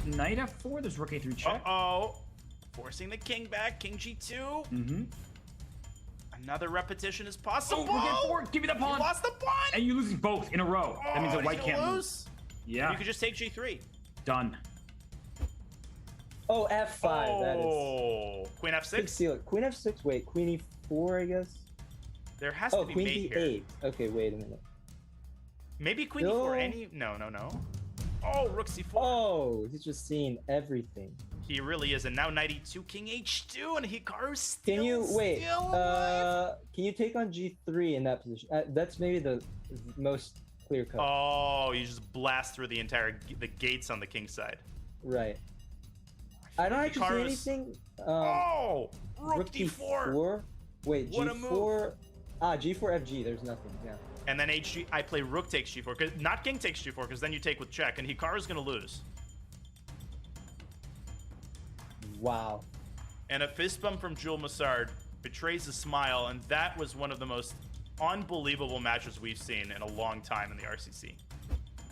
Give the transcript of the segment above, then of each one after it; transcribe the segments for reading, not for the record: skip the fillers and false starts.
knight f4. There's rook a3 check. Uh-oh. Forcing the king back. King g2. Mm-hmm. Another repetition is possible. Oh, rook a4. Give me the pawn. You lost the pawn. And you lose both in a row. Oh, that means that white can't lose. Yeah. You could just take g3. Done. Oh, f5. That is. Oh, queen Big f6. steal. Queen f6. Wait, queen e4, I guess. There has to be queen mate d8. here. Okay, wait a minute. Maybe queen No. e4. Any? No. Oh, rook c4. Oh, he's just seeing everything. He really is. And now knight e2, king h2, and Hikaru's still. Can you wait? Still alive. Can you take on g3 in that position? That's maybe the most clear cut. Oh, you just blast through the gates on the king side. Right. I don't actually see Hikaru's- anything. Oh, rook d4. d4. Wait, What a g4. move. G4 fg. There's nothing. Yeah. And then hg. I play rook takes g4, cause not king takes g4, because then you take with check, and Hikaru's gonna lose. Wow. And a fist bump from Jules Massard betrays a smile, and that was one of the most unbelievable matches we've seen in a long time in the RCC.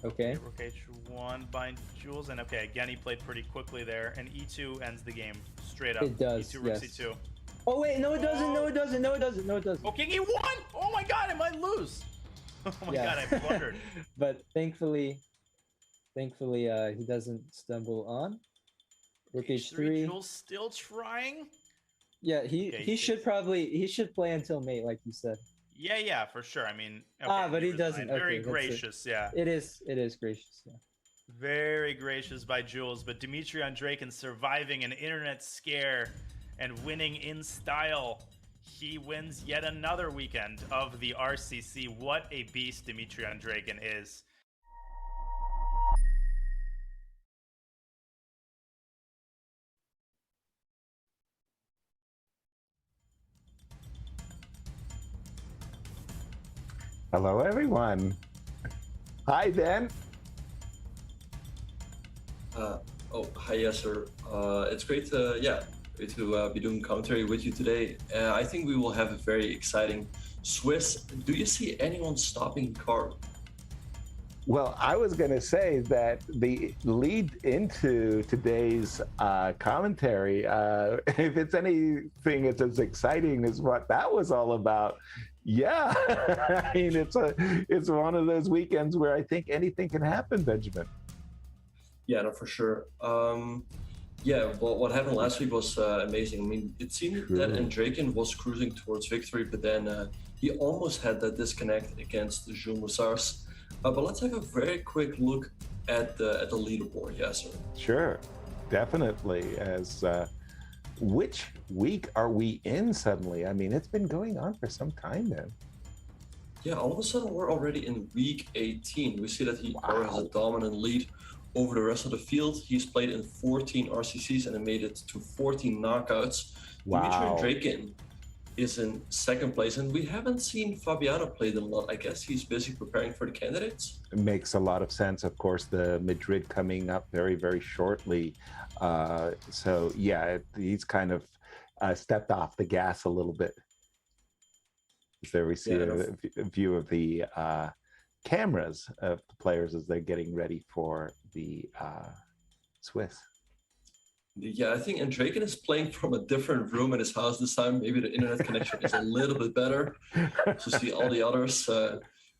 Okay. Rook h1 by Jules, and okay, again he played pretty quickly there, and e2 ends the game straight up. It does, E2 rook yes. c2. Oh wait, no it doesn't. No it doesn't. No it doesn't. No it doesn't. Oh, king e1! Oh my god, I might lose. Oh my god, I blundered. But thankfully, he doesn't stumble on. Rook h3. Jules still trying. Yeah, Okay, he should play until mate, like you said. Yeah, for sure. I mean, okay, but he resigned. doesn't. Very Okay, that's it. gracious, yeah. It is gracious. Yeah. Very gracious by Jules, but Dimitri on Draken surviving an internet scare and winning in style. He wins yet another weekend of the RCC. What a beast Dimitri on Draken is. Hello, everyone. Hi, Ben. Hi, Yasser. It's great to be doing commentary with you today. I think we will have a very exciting Swiss. Do you see anyone stopping Hikaru? Well, I was going to say that the lead into today's commentary, if it's anything it's as exciting as what that was all about, yeah, I mean, it's one of those weekends where I think anything can happen, Benjamin. Yeah, no, for sure. Yeah, well, what happened last week was amazing. I mean, it seemed that Draken was cruising towards victory, but then he almost had that disconnect against the Jules Massards. But let's have a very quick look at the leaderboard, Yasser. Sure, definitely. As which week are we in suddenly? I mean, it's been going on for some time then. Yeah, all of a sudden we're already in week 18. We see that Hikaru has a dominant lead over the rest of the field. He's played in 14 RCCs and made it to 14 knockouts. Wow. Dimitri Draken is in second place, and we haven't seen Fabiano play them a lot. I guess he's busy preparing for the candidates. It makes a lot of sense. Of course, the Madrid coming up very, very shortly. So yeah, he's kind of stepped off the gas a little bit. There we see a view of the cameras of the players as they're getting ready for the Swiss. Yeah, I think and Draken is playing from a different room in his house this time. Maybe the internet connection is a little bit better. To see all the others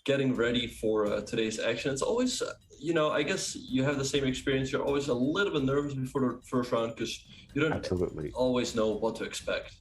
getting ready for today's action. It's always, I guess you have the same experience. You're always a little bit nervous before the first round because you don't always know what to expect.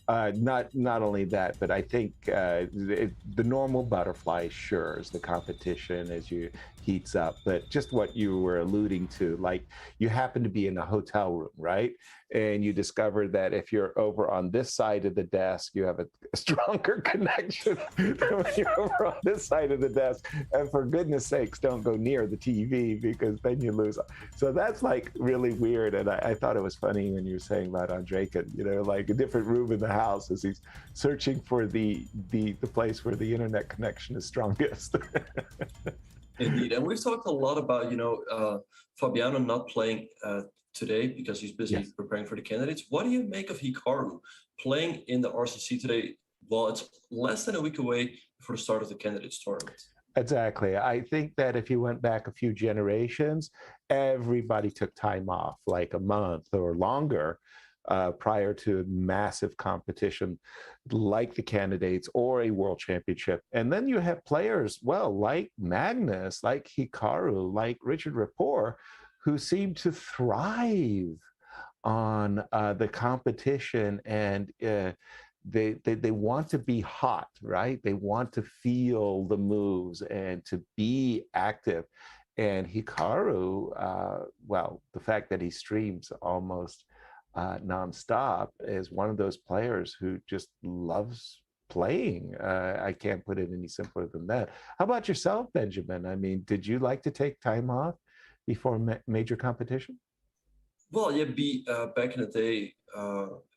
Not only that, but I think the normal butterfly, sure, is the competition as you heats up. But just what you were alluding to, like you happen to be in a hotel room, right? And you discover that if you're over on this side of the desk, you have a stronger connection than when you're over on this side of the desk. And for goodness sakes, don't go near the TV because then you lose. So that's like really weird. And I thought it was funny when you were saying about on Draken, like a different room in the house as he's searching for the place where the internet connection is strongest. Indeed. And we've talked a lot about, Fabiano not playing today because he's busy preparing for the candidates. What do you make of Hikaru playing in the RCC today? Well, it's less than a week away for the start of the candidates tournament. Exactly. I think that if you went back a few generations, everybody took time off, like a month or longer, prior to massive competition like the candidates or a world championship. And then you have players, well, like Magnus, like Hikaru, like Richard Rapport, who seem to thrive on the competition, and they want to be hot, right? They want to feel the moves and to be active. And Hikaru, well, the fact that he streams almost nonstop is one of those players who just loves playing. I can't put it any simpler than that. How about yourself, Benjamin? I mean, did you like to take time off before major competition? Well, yeah, back in the day,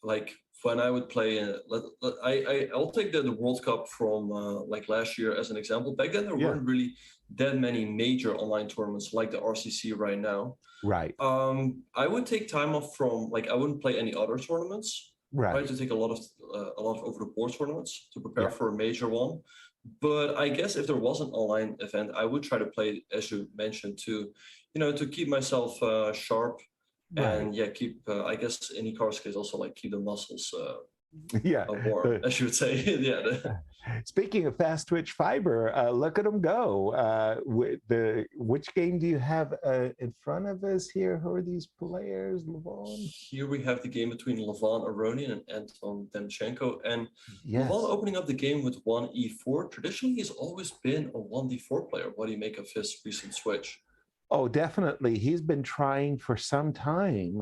like when I would play, I'll take the World Cup from like last year as an example. Back then, there weren't really that many major online tournaments like the RCC right now. Right. I would take time off from, like, I wouldn't play any other tournaments. Right. To take a lot of over the board tournaments to prepare for a major one. But I guess if there was an online event, I would try to play, as you mentioned, to keep myself sharp. Right. And keep, I guess in Hikaru's case also, like, keep the muscles warm, as you would say. Speaking of fast twitch fiber, look at them go. Which game do you have in front of us here? Who are these players, Levon? Here we have the game between Levon Aronian and Anton Demchenko. And Levon opening up the game with 1e4. Traditionally, he's always been a 1d4 player. What do you make of his recent switch? Oh, definitely. He's been trying for some time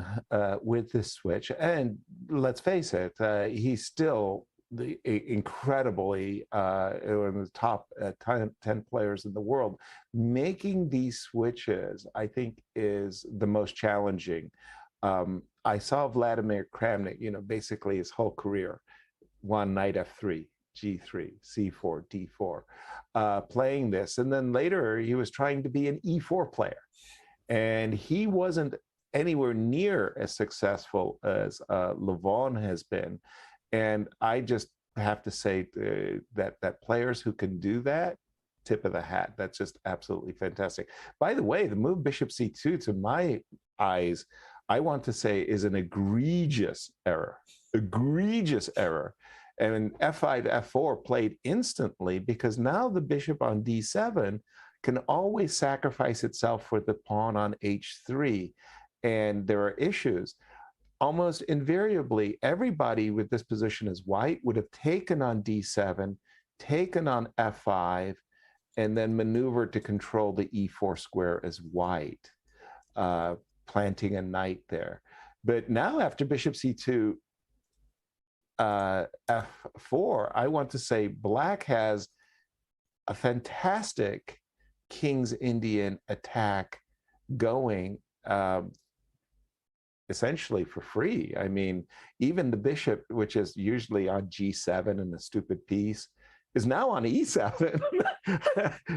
with this switch. And let's face it, he's still incredibly in the top 10 players in the world. Making these switches, I think, is the most challenging. I saw Vladimir Kramnik, basically his whole career, won knight f3, g3, c4, d4, playing this. And then later he was trying to be an e4 player. And he wasn't anywhere near as successful as Levon has been. And I just have to say that players who can do that, tip of the hat. That's just absolutely fantastic. By the way, the move bishop c2, to my eyes, I want to say is an egregious error. Egregious error. And f5, f4 played instantly, because now the bishop on d7 can always sacrifice itself for the pawn on h3. And there are issues. Almost invariably, everybody with this position as white would have taken on d7, taken on f5, and then maneuvered to control the e4 square as white, planting a knight there. But now after bishop c2, f4, I want to say black has a fantastic King's Indian attack going, essentially for free. I mean, even the bishop, which is usually on g7 and the stupid piece, is now on e7,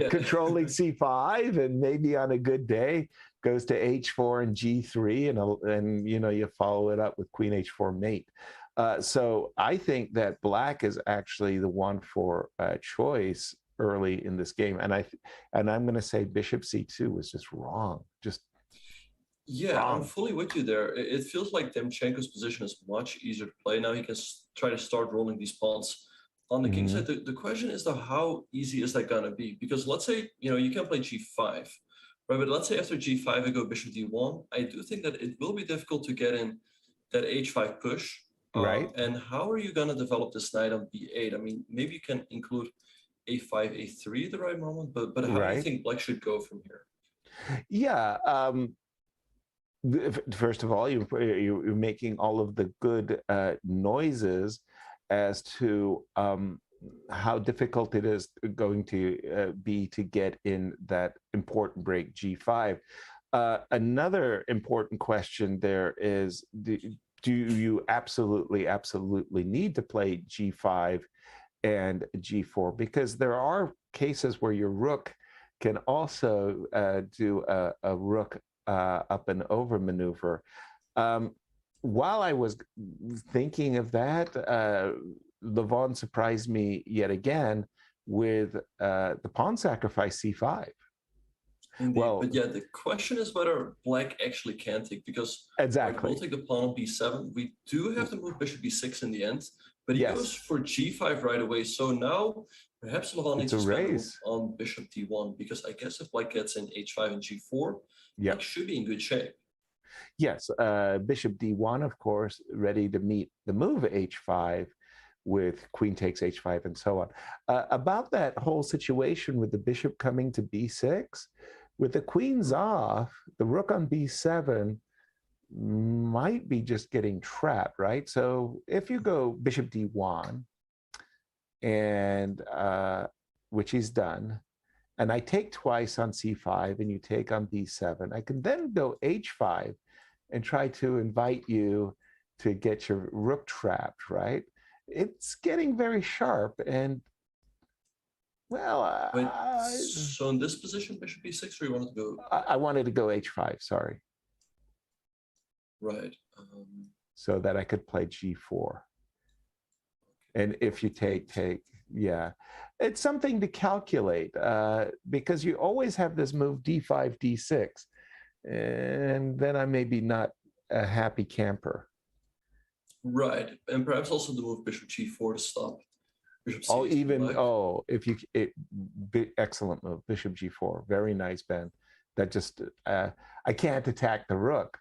controlling c5, and maybe on a good day goes to h4 and g3, and you follow it up with queen h4 mate. So I think that black is actually the one for choice early in this game, and I'm going to say bishop c2 was just wrong. I'm fully with you there. It feels like Demchenko's position is much easier to play now. He can try to start rolling these pawns on the king side. The question is, though, how easy is that going to be? Because let's say you can play g5, right? But let's say after g5 I go bishop d1. I do think that it will be difficult to get in that h5 push. Right. And how are you going to develop this knight on b8? I mean, maybe you can include a5, a3 at the right moment, but how do you think black should go from here? Yeah. First of all, you're making all of the good noises as to how difficult it is going to be to get in that important break g5. Another important question there is, do you absolutely need to play g5 and g4? Because there are cases where your rook can also do a rook up and over maneuver. While I was thinking of that, Levon surprised me yet again with the pawn sacrifice c5. Indeed. Well, but yeah, the question is whether black actually can take, because exactly. we'll take the pawn on b7. We do have to move bishop b6 in the end, but he Yes. goes for g5 right away. So now perhaps Levon needs to spend a move on bishop d1, because I guess if black gets in h5 and g4, black should be in good shape. Yes, bishop d1, of course, ready to meet the move h5 with queen takes h5 and so on. About that whole situation with the bishop coming to b6, with the queens off, the rook on b7 might be just getting trapped, right? So if you go bishop d1, and which he's done, and I take twice on c5 and you take on b7, I can then go h5 and try to invite you to get your rook trapped, right? It's getting very sharp, and well, so in this position, bishop b6, or you wanted to go? I wanted to go h5, sorry. Right. So that I could play g4. And if you take, yeah. It's something to calculate, because you always have this move d5, d6. And then I may be not a happy camper. Right. And perhaps also the move bishop g4 to stop bishop c8. Oh, even, oh, if you, excellent move, bishop g4. Very nice, Ben. That just, I can't attack the rook.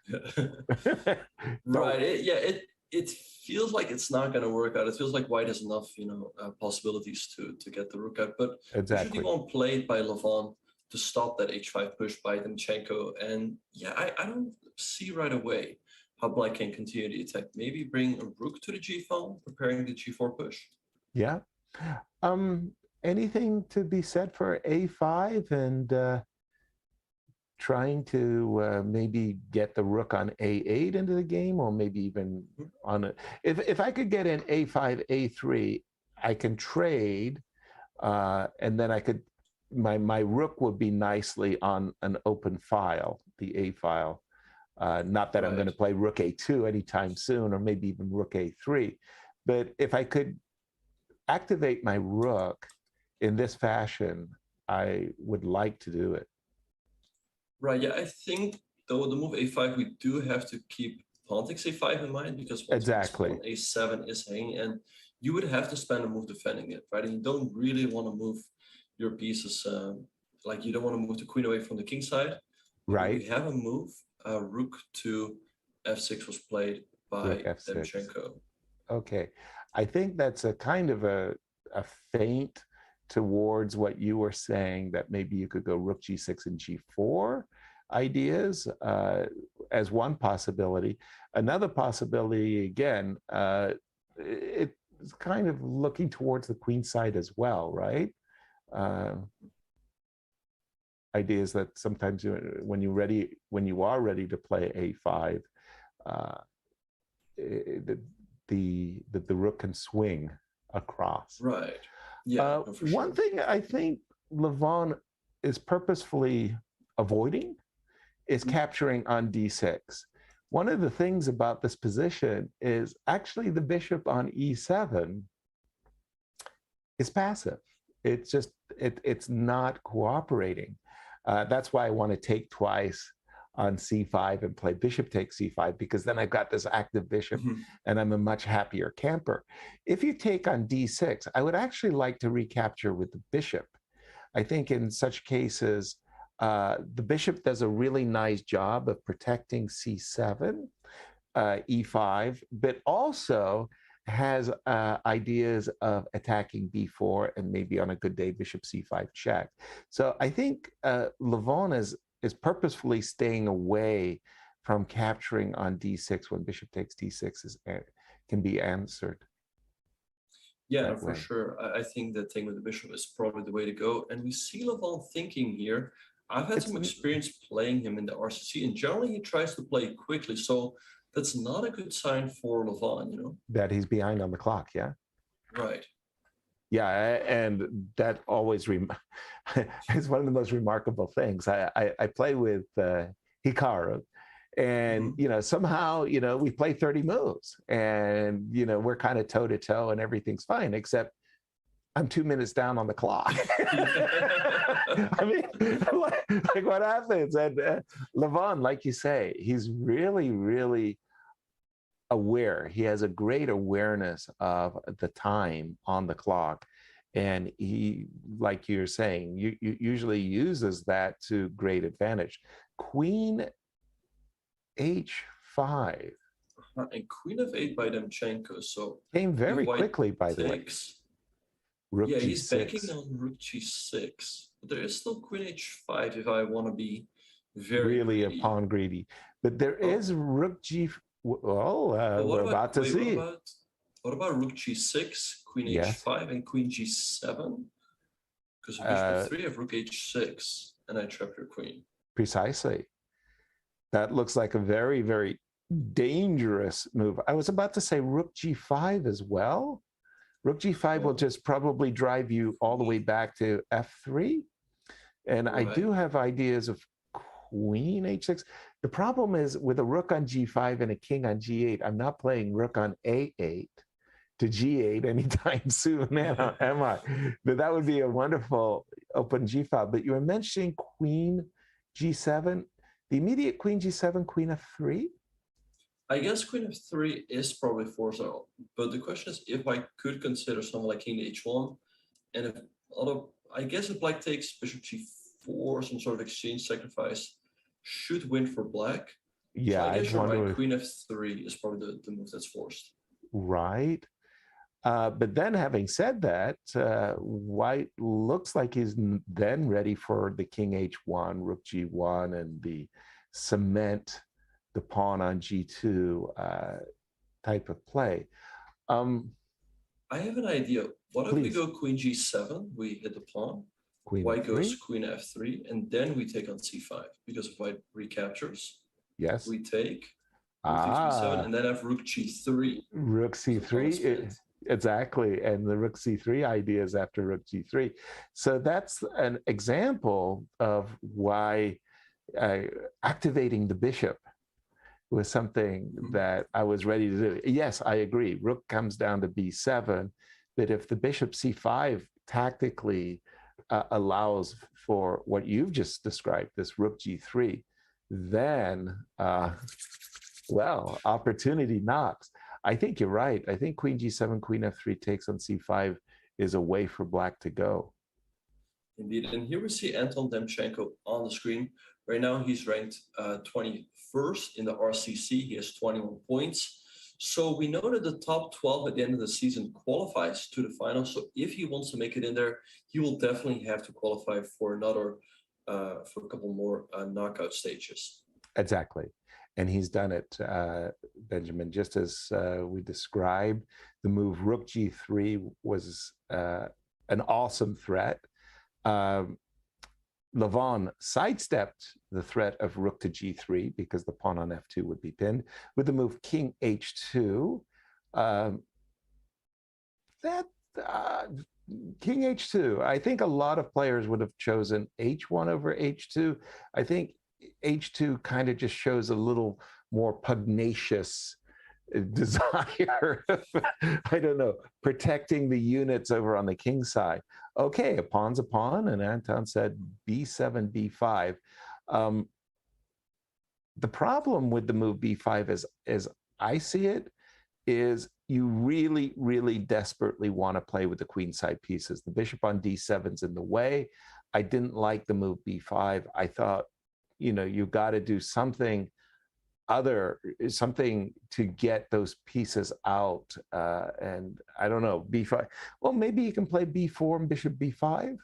Right. It feels like it's not going to work out. It feels like white has enough, possibilities to get the rook out. But exactly. Usually one played by Levon to stop that h5 push by Demchenko. And yeah, I don't see right away how black can continue the attack. Maybe bring a rook to the g file, preparing the g4 push. Yeah. Anything to be said for a5 and trying to maybe get the rook on a8 into the game, or maybe even on a, if I could get an a5, a3, I can trade, and then I could, my rook would be nicely on an open file, the a file. Not that I'm going to play rook a2 anytime soon, or maybe even rook a3. But if I could activate my rook in this fashion, I would like to do it. Right, yeah, I think though the move a5, we do have to keep pawn takes a5 in mind, because exactly a7 is hanging, and you would have to spend a move defending it, right? And you don't really want to move your pieces, like you don't want to move the queen away from the king side. Right. We have a move, rook to f6 was played by Demchenko. Okay, I think that's a kind of a feint towards what you were saying, that maybe you could go rook g6 and g4 ideas as one possibility. Another possibility, again, it's kind of looking towards the queen side as well, right? Ideas that sometimes when you are ready to play a5, the rook can swing across. Right. Yeah. One thing I think Levon is purposefully avoiding is capturing on d6. One of the things about this position is actually the bishop on e7 is passive. It's just, it's not cooperating. That's why I want to take twice on c5 and play bishop takes c5, because then I've got this active bishop and I'm a much happier camper. If you take on d6, I would actually like to recapture with the bishop. I think in such cases, the bishop does a really nice job of protecting c7, e5, but also has ideas of attacking b4 and maybe on a good day bishop c5 check. So I think Levon is purposefully staying away from capturing on d6 when bishop takes d6 can be answered. Yeah, for sure. I think that thing with the bishop is probably the way to go. And we see Levon thinking here. I've had some experience playing him in the RCC, and generally he tries to play quickly. So that's not a good sign for Levon, That he's behind on the clock, yeah? Right. Yeah, and that always is one of the most remarkable things. I play with Hikaru, and somehow we play 30 moves, and we're kind of toe to toe, and everything's fine. Except I'm 2 minutes down on the clock. I mean, like what happens? And Levon, like you say, he's really, really aware. He has a great awareness of the time on the clock. And he, like you're saying, you usually uses that to great advantage. Queen H5. And Queen F8 by Demchenko. So Came very White quickly, by the way. takes. Rook Yeah, G6. he's banking on Rook G6. But there is still Queen H5 if I want to be very really greedy. a pawn greedy. But there is Rook G. We're about to see. What about Rook G6, Queen Yes. H5, and Queen G7? Because if Bishop F3, I have Rook H6, and I trap your queen. Precisely. That looks like a very, very dangerous move. I was about to say Rook G5 as well. Rook G5 will just probably drive you all the way back to F3. And I do have ideas of Queen H6. The problem is with a Rook on G5 and a King on G8, I'm not playing Rook on A8 to G8 anytime soon, am I? But that would be a wonderful open G file. But you were mentioning Queen G7, the immediate Queen G7, Queen F3? I guess Queen F3 is probably forced out, but the question is if I could consider something like King H1, and if I guess if Black takes Bishop G4, some sort of exchange sacrifice should win for Black. Yeah, so I guess wonder. Queen F3 is probably the move that's forced. Right. But then having said that, White looks like he's then ready for the King H1, Rook G1, and the cement the pawn on G2 type of play. I have an idea. What if we Please. go Queen G7, we hit the pawn, Queen White F3? goes Queen F3, and then we take on C5, because if White recaptures, Yes. we take Rook takes B7, and then have Rook G3. Rook C3, exactly. And the Rook C3 idea is after Rook G3. So that's an example of why activating the bishop was something that I was ready to do. Yes, I agree. Rook comes down to B7, but if the bishop C5 tactically allows for what you've just described, this Rook G3, then, well, opportunity knocks. I think you're right. I think Queen G7, Queen F3 takes on C5 is a way for Black to go. Indeed, and here we see Anton Demchenko on the screen. Right now, he's ranked 21st in the RCC. He has 21 points. So we know that the top 12 at the end of the season qualifies to the final. So if he wants to make it in there, he will definitely have to qualify for another, for a couple more knockout stages. Exactly. And he's done it, Benjamin, just as we described. The move Rook G3 was an awesome threat. Levon sidestepped the threat of Rook to G3 because the pawn on F2 would be pinned with the move King H2. King H2, I think a lot of players would have chosen H1 over H2. I think H2 kind of just shows a little more pugnacious desire, I don't know, protecting the units over on the king side. Okay, a pawn's a pawn, and Anton said B7, B5. The problem with the move B5 as I see it, is you really, really desperately want to play with the queenside pieces. The bishop on D7's in the way. I didn't like the move B5. I thought, you know, you've got to do something to get those pieces out. And I don't know, B5. Well, maybe you can play B4 and bishop B5.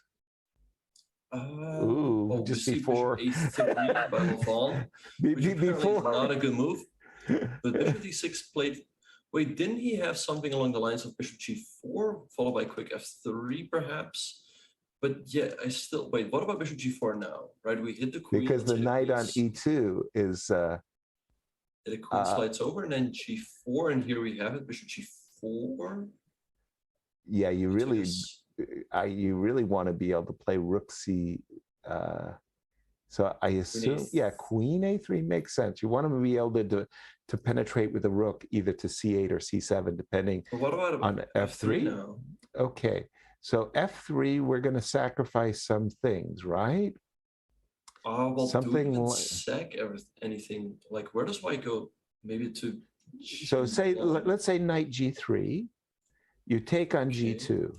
Ooh, just before. Bishop A3 by Levon, which before is not a good move. But bishop D6 played. Wait, didn't he have something along the lines of bishop G4 followed by quick F3 perhaps? But yeah, I still wait. What about bishop G4 now? Right, we hit the queen because the knight on E2 is. The queen slides over, and then G4, and here we have it, bishop G4. Yeah, you really want to be able to play Rook C. So I assume, yeah, Queen A3 makes sense. You want to be able to penetrate with the Rook either to C8 or C7, depending But what about on F3 now? Okay, So f3, we're going to sacrifice some things, right? Well, Something do we like- sack anything? Like, where does white go? Maybe to. So say, G1? let's say knight g3. You take on Okay. g2.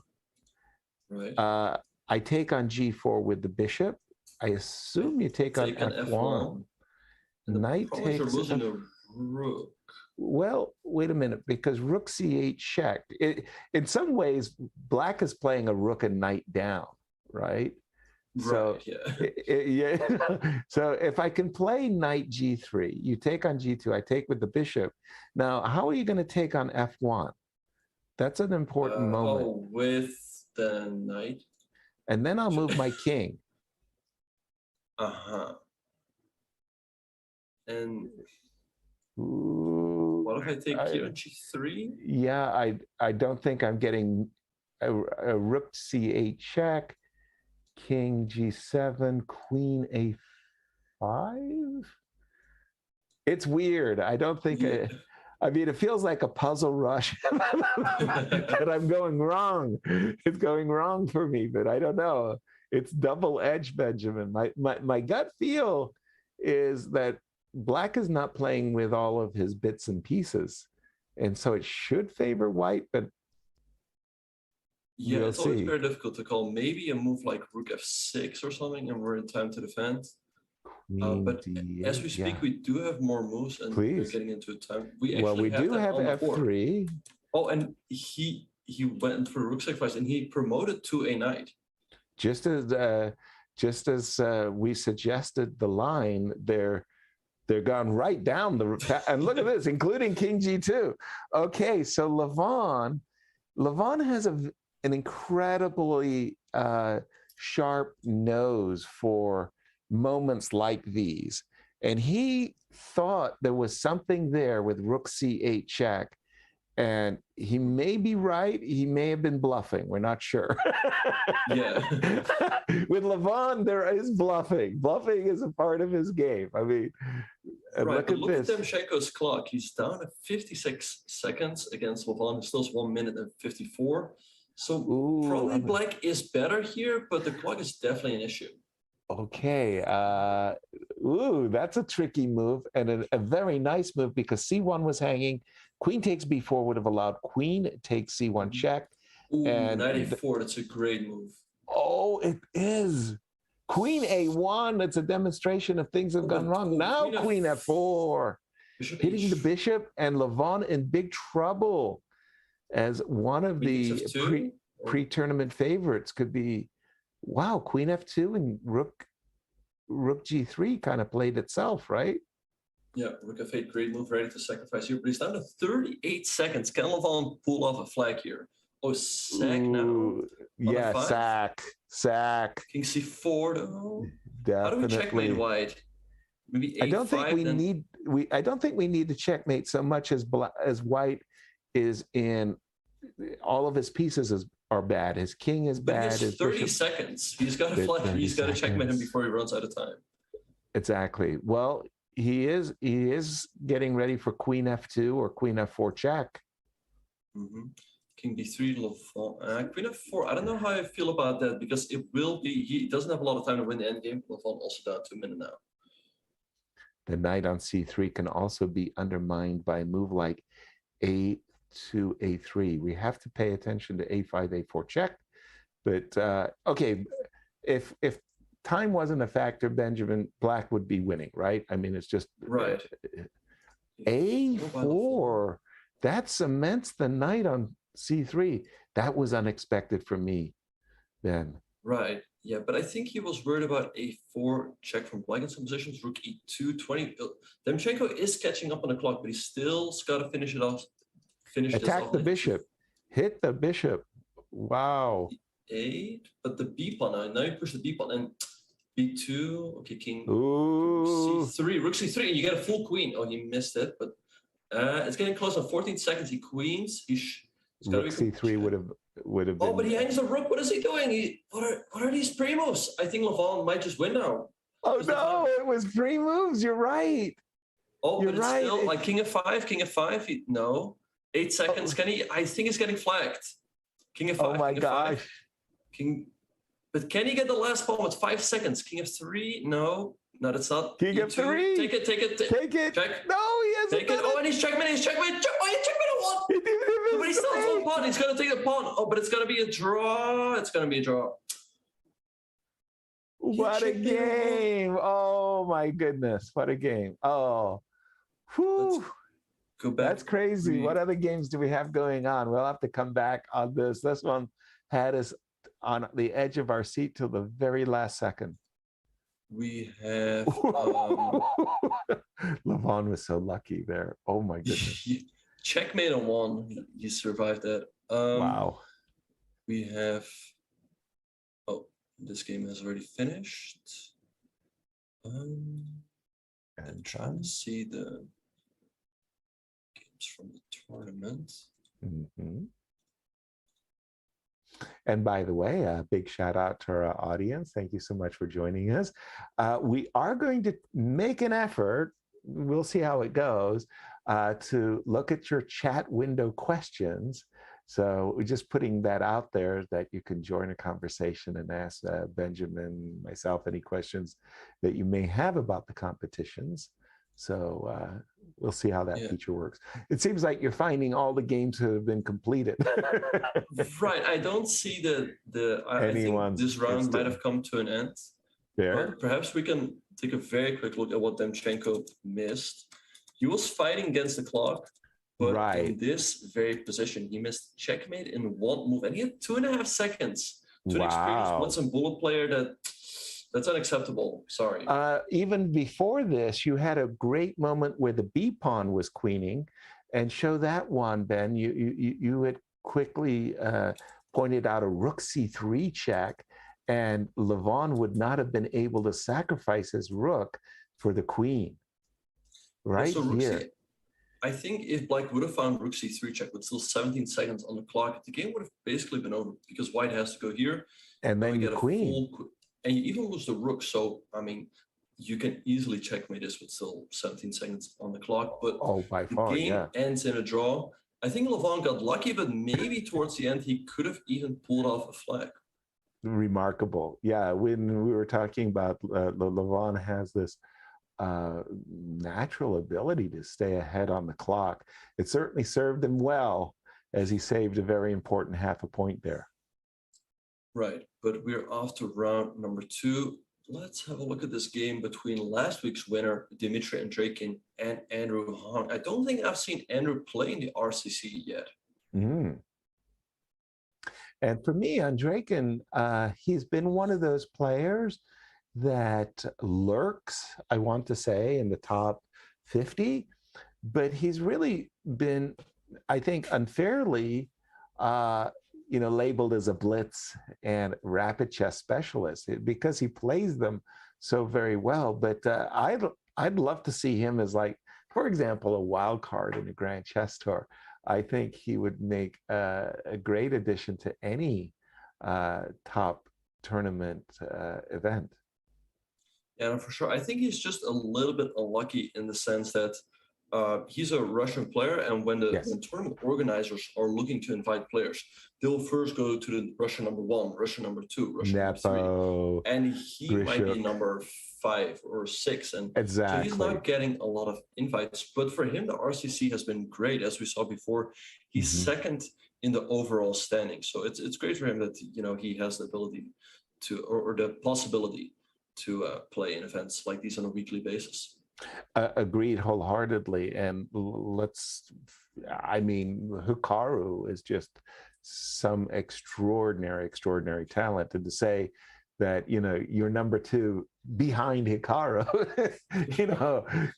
Right. I take on g4 with the bishop. I assume you take on f1. And Knight the problem is takes. you're losing a rook. Well, wait a minute, because rook c8 check. In some ways, black is playing a rook and knight down, right? So, Right, yeah. So if I can play knight g3, you take on g2, I take with the bishop. Now, how are you going to take on f1? That's an important moment. Oh, with the knight. And then I'll move my king. And Ooh, what if I take here on g3? Yeah, I don't think I'm getting a rook c8 check, king g7, queen a5. It's weird. I don't think. Yeah. I mean, it feels like a puzzle rush, but I'm going wrong. It's going wrong for me, but I don't know. It's double-edged, Benjamin. My gut feel is that black is not playing with all of his bits and pieces, and so it should favor white, but Yeah, we'll it's always see. very difficult to call. Maybe a move like rook f6 or something, and we're in time to defend. Queen But d8, as we speak, yeah. we do have more moves, and we're Please. getting into time. We Well, actually we do that have on the board. f3. Oh, and he went for rook sacrifice, and he promoted to a knight. Just as we suggested the line, they're gone right down the and look at this, including king g2. Okay, so Levon has an incredibly sharp nose for moments like these, and he thought there was something there with rook c8 check. And he may be right. He may have been bluffing. We're not sure. Yeah. With Levon, there is bluffing. Bluffing is a part of his game. I mean, Right, look at this. Timoshenko's clock. He's down at 56 seconds against Levon. It's still 1 minute and 54. So probably black is better here, but the clock is definitely an issue. Okay. That's a tricky move and a very nice move because c1 was hanging. Queen takes b4 would have allowed queen takes c1 check. Ooh, and knight a4, that's a great move. Oh, it is. Queen a1, it's a demonstration of things have gone wrong. Now queen f4, hitting the bishop, and Levon in big trouble as one of the pre-tournament favorites could be, wow, queen f2 and rook g3 kind of played itself, right? Yeah, rook f8, great move, ready to sacrifice here, but he's down to 38 seconds. Can Levon pull off a flag here? Oh, sack now. Yeah, sack. King c4 though. Definitely. How do we checkmate white? Maybe a5. I don't think we need to checkmate so much as white is in all of his pieces are bad. His king is bad. He has 30 seconds. He's got to flag. He's got to checkmate him before he runs out of time. Exactly. Well, he is getting ready for queen f2 or queen f4 check. Mm-hmm. King d3, Levon. Queen f4. I don't know how I feel about that because it will be. He doesn't have a lot of time to win the endgame. Levon also down to a minute now. The knight on c3 can also be undermined by a move like a2, a3. We have to pay attention to a5, a4 check. But okay, if time wasn't a factor, Benjamin, black would be winning, right? I mean, it's just right. A4, that cements the knight on c3. That was unexpected for me, Ben. Right. Yeah, but I think he was worried about a4 check from black in some positions. Rook e2, 20. Demchenko is catching up on the clock, but he's still got to finish it off. Attack the bishop. Hit the bishop. Wow. 8, but the b pawn now you push the b pawn and b2. Okay, king. Ooh. c3, rook c3, and you get a full queen. Oh, he missed it, but it's getting close. On 14 seconds, he queens. He's got rook c3 would have been. Oh, but he hangs the rook. What is he doing? What are these pre-moves? I think Levon might just win now. Oh no, it was pre-moves. You're right. Oh, but it's still like king f5. No. 8 seconds. Can he? I think he's getting flagged. King f5. Oh my gosh. King, but can he get the last pawn with 5 seconds? King f3? No, that's not. King E2. f3. Take it. Take it. Check. No, he hasn't. Take it. Oh, and he's checkmate. Oh, he checkmate a one. He didn't even But he still has say. one pawn. He's gonna take the pawn. Oh, but it's gonna be a draw. It's gonna be a draw. What a game! Oh my goodness, what a game! Oh, whew. Go back. That's crazy. What other games do we have going on? We'll have to come back on this. This one had us on the edge of our seat till the very last second. We have Levon was so lucky there. Oh my goodness. checkmate on one. He survived that. Wow. We have. Oh, this game has already finished. I'm trying to see the games from the tournament. Mm-hmm. And by the way, a big shout out to our audience. Thank you so much for joining us. We are going to make an effort, we'll see how it goes, to look at your chat window questions. So we're just putting that out there that you can join a conversation and ask Benjamin, myself, any questions that you may have about the competitions. So we'll see how that feature works. It seems like you're finding all the games that have been completed. Right. I don't see I think this round might have come to an end. There. Perhaps we can take a very quick look at what Demchenko missed. He was fighting against the clock, but in this very position, he missed checkmate in one move, and he had 2.5 seconds. To an experienced once and bullet player, that's unacceptable. Sorry. Even before this, you had a great moment where the B pawn was queening, and show that one, Ben. You had quickly pointed out a rook c3 check, and Levon would not have been able to sacrifice his rook for the queen. Right here. I think if Black would have found rook c3 check with still 17 seconds on the clock, the game would have basically been over because White has to go here. And then you queen. And you even lose the rook. So, I mean, you can easily checkmate this with still 17 seconds on the clock. But the game ends in a draw. I think Levon got lucky, but maybe towards the end, he could have even pulled off a flag. Remarkable. Yeah, when we were talking about Levon has this natural ability to stay ahead on the clock. It certainly served him well as he saved a very important half a point there. Right, but we're off to round number 2. Let's have a look at this game between last week's winner, Dimitri and Draken, and Andrew Hong. I don't think I've seen Andrew play in the RCC yet. Mm. And for me, on Draken, he's been one of those players that lurks, I want to say, in the top 50, but he's really been, I think, unfairly, labeled as a blitz and rapid chess specialist because he plays them so very well. But I'd love to see him as, like, for example, a wild card in a Grand Chess Tour. I think he would make a great addition to any top tournament event. Yeah, for sure. I think he's just a little bit unlucky in the sense that he's a Russian player, and when the tournament organizers are looking to invite players, they'll first go to the Russian number 1, Russian number 2, Russian number 3, and he might be number 5 or 6, and so he's not getting a lot of invites. But for him, the RCC has been great, as we saw before. He's second in the overall standing, so it's great for him that he has the ability to or the possibility to play in events like these on a weekly basis. Agreed wholeheartedly. And Hikaru is just some extraordinary talent. And to say that, you're number 2 behind Hikaru,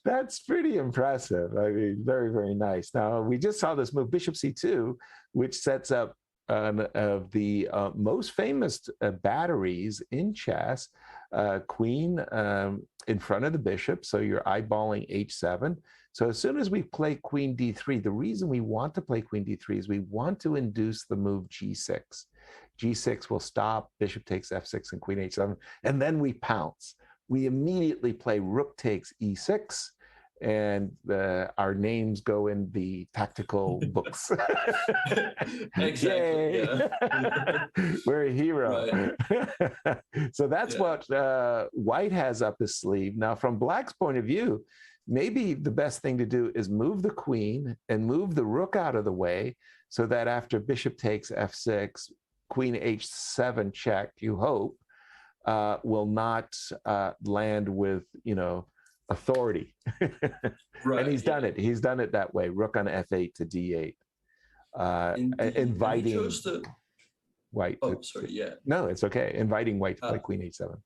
that's pretty impressive. I mean, very, very nice. Now, we just saw this move, Bishop C2, which sets up of the most famous batteries in chess, queen in front of the bishop, so you're eyeballing h7. So as soon as we play queen d3, the reason we want to play queen d3 is we want to induce the move g6. G6 will stop, bishop takes f6 and queen h7, and then we pounce. We immediately play rook takes e6, and our names go in the tactical books. Exactly. Yeah. We're a hero. So that's what White has up his sleeve. Now, from Black's point of view, maybe the best thing to do is move the queen and move the rook out of the way so that after bishop takes f6, queen h7 check, you hope, will not land with, authority. Right. And he's done it. He's done it that way. Rook on f8 to d8. Inviting White. Oh, sorry. Yeah. No, it's okay. Inviting White to play queen h7.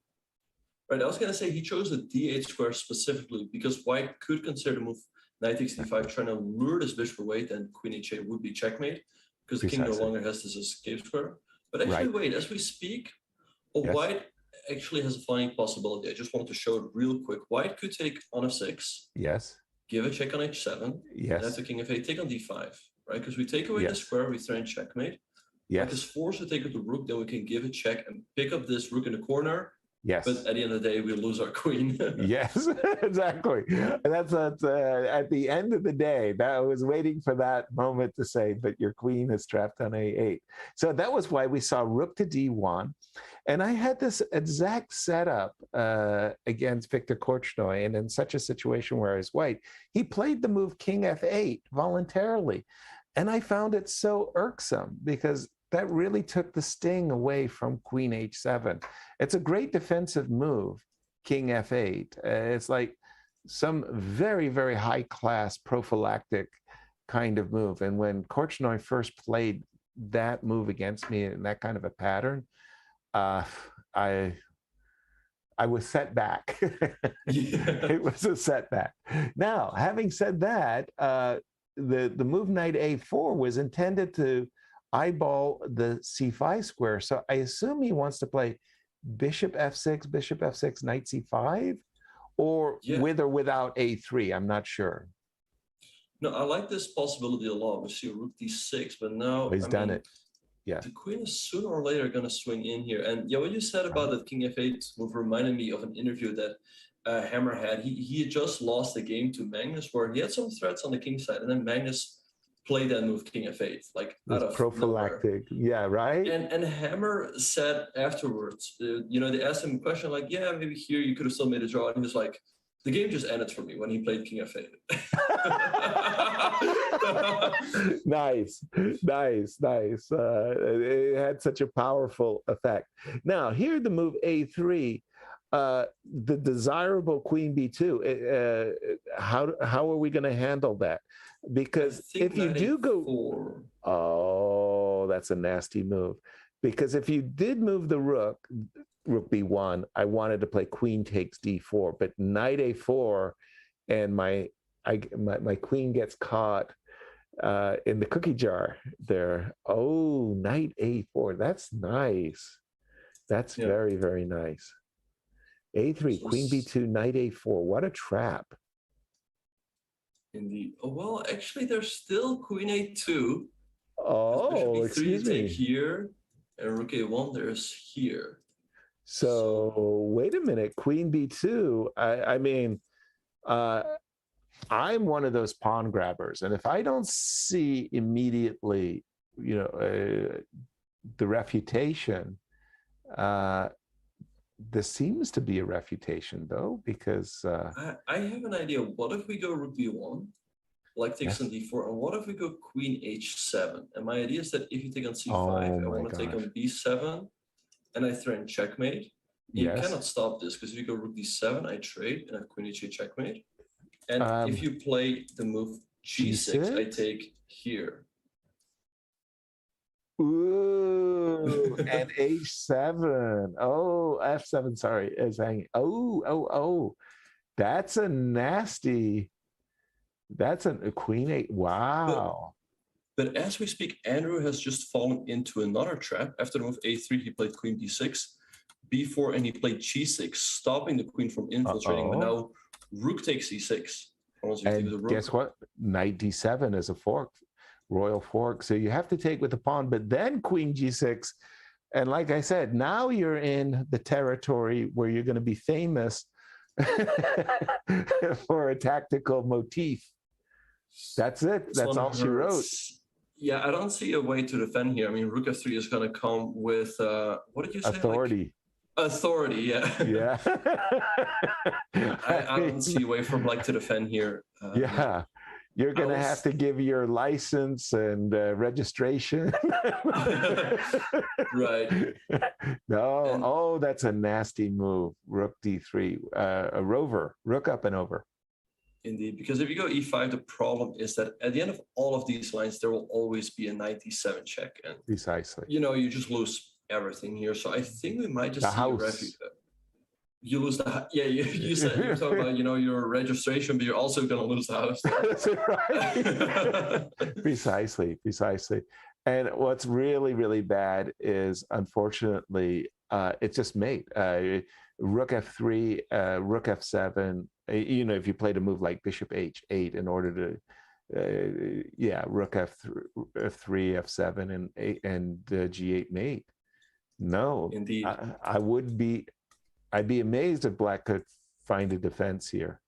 Right. I was going to say he chose the d8 square specifically because White could consider the move knight takes d5, trying to lure this bishop away, then queen h8 would be checkmate because the king no longer has this escape square. But actually, wait, as we speak, White actually has a flying possibility. I just want to show it real quick. White could take on f6. Yes. Give a check on h7. Yes. And after king f8, take on d5, right? Because we take away the square, we throw in checkmate. Yes. White is forced to take with the rook, then we can give a check and pick up this rook in the corner. Yes. But at the end of the day, we lose our queen. Yes, exactly. And that's at the end of the day, that I was waiting for that moment to say, but your queen is trapped on a8. So that was why we saw rook to d1. And I had this exact setup against Victor Korchnoi. And in such a situation where I was White, he played the move king f8 voluntarily. And I found it so irksome because that really took the sting away from queen h7. It's a great defensive move, king f8. It's like some very, very high-class prophylactic kind of move. And when Korchnoi first played that move against me in that kind of a pattern, I was set back. It was a setback. Now, having said that, the move knight a4 was intended to eyeball the c5 square. So I assume he wants to play bishop f6, knight c5, or with or without a3. I'm not sure. No, I like this possibility a lot. We see rook d6, but now he's done it. Yeah. The queen is sooner or later going to swing in here. And what you said about that king f8 move reminded me of an interview that Hammer had. He had just lost the game to Magnus, where he had some threats on the king side, and then Magnus played that move king f8, like out of prophylactic. Nowhere. Yeah, right. And Hammer said afterwards, they asked him a question like, yeah, maybe here you could have still made a draw, and he was like, the game just ended for me when he played king f8. Nice. It had such a powerful effect. Now, here the move a3, the desirable queen b2. How are we going to handle that? Because if you do go, that's a nasty move. Because if you did move the rook b1, I wanted to play queen takes d4, but knight a4, and my queen gets caught in the cookie jar there. Oh, knight a4, that's nice. That's very, very nice. a3, queen b2, knight a4. What a trap. Indeed. Oh, well, actually, there's still queen a2. Oh, excuse me. Take here, and rook a1, there's here. So wait a minute, queen b2. I mean, I'm one of those pawn grabbers, and if I don't see immediately, the refutation, this seems to be a refutation, though, because I have an idea. What if we go rook b1, like takes on d4, and what if we go queen h7? And my idea is that if you take on c5, I want to take on b7, and I throw in checkmate. You cannot stop this, because if you go rook d7, I trade, and I have queen h8 checkmate. And if you play the move g6, I take here. Ooh, and h7. Oh, f7, sorry, is hanging. Oh. That's a nasty. That's a queen 8. Wow. But as we speak, Andrew has just fallen into another trap. After the move a3, he played queen d6, b4, and he played g6, stopping the queen from infiltrating. But now rook takes c6. And guess what? Knight d7 is a fork. Royal fork. So you have to take with the pawn, but then queen g6. And like I said, now you're in the territory where you're going to be famous for a tactical motif. That's it. This That's one all she wrote. hurts. Yeah, I don't see a way to defend here. I mean, Rook F3 is going to come with, what did you say? Authority. Authority, yeah. Yeah. I don't see a way for Black to defend here. Yeah. You're going to have to give your license and registration. Right. No. And, oh, that's a nasty move. Rook D3. A rover. Rook up and over. indeed, because if you go E5, the problem is that at the end of all of these lines, there will always be a 97 check. And, Precisely. you know, you just lose everything here. So I think we might just see a refuge. You lose the you said you're talking about your registration, but you're also going to lose the house. That's right. Precisely. And what's really, really bad is, unfortunately, it's just mate. Rook F3, Rook F7. If you played a move like Bishop H8 in order to, Rook F3, F7, and G8 mate. No, indeed. I'd be amazed if Black could find a defense here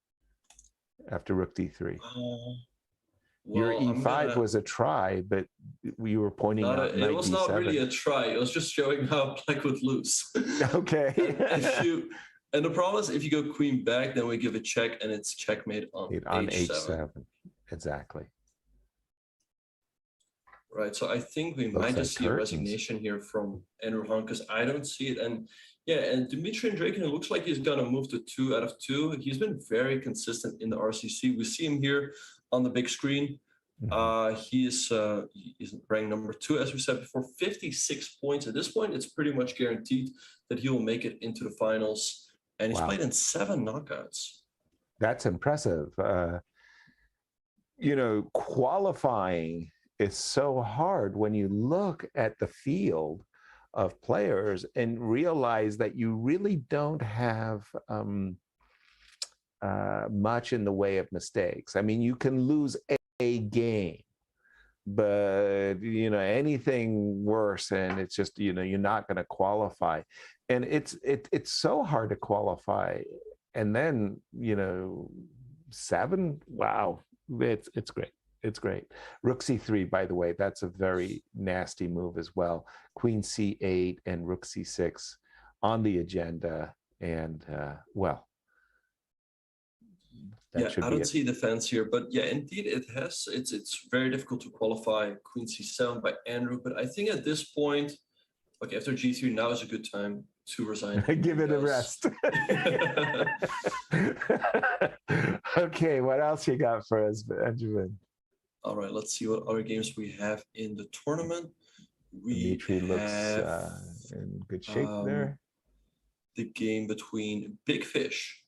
after Rook D3. Your E5 was a try, but you were pointing out it was D7. Not really a try. It was just showing how Black would lose. Okay. and the problem is, if you go queen back, then we give a check, and it's checkmate on H7. Exactly. Right. So I think we might just see a resignation here from Andrew Hunt, because I don't see it. And and Dimitri and Draken, it looks like he's going to move to 2 out of 2. He's been very consistent in the RCC. We see him here on the big screen. He's ranked number 2, as we said before, 56 points. At this point, it's pretty much guaranteed that he will make it into the finals. And he's played in 7 knockouts. That's impressive. Qualifying is so hard when you look at the field of players and realize that you really don't have much in the way of mistakes. I mean, you can lose a game, but anything worse, and it's just you're not going to qualify. And it's so hard to qualify. And then 7, wow, it's great. It's great. Rook C3, by the way, that's a very nasty move as well. Queen C8 and Rook C6 on the agenda. And, I don't see defense here, but indeed it's very difficult to qualify Queen C7 by Andrew. But I think at this point, after G3, now is a good time to resign. Give it a rest. Okay, what else you got for us, Benjamin? All right, let's see what other games we have in the tournament. Dimitri looks in good shape there. The game between Big Fish,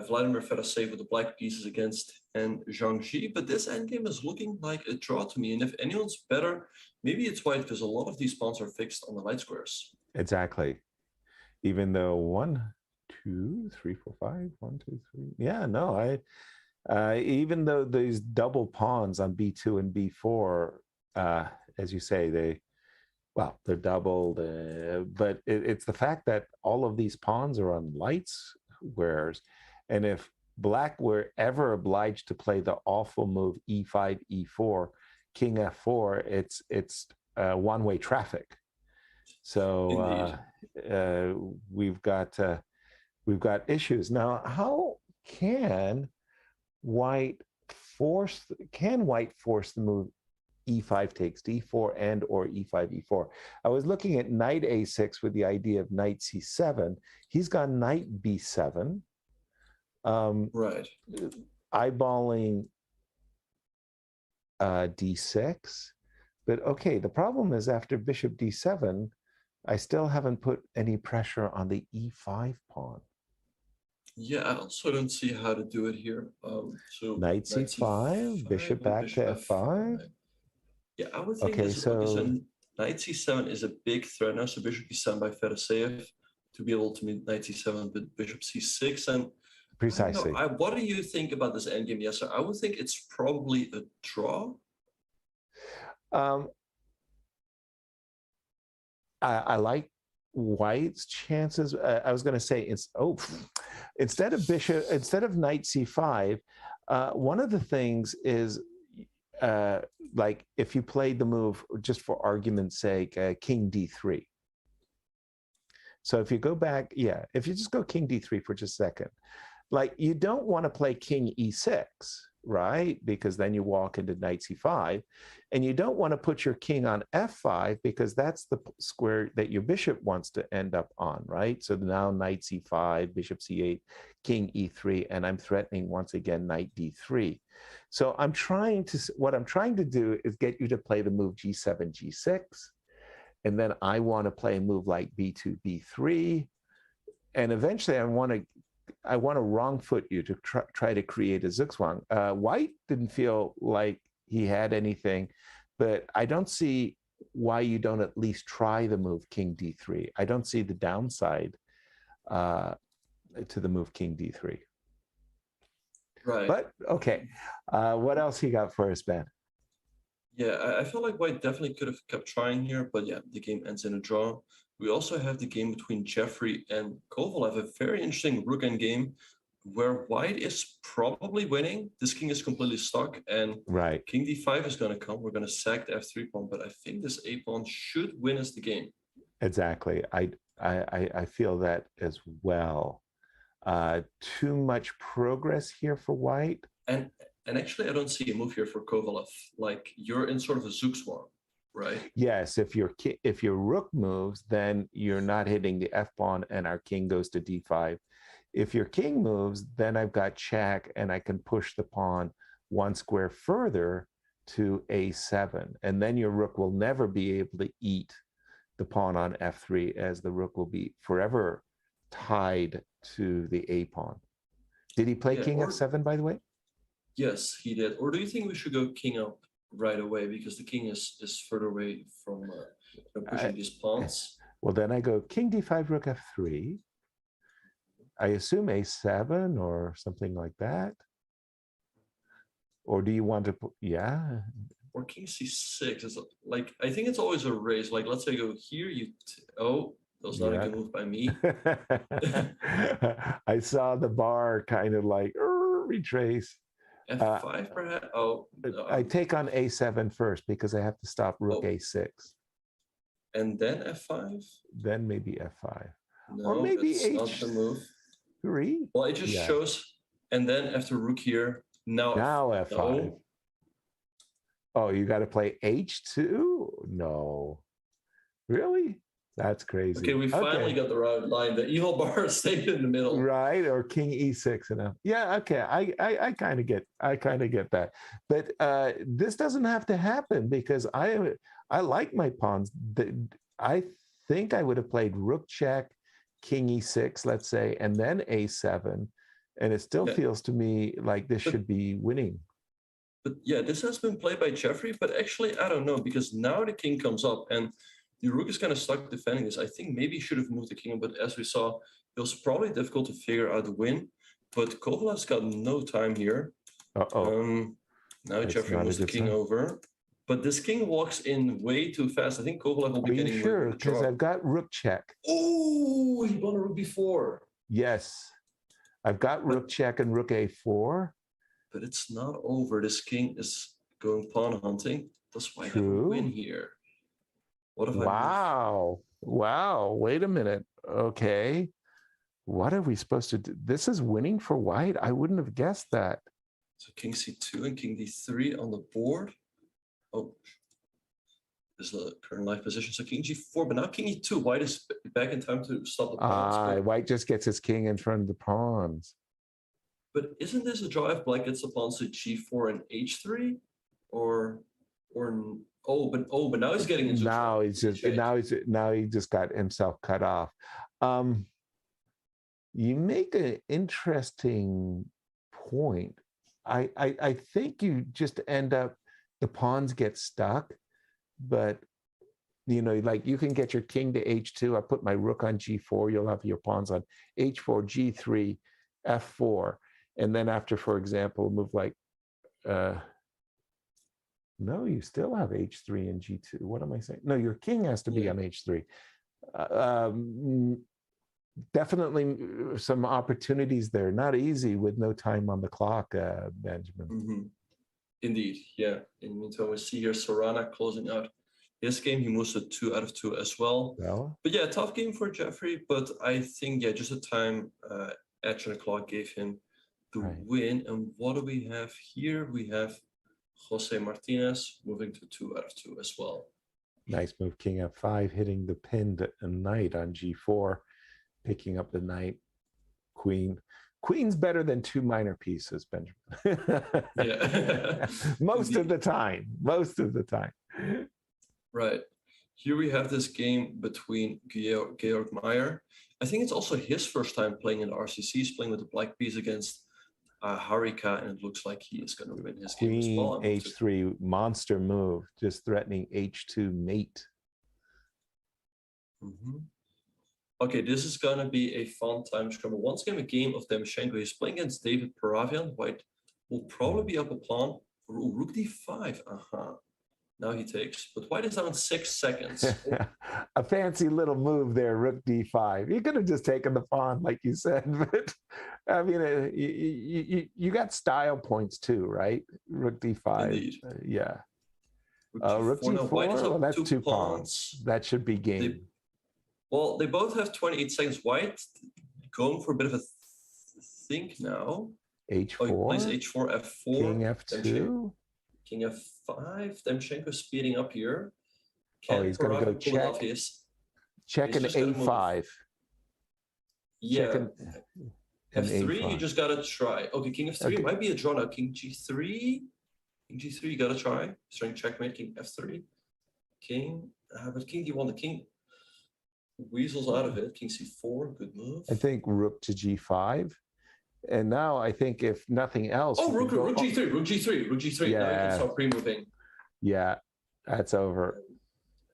Vladimir Fedoseev with the black pieces against and Zhang Ji, but this endgame is looking like a draw to me. And if anyone's better, maybe it's white, because a lot of these pawns are fixed on the light squares. Exactly. Even though 1, 2, 3, 4, 5, 1, 2, 3. Yeah, no, even though these double pawns on B2 and B4, as you say, they're doubled, but it's the fact that all of these pawns are on light squares. And if Black were ever obliged to play the awful move E5, E4, King F4, it's one-way traffic. So we've got issues now. How can White force the move E5 takes D4 and or E5, E4? I was looking at knight A6 with the idea of knight C7. He's got knight B7. Right. Eyeballing D6. But okay, the problem is after bishop D7, I still haven't put any pressure on the E5 pawn. Yeah, I also don't see how to do it here. So knight C5, bishop back to F5. Yeah, I would think knight C7 is a big threat now. So bishop E7 by Fedoseev to be able to meet knight C7 with bishop C6. And precisely. What do you think about this endgame, Yasser? I would think it's probably a draw. I like White's chances, I was going to say, instead of knight c5, one of the things is, like if you played the move, just for argument's sake, king d3. So if you go back, if you just go king d3 for just a second, like you don't want to play king e6, right? Because then you walk into knight c5, and you don't want to put your king on f5 because that's the square that your bishop wants to end up on, right? So now knight c5, bishop c8, king e3, and I'm threatening once again knight d3. So what I'm trying to do is get you to play the move g7, g6, and then I want to play a move like b2, b3, and eventually I want to wrong foot you to try to create a zugzwang. White didn't feel like he had anything, but I don't see why you don't at least try the move king d3. I don't see the downside to the move king d3. Right. But okay, what else you got for us, Ben? Yeah, I feel like White definitely could have kept trying here, but yeah, the game ends in a draw. We also have the game between Jeffrey and Kovalev, a very interesting rook endgame where White is probably winning. This king is completely stuck, and Right. king d5 is going to come. We're going to sack the f3 pawn, but I think this a pawn should win us the game. Exactly. I feel that as well. Too much progress here for White. And actually, I don't see a move here for Kovalev. Like, you're in sort of a zugzwang, right? Yes, if your rook moves, then you're not hitting the f pawn, and our king goes to d5. If your king moves, then I've got check, and I can push the pawn one square further to a7, and then your rook will never be able to eat the pawn on f3, as the rook will be forever tied to the a pawn. Did he play king f7, by the way? Yes, he did. Or do you think we should go king up right away because the king is further away from pushing these pawns? Well, then I go king d5, rook f3. I assume a7 or something like that. Or do you want to put, Or king c6 is like, I think it's always a race. Like, let's say go here, that was not a good move by me. I saw the bar kind of like retrace. f5 perhaps? Oh, no. I take on a7 first because I have to stop rook a6. And then f5? Then maybe f5. No, or maybe that's not the move. h3. Well, it just shows, and then after rook here, now f5. No. Oh, you got to play h2? No. Really? That's crazy. Okay, we finally got the right line. The evil bar stayed in the middle. Right, or king e6 enough. Yeah, okay. I kind of get that. But this doesn't have to happen because I like my pawns. I think I would have played rook check, king e6, let's say, and then a7, and it still feels to me like this should be winning. But yeah, this has been played by Jeffrey, but actually I don't know, because now the king comes up and the rook is kind of stuck defending this. I think maybe he should have moved the king, but as we saw, it was probably difficult to figure out the win. But Kovalev's got no time here. Now Jeffrey moves the king over. But this king walks in way too fast. I think Kovalev will be getting... Are you sure? Because I've got rook check. Oh, he won a rook b4. Yes. I've got rook check and rook a4. But it's not over. This king is going pawn hunting. Does White have a win here? What if Wow. Wait a minute. Okay. What are we supposed to do? This is winning for White? I wouldn't have guessed that. So king c2 and king d3 on the board. Oh, this is the current life position. So king g4, but now king e2. White is back in time to stop the pawns. White just gets his king in front of the pawns. But isn't this a draw if Black gets the pawns to g4 and h3? But now he's getting into now he just got himself cut off. You make an interesting point. I think you just end up, the pawns get stuck, but like you can get your king to h2. I put my rook on g4. You'll have your pawns on h4, g3, f4, and then after, for example, a move like no, you still have h3 and g2. What am I saying? No, your king has to be on h3. Definitely some opportunities there. Not easy with no time on the clock, Benjamin. Mm-hmm. Indeed, yeah. In the meantime, we see here Sorana closing out his game. He moves to 2 out of 2 as well. But yeah, tough game for Jeffrey. But I think, yeah, just the time edge on the clock gave him the win. And what do we have here? We have Jose Martinez moving to 2 out of 2 as well. Nice move, King F5, hitting the pinned knight on G4, picking up the knight, queen. Queen's better than 2 minor pieces, Benjamin. Yeah. Most of the time. Right. Here we have this game between Georg Meyer. I think it's also his first time playing in the RCC. He's playing with the black piece against Harika, and it looks like he is going to win his game as well. Queen H3, monster move, just threatening H2 mate. Mm-hmm. Okay, this is going to be a fun time scramble. Once again, a game of Demchenko. He's playing against David Paravian. White will probably be up a pawn. Rook d5. Now he takes, but White is down 6 seconds. A fancy little move there, Rook d5. You could have just taken the pawn, like you said, but I mean, you got style points too, right? Rook d5. Indeed. Yeah. Rook d4. Well, that's 2 pawns. That should be game. They both have 28 seconds. White going for a bit of a think now. H4. Oh, he plays H4, F4. King F2. King F5. Demchenko speeding up here. He's going to go check. Check an A5. Yeah. An F3, A5. you just got to try. Okay, King F3 might be a draw now. King G3. King G3, you got to try. Starting checkmate, King F3. King, but King D1, the King weasels out of it. King C4, good move. I think Rook to G5. And now I think if nothing else. Rook G3, Rook G3. Yeah. Now you can start pre-moving. Yeah, that's over.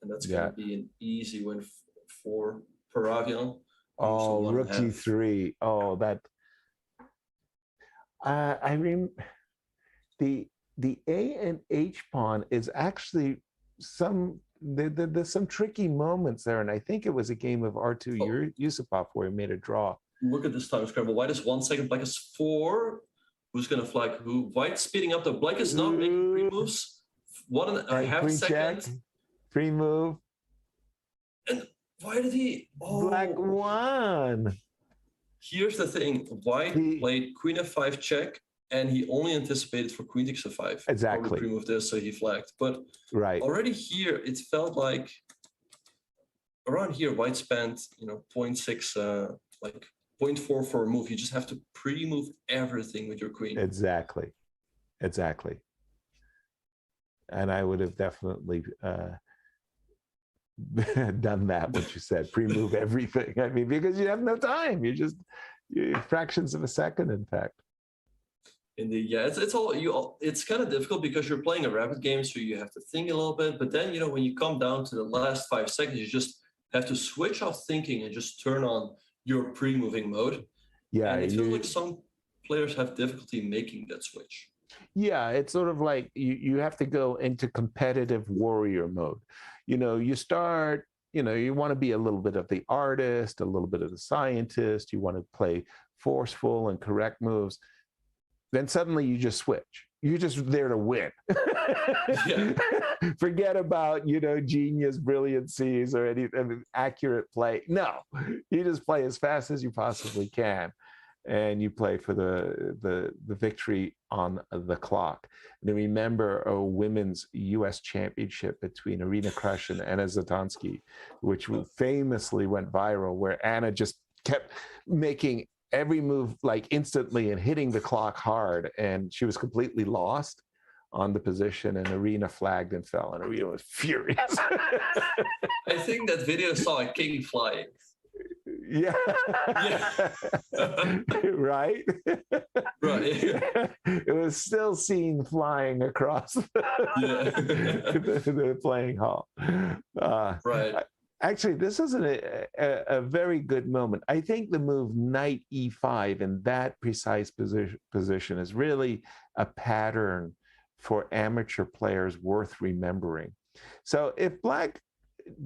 And that's going to be an easy win for Paravian. Rook G3. Oh, that. I mean, the A and H pawn is actually there's some tricky moments there, and I think it was a game of R2 Yusupov where he made a draw. Look at this time scramble. White is 1 second, black is 4. Who's going to flag who? White speeding up. The black is not making pre-moves. 1.5 seconds. Pre-move. And why did he? Black won. Here's the thing. White played Queen F5 check, and he only anticipated for Queen takes F5. Exactly. Pre-move this, so he flagged. But already here, it felt like around here, White spent 0.6, like 0.4 for a move. You just have to pre-move everything with your queen. Exactly. And I would have definitely done that, what you said, pre-move everything. I mean, because you have no time. You're fractions of a second, in fact. Indeed, yeah. It's kind of difficult because you're playing a rapid game, so you have to think a little bit. But then, when you come down to the last 5 seconds, you just have to switch off thinking and just turn on your pre-moving mode. Yeah, and it feels like some players have difficulty making that switch. Yeah, it's sort of like you have to go into competitive warrior mode. You start, you want to be a little bit of the artist, a little bit of the scientist. You want to play forceful and correct moves. Then suddenly you just switch. You're just there to win. Forget about, genius, brilliancies or any accurate play. No, you just play as fast as you possibly can. And you play for the victory on the clock. And remember a women's U.S. championship between Irina Krush and Anna Zatonsky, which famously went viral, where Anna just kept making every move like instantly and hitting the clock hard, and she was completely lost on the position, and Irina flagged and fell, and Irina was furious. I think that video saw a king flying. Yeah. Right? It was still seen flying across the playing hall. Actually, this is a very good moment. I think the move knight e5 in that precise position is really a pattern for amateur players worth remembering. So if black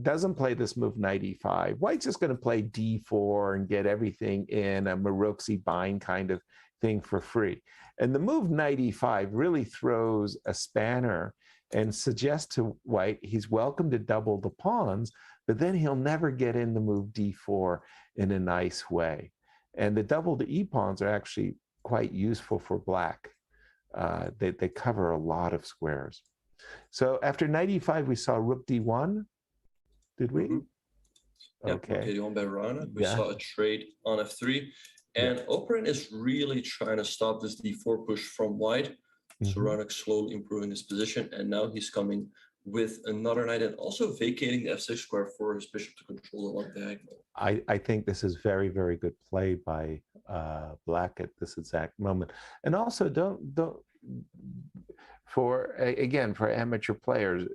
doesn't play this move knight e5. White's just going to play d4 and get everything in a Maroczy bind kind of thing for free. And the move knight e5 really throws a spanner and suggests to White he's welcome to double the pawns, but then he'll never get in the move d4 in a nice way. And the doubled e-pawns are actually quite useful for Black. They cover a lot of squares. So after knight e5, we saw rook d1, did we? Yeah, Okay. rook d1 by Rana. We saw a trade on f3. And Operin is really trying to stop this d4 push from White. So Ranak slowly improving his position. And now he's coming with another knight and also vacating the f6 square for his bishop to control the long diagonal. I think this is very, very good play by Black at this exact moment. And also don't for amateur players,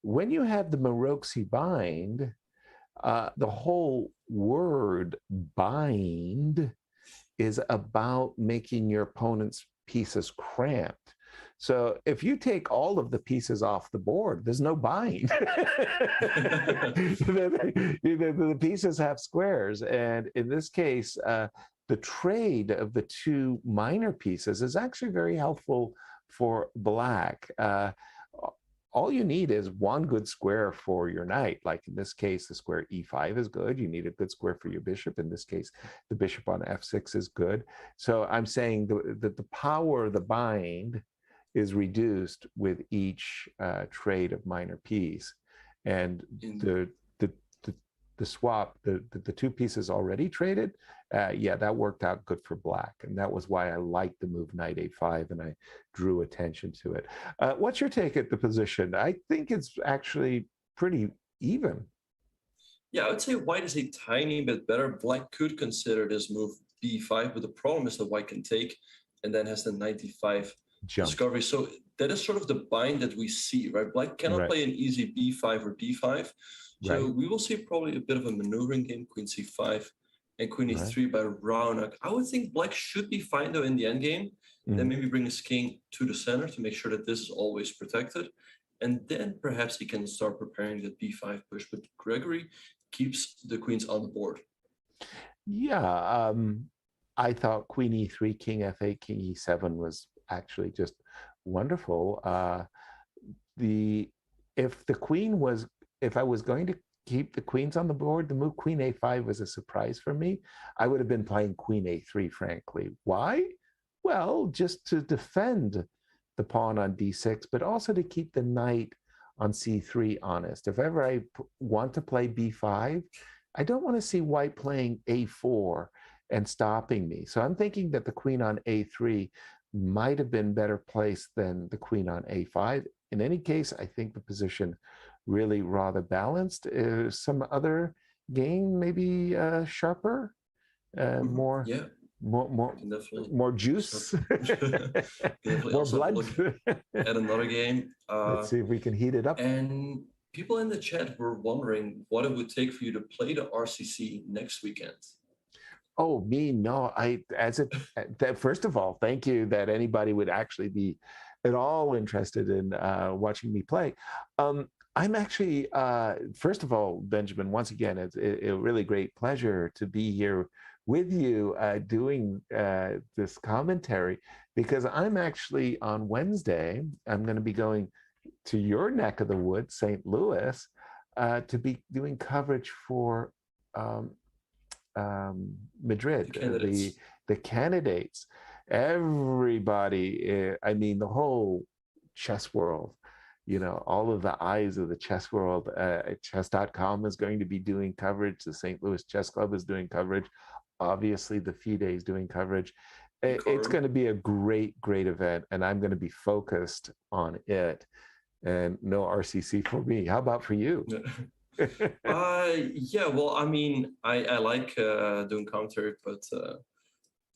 when you have the Maroczy bind, the whole word bind is about making your opponent's pieces cramped. So if you take all of the pieces off the board, there's no bind. The pieces have squares. And in this case, the trade of the two minor pieces is actually very helpful for Black. All you need is one good square for your knight. Like in this case, the square e5 is good. You need a good square for your bishop. In this case, the bishop on f6 is good. So I'm saying that the power of the bind is reduced with each trade of minor piece. And the swap, the two pieces already traded, that worked out good for Black. And that was why I liked the move knight a5 and I drew attention to it. What's your take at the position? I think it's actually pretty even. Yeah, I would say White is a tiny bit better. Black could consider this move b5, but the problem is that White can take and then has the 95 discovery. So that is sort of the bind that we see, right? Black cannot play an easy b5 or d5. So we will see probably a bit of a maneuvering game, queen c5 and queen e3 by Raunak. I would think Black should be fine though in the endgame. Then maybe bring his king to the center to make sure that this is always protected. And then perhaps he can start preparing the b5 push. But Gregory keeps the queens on the board. Yeah, I thought queen e3, king f8, king e7 was actually just wonderful. If I was going to keep the queens on the board, the move queen a5 was a surprise for me. I would have been playing queen a3, frankly. Why? Well, just to defend the pawn on d6, but also to keep the knight on c3 honest. If ever I want to play b5, I don't want to see White playing a4 and stopping me. So I'm thinking that the queen on a3 might have been better placed than the queen on a5. In any case, I think the position really rather balanced. Some other game maybe sharper, more juice, more blood. At another game. Let's see if we can heat it up. And people in the chat were wondering what it would take for you to play the RCC next weekend. Oh, me? No, first of all, thank you that anybody would actually be at all interested in watching me play. I'm actually, first of all, Benjamin, once again, it's a really great pleasure to be here with you doing this commentary, because I'm actually on Wednesday, I'm going to be going to your neck of the woods, St. Louis, to be doing coverage for Madrid, the candidates. Everybody, I mean, the whole chess world, you know, all of the eyes of the chess world. Chess.com is going to be doing coverage. The St. Louis Chess Club is doing coverage. Obviously, the FIDE is doing coverage. It's going to be a great, great event, and I'm going to be focused on it. And no RCC for me. How about for you? Yeah, well, I mean, I like doing commentary, but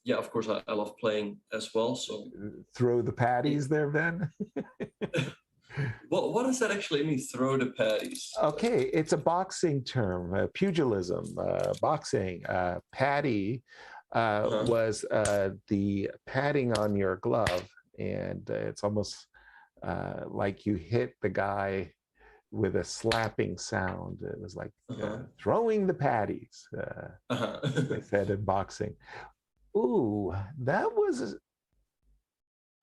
yeah, of course, I love playing as well. So throw the patties there, Ben. Well, what does that actually mean, throw the patties? Okay, it's a boxing term, pugilism, boxing. Patty was the padding on your glove, and it's almost like you hit the guy with a slapping sound. It was like throwing the patties, they said in boxing. Ooh, that was,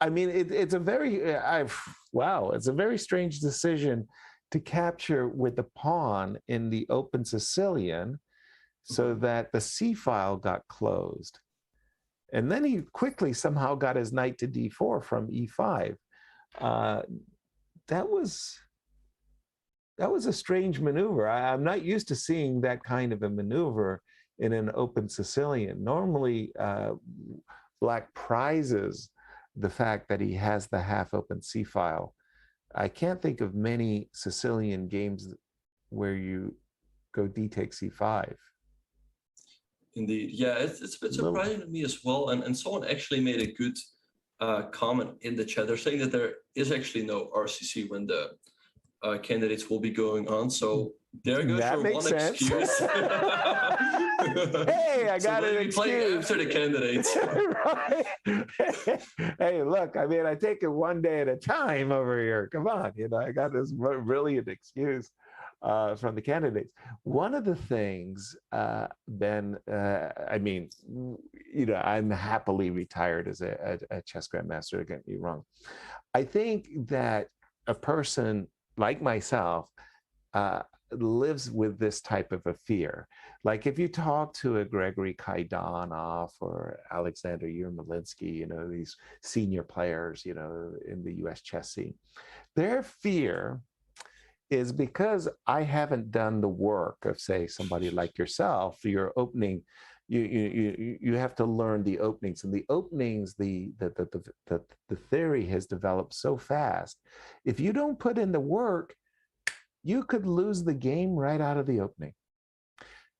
I mean, it's a very, it's a very strange decision to capture with the pawn in the open Sicilian so that the C file got closed. And then he quickly somehow got his knight to d4 from e5. That was a strange maneuver. I'm not used to seeing that kind of a maneuver in an open Sicilian. Normally, Black prizes the fact that he has the half-open C file. I can't think of many Sicilian games where you go d takes c5. Indeed, yeah, it's a bit surprising to me as well. And someone actually made a good comment in the chat. They're saying that there is actually no RCC when the candidates will be going on. So there goes your one excuse. Hey, I got an excuse. Playing after the candidates. Right. Hey, look, I mean, I take it one day at a time over here. Come on, I got this brilliant excuse from the candidates. One of the things, Ben, I mean, I'm happily retired as a chess grandmaster, don't get me wrong. I think that a person like myself lives with this type of a fear. Like if you talk to a Gregory Kaidanov or Alexander Yermolinsky, these senior players, in the US chess scene, their fear is because I haven't done the work of, say, somebody like yourself. Your opening, you have to learn the openings, and the openings, the theory has developed so fast. If you don't put in the work, you could lose the game right out of the opening.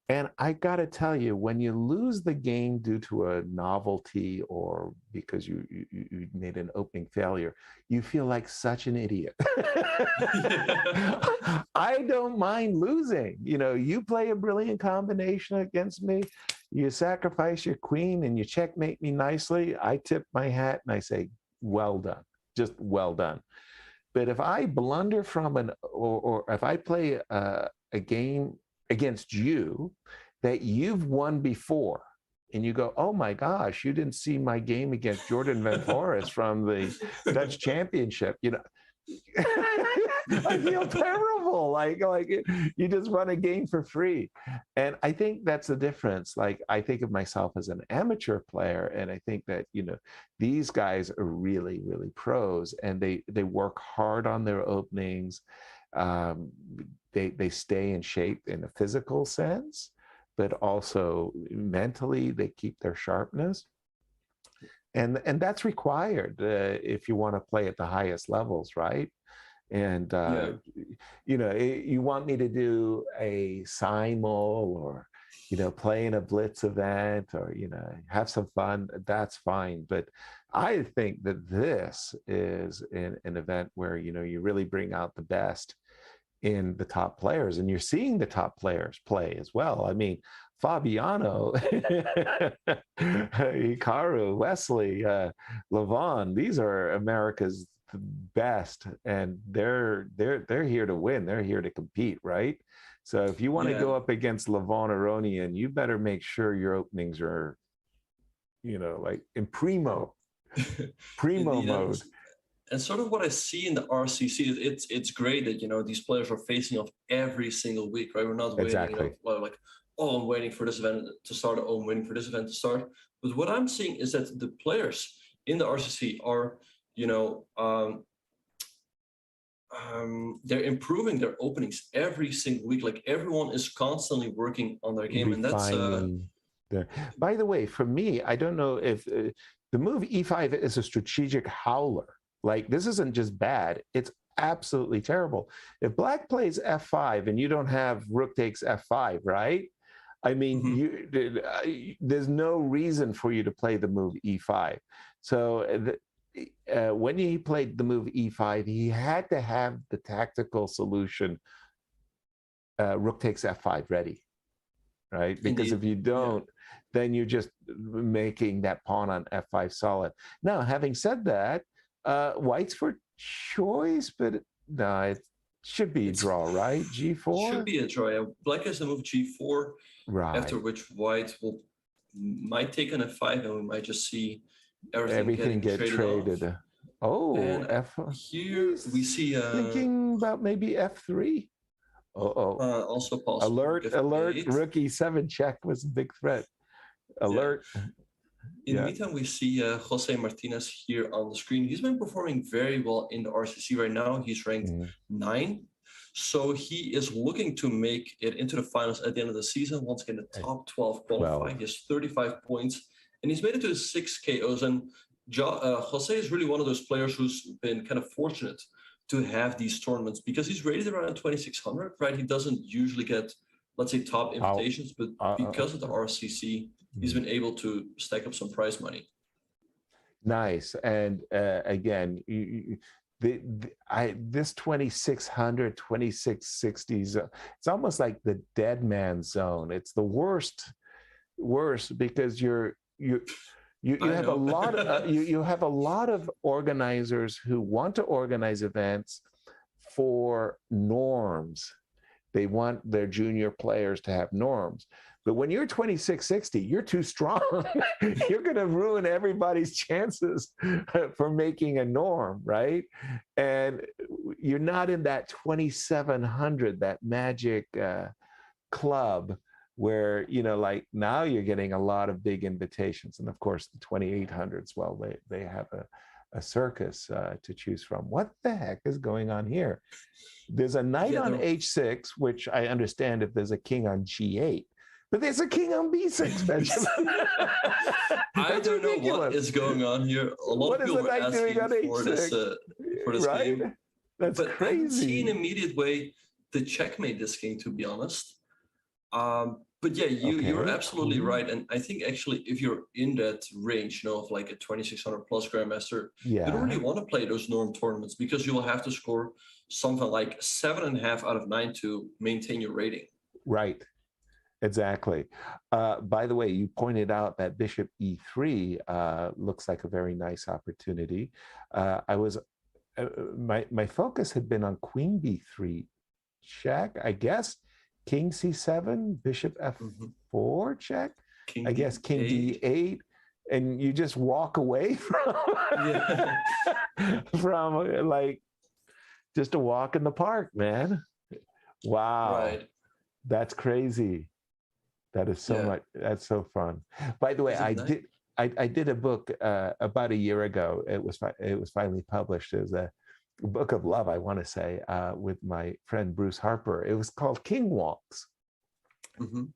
And I got to tell you, when you lose the game due to a novelty or because you made an opening failure, you feel like such an idiot. I don't mind losing. You play a brilliant combination against me, you sacrifice your queen and you checkmate me nicely. I tip my hat and I say, well done, just well done. But if I blunder from or if I play a game against you that you've won before, and you go, oh my gosh, you didn't see my game against Jordan Van Forest from the Dutch Championship, I feel terrible. Like you just run a game for free. And I think that's the difference. Like I think of myself as an amateur player, and I think that, these guys are really, really pros, and they work hard on their openings. They stay in shape in a physical sense, but also mentally they keep their sharpness. And that's required if you want to play at the highest levels, right? And you want me to do a simul or play in a blitz event or have some fun, that's fine. But I think that this is an event where you really bring out the best in the top players, and you're seeing the top players play as well. I mean, Fabiano, Hikaru, Wesley, Levon, these are America's best, and they're here to win. They're here to compete, right? So if you want to go up against Levon Aronian, you better make sure your openings are, like in primo mode. And sort of what I see in the RCC is it's great that these players are facing off every single week, right? We're not waiting, I'm waiting for this event to start, I'm waiting for this event to start. But what I'm seeing is that the players in the RCC are, they're improving their openings every single week. Like everyone is constantly working on their game, and that's. By the way, for me, I don't know if the move e5 is a strategic howler. Like this isn't just bad; it's absolutely terrible. If Black plays f5 and you don't have rook takes f5, right? I mean, there's no reason for you to play the move e5. So when he played the move e5, he had to have the tactical solution, rook takes f5 ready, right? Because if you don't, then you're just making that pawn on f5 solid. Now, having said that, White's for choice, but no, should be a draw, right? G4? Should be a draw. Yeah. Black has the move G4, Right. after which white might take an F5, and we might just see everything get getting traded. off. Oh, And F. here we see Thinking about maybe F3. also possible. Alert! F8. Rookie 7 check was a big threat. Alert! In the meantime, we see Jose Martinez here on the screen. He's been performing very well in the RCC right now. He's ranked 9. So he is looking to make it into the finals at the end of the season. Once again, the top 12 qualifying. He has 35 points, and he's made it to 6 KOs. And Jose is really one of those players who's been kind of fortunate to have these tournaments because he's rated around 2,600, right? He doesn't usually get, let's say, top invitations, but because of the RCC, he's been able to stack up some prize money. Nice. And again, this 2,600, 2,660s, it's almost like the dead man zone. It's the worst because you have a lot of you have a lot of organizers who want to organize events for norms. They want their junior players to have norms. But when you're 2,660, you're too strong. You're going to ruin everybody's chances for making a norm, right? And you're not in that 2,700, that magic club where, like now you're getting a lot of big invitations. And of course, the 2,800s, well, they have a circus to choose from. What the heck is going on here? There's a knight on H6, which I understand if there's a king on G8. But there's a king on B6, Benjamin. I don't know what is going on here. A lot of people were asking for this game. That's but crazy. I haven't seen an immediate way to checkmate this king, to be honest. But yeah, you're absolutely right. And I think actually if you're in that range, of like a 2,600 plus Grandmaster, you don't really want to play those norm tournaments because you will have to score something like 7.5 out of 9 to maintain your rating. Right. Exactly. By the way, you pointed out that Bishop E3 looks like a very nice opportunity. My focus had been on Queen B3 check, I guess. King C7, Bishop F4 check. King D8, and you just walk away from like just a walk in the park, man. Wow, right. That's crazy. That is so much. That's so fun. By the way, I did a book about a year ago. It was finally published as a book of love, I want to say, with my friend Bruce Harper. It was called King Walks,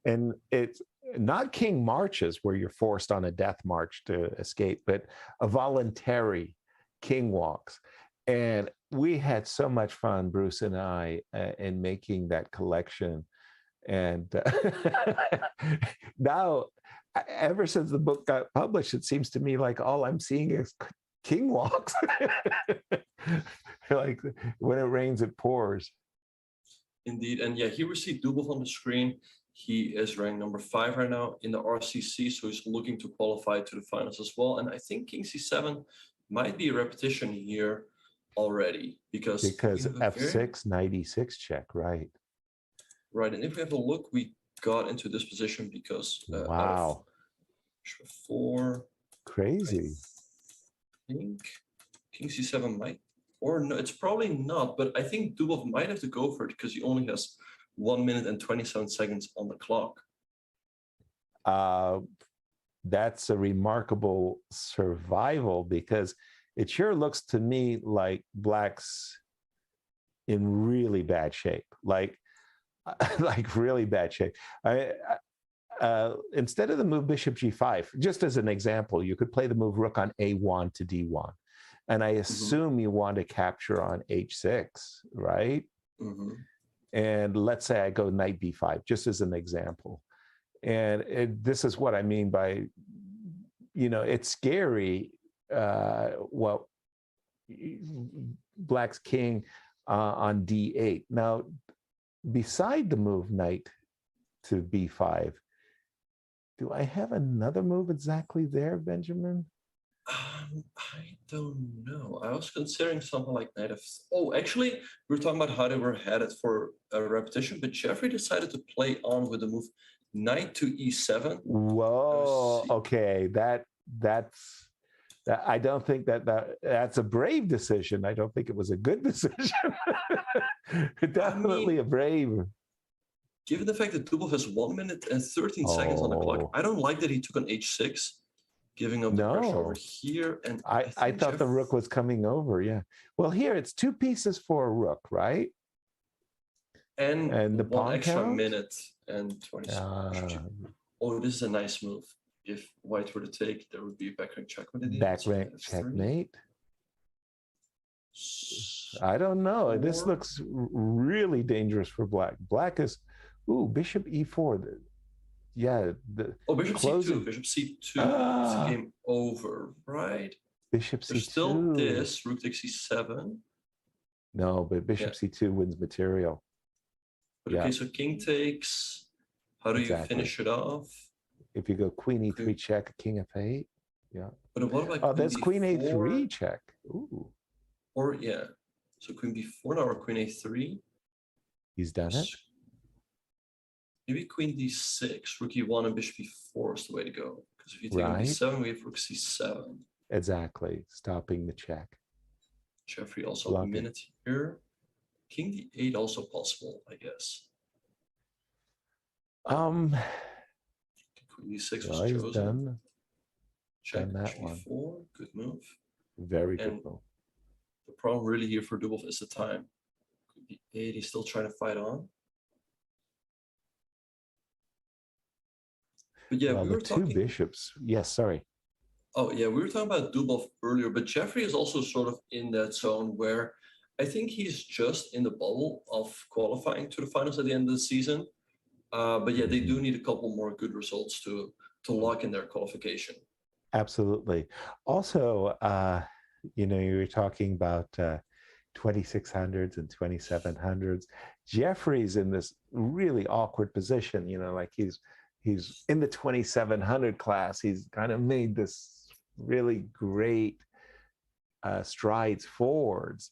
and it's not king marches where you're forced on a death march to escape, but a voluntary king walks. And we had so much fun, Bruce and I, in making that collection. And now, ever since the book got published, it seems to me like all I'm seeing is king walks. Like when it rains, it pours. Indeed. And yeah, here we see Dubov on the screen. He is ranked number 5 right now in the RCC, so he's looking to qualify to the finals as well. And I think King C7 might be a repetition here already because F6, 96 check, right? Right, and if we have a look, we got into this position because wow, 4. Crazy. I think King C7 might, or no, it's probably not. But I think Dubov might have to go for it because he only has 1 minute and 27 seconds on the clock. That's a remarkable survival because it sure looks to me like Black's in really bad shape. Like really bad shape. Instead of the move Bishop G5, just as an example, you could play the move Rook on A1 to D1. And I assume you want to capture on H6, right? And let's say I go Knight B5, just as an example. And this is what I mean by, it's scary. Well, Black's king on D8. Now, beside the move Knight to B5, do I have another move exactly there, Benjamin? I don't know. I was considering something like knight of. Oh, actually, we were talking about how they were headed for a repetition, but Jeffrey decided to play on with the move knight to e7. Whoa. Okay, that's. I don't think that's a brave decision. I don't think it was a good decision. Definitely a brave. Given the fact that Dubov has 1 minute and 13 seconds on the clock, Oh. I don't like that he took on h6, giving up the pressure over here. And I thought the rook was coming over. Yeah. Well, here it's 2 pieces for a rook, right? And the one pawn extra count? minute and 20 seconds. Oh, this is a nice move. If white were to take, there would be a backrank checkmate. Backrank checkmate. I don't know. This looks really dangerous for black. Black is, bishop e4. Yeah. Bishop c2. Bishop c2. It's a game over, right? Bishop c2. There's still this. Rook takes c7. No, but bishop c2 wins material. But okay, so king takes. How do you finish it off? If you go queen e3 check, king f8. Yeah. But what about there's queen a3 check. Ooh. Or so queen b4 now or queen a3. He's done it. Maybe queen d6, rook e1 and bishop e4 is the way to go. Because if you take d7, we have rook c7. Exactly, stopping the check. Jeffrey also a minute here. King d8 also possible, I guess. Queen d6 was chosen. Done. Check that h4, one. good move. Very good move. The problem really here for Dubov is the time. Queen d8, he's still trying to fight on. But yeah, we were talking 2 bishops. Yes, sorry. Oh yeah, we were talking about Dubov earlier, but Jeffrey is also sort of in that zone where I think he's just in the bubble of qualifying to the finals at the end of the season. But yeah, they do need a couple more good results to lock in their qualification. Absolutely. Also, you were talking about 2600s and 2700s. Jeffrey's in this really awkward position, like he's in the 2700 class. He's kind of made this really great strides forwards.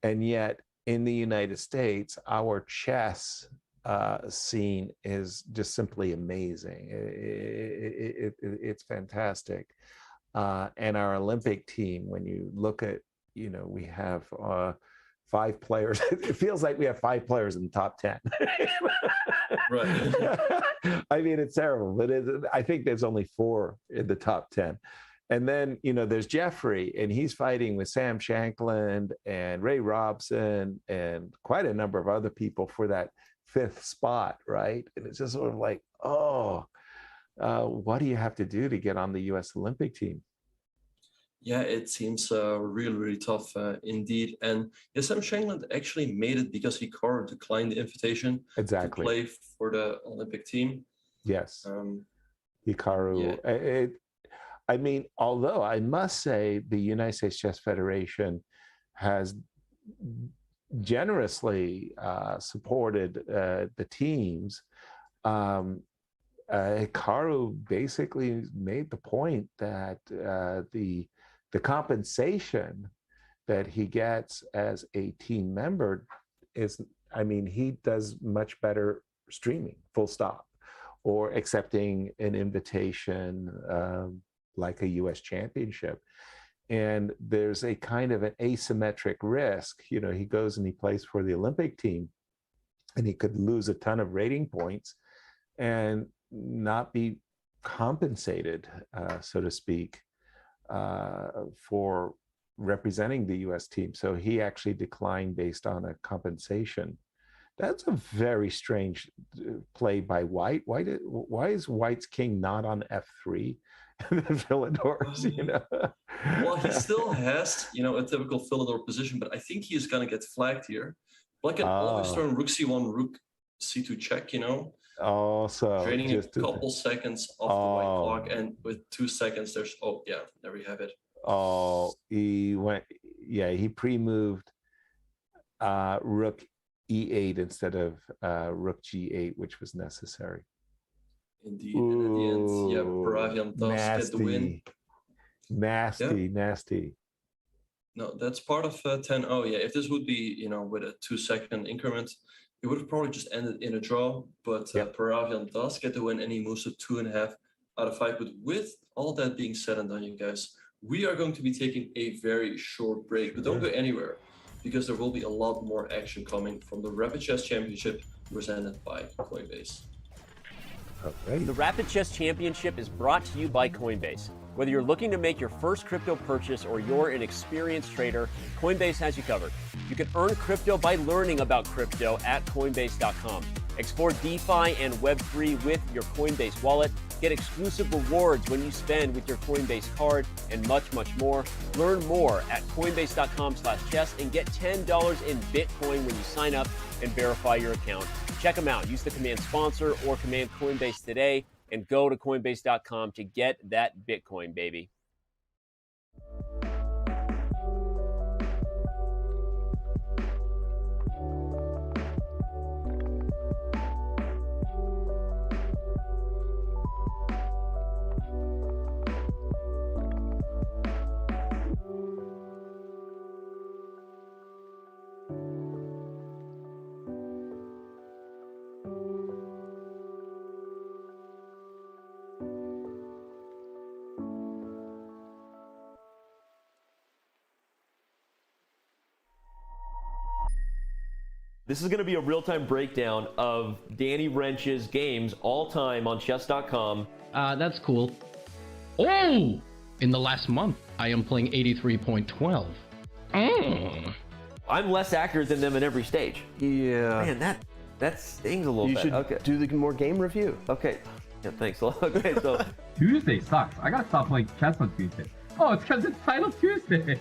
And yet in the United States, our chess scene is just simply amazing. It's fantastic. And our Olympic team, when you look at, we have 5 players. It feels like we have 5 players in the top 10. Right. I mean, it's terrible, but I think there's only 4 in the top 10. And then, there's Jeffrey, and he's fighting with Sam Shankland and Ray Robson and quite a number of other people for that 5th spot, right? And it's just sort of like, what do you have to do to get on the U.S. Olympic team? Yeah, it seems really, really tough indeed. And Sam Shankland actually made it because Hikaru declined the invitation to play for the Olympic team. Yes. Hikaru. Yeah. I mean, although I must say the United States Chess Federation has generously supported the teams. Hikaru basically made the point that the compensation that he gets as a team member is, he does much better streaming, full stop, or accepting an invitation like a US championship. And there's a kind of an asymmetric risk. He goes and he plays for the Olympic team, and he could lose a ton of rating points and not be compensated, so to speak, for representing the US team. So he actually declined based on a compensation. That's a very strange play by White. Why is White's king not on f3? Philidor's, Well, he still has, a typical Philidor position, but I think he's going to get flagged here. Black can always turn rook c1, rook c2 check, Also, draining just a couple seconds off the white clock, and with 2 seconds, there we have it. He went, he pre-moved rook e8 instead of rook g8, which was necessary. Indeed, and at the end, Baravian does get the win. Nasty, nasty. No, that's part of 10. Oh yeah, if this would be, you know, with a 2-second increment, it would have probably just ended in a draw. But Paravian does get the win, and he moves to 2.5 out of 5. But with all that being said and done, you guys, we are going to be taking a very short break, but don't go anywhere, because there will be a lot more action coming from the Rapid Chess Championship presented by Coinbase. Okay. The Rapid Chess Championship is brought to you by Coinbase. Whether you're looking to make your first crypto purchase or you're an experienced trader, Coinbase has you covered. You can earn crypto by learning about crypto at Coinbase.com. Explore DeFi and Web3 with your Coinbase wallet. Get exclusive rewards when you spend with your Coinbase Card, and much, much more. Learn more at Coinbase.com/chess and get $10 in Bitcoin when you sign up and verify your account. Check them out. Use the command sponsor or command Coinbase today and go to Coinbase.com to get that Bitcoin, baby. This is going to be a real-time breakdown of Danny Wrench's games all time on chess.com. That's cool. Oh! In the last month, I am playing 83.12. I'm less accurate than them in every stage. Yeah. Man, that stings a little You bit. should Okay. do the more game review. Okay. Yeah, thanks a lot. Okay, so Tuesday sucks. I gotta stop playing chess on Tuesday. Oh, it's because it's Title Tuesday.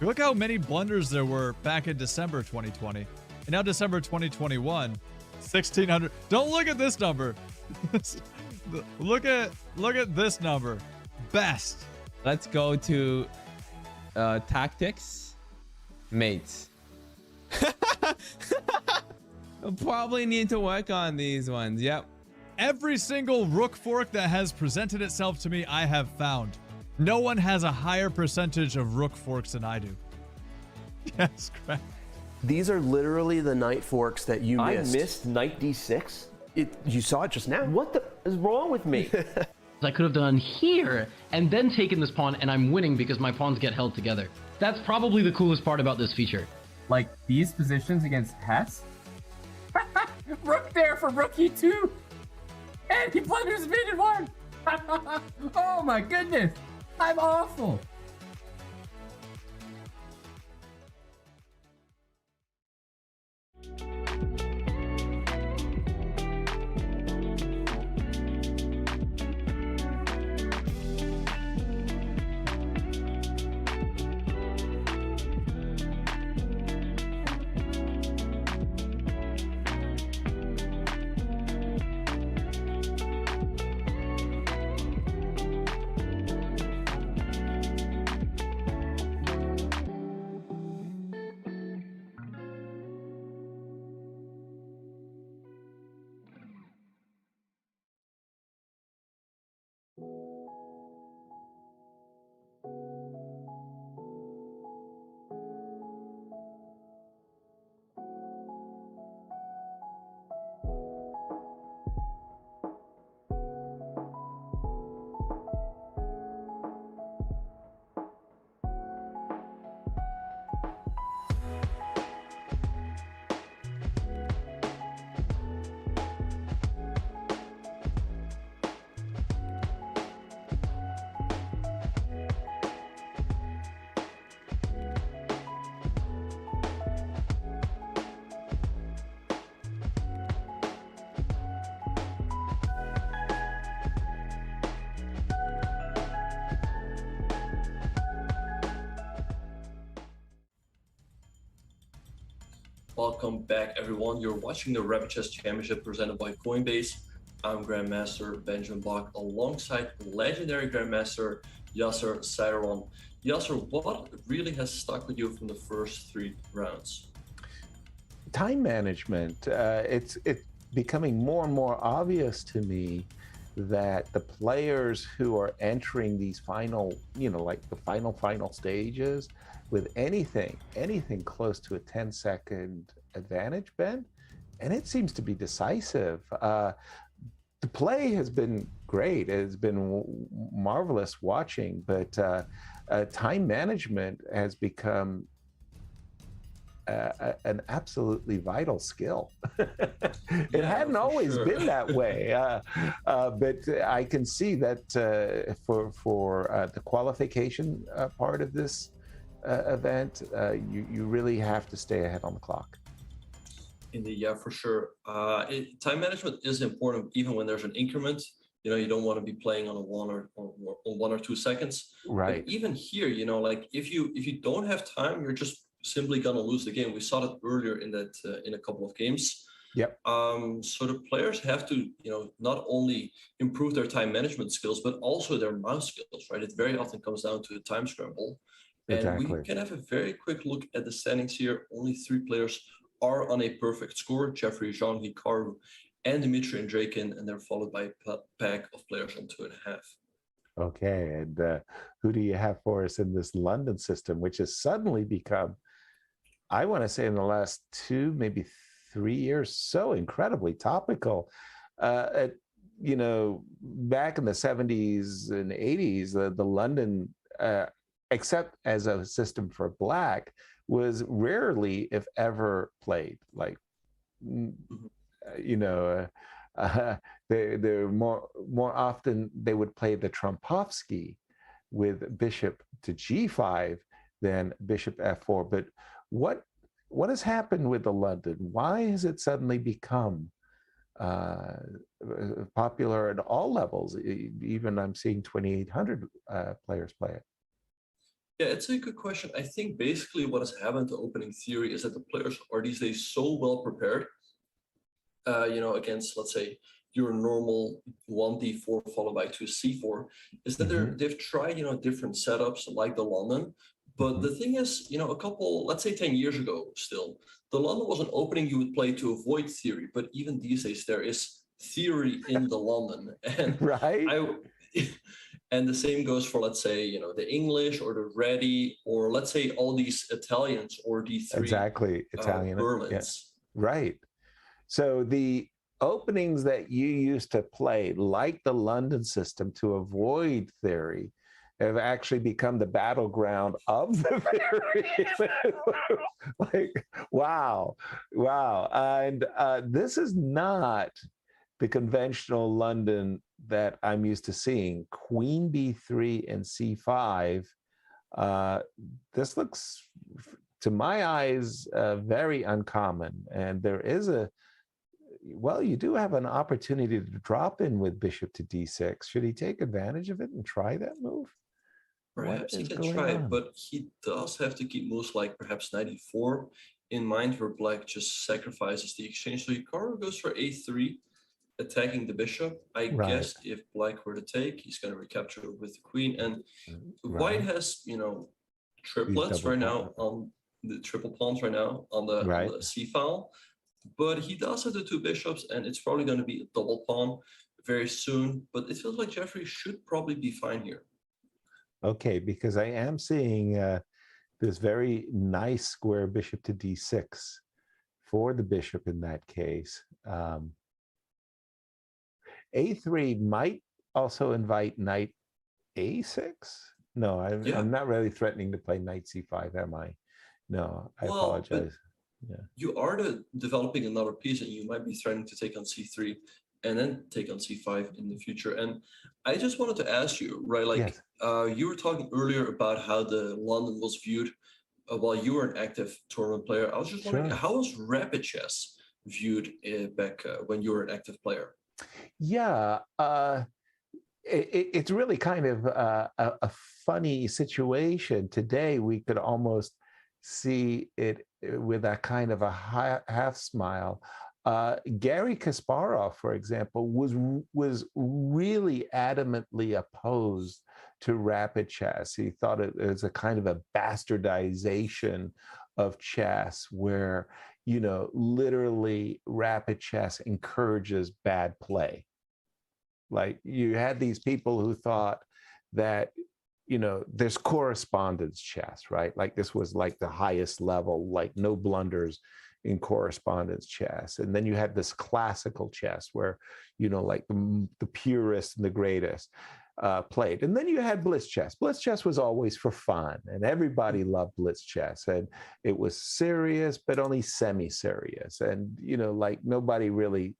Look how many blunders there were back in December 2020. And now December 2021, 1,600. Don't look at this number. look at this number. Best. Let's go to tactics. Mates. I'll probably need to work on these ones. Yep. Every single rook fork that has presented itself to me, I have found. No one has a higher percentage of rook forks than I do. Yes, correct. These are literally the knight forks that you missed. I missed knight d6? You saw it just now. What the is wrong with me? I could have done here and then taken this pawn, and I'm winning because my pawns get held together. That's probably the coolest part about this feature. Like these positions against Hess. Rook there for rook e2. And he blunders mate in 1. Oh my goodness. I'm awful. Welcome back, everyone. You're watching the Rapid Chess Championship presented by Coinbase. I'm Grandmaster Benjamin Bach alongside legendary Grandmaster Yasser Cyron. Yasser, what really has stuck with you from the first 3 rounds? Time management. It's becoming more and more obvious to me that the players who are entering these final, like the final stages with anything close to a 10-second advantage, Ben, and it seems to be decisive. The play has been great. It's been marvelous watching, but time management has become an absolutely vital skill. It hadn't always been that way, but I can see that for the qualification part of this event, you really have to stay ahead on the clock. Indeed, yeah, for sure. Time management is important, even when there's an increment. You don't want to be playing on a 1 or 2 seconds. Right. But even here, like if you don't have time, you're just simply gonna lose the game. We saw that earlier in a couple of games. Yep. So the players have to, not only improve their time management skills, but also their mouse skills, right? It very often comes down to a time scramble. And Exactly. we can have a very quick look at the standings here. Only 3 players are on a perfect score: Jeffrey, Jean, Hikaru, and Dimitri and Draken, and they're followed by a pack of players on 2.5. Okay, and who do you have for us in this London system, which has suddenly become, I want to say in the last 2, maybe 3 years, so incredibly topical. Back in the 70s and 80s, the London, except as a system for Black, was rarely, if ever, played. Like, they're more often they would play the Trompovsky with bishop to g5 than bishop f4. But what has happened with the London? Why has it suddenly become popular at all levels? Even I'm seeing 2,800 players play it. Yeah, it's a good question. I think basically what has happened to opening theory is that the players are these days so well prepared, against, let's say, your normal 1d4 followed by 2c4, is that they've tried, different setups like the London. But the thing is, let's say 10 years ago still, the London was an opening you would play to avoid theory. But even these days, there is theory in the London. And right. And the same goes for, let's say, the English or the Ready, or let's say all these Italians or D3. Exactly, Italian. Berlins. Yeah. Right. So the openings that you used to play, like the London system, to avoid theory, have actually become the battleground of the theory. Like, wow. And this is not the conventional London that I'm used to seeing. Queen b3 and c5. This looks, to my eyes, very uncommon. And there is you do have an opportunity to drop in with bishop to d6. Should he take advantage of it and try that move? Perhaps he can try it, but he does have to keep moves like perhaps knight e4 in mind, where Black just sacrifices the exchange. So Hikaru goes for a3, attacking the bishop. I guess if Black were to take, he's going to recapture with the queen. And White has, triplets right now on the triple pawns right now on the c file. But he does have the 2 bishops, and it's probably going to be a double pawn very soon. But it feels like Jeffrey should probably be fine here. Okay, because I am seeing this very nice square bishop to d6 for the bishop in that case. A3 might also invite knight a6. No, I'm not really threatening to play knight c5, am I? No, I apologize. Yeah. You are developing another piece, and you might be threatening to take on c3 and then take on c5 in the future. And I just wanted to ask you, right, like you were talking earlier about how the London was viewed while you were an active tournament player. I was just wondering, how was rapid chess viewed back when you were an active player? Yeah, it's really kind of a funny situation. Today, we could almost see it with a kind of a half smile. Garry Kasparov, for example, was really adamantly opposed to rapid chess. He thought it was a kind of a bastardization of chess where, literally rapid chess encourages bad play. Like you had these people who thought that, there's correspondence chess, right? Like this was like the highest level, like no blunders in correspondence chess. And then you had this classical chess where, like the purest and the greatest played. And then you had blitz chess. Blitz chess was always for fun, and everybody loved blitz chess. And it was serious, but only semi-serious. And, like nobody really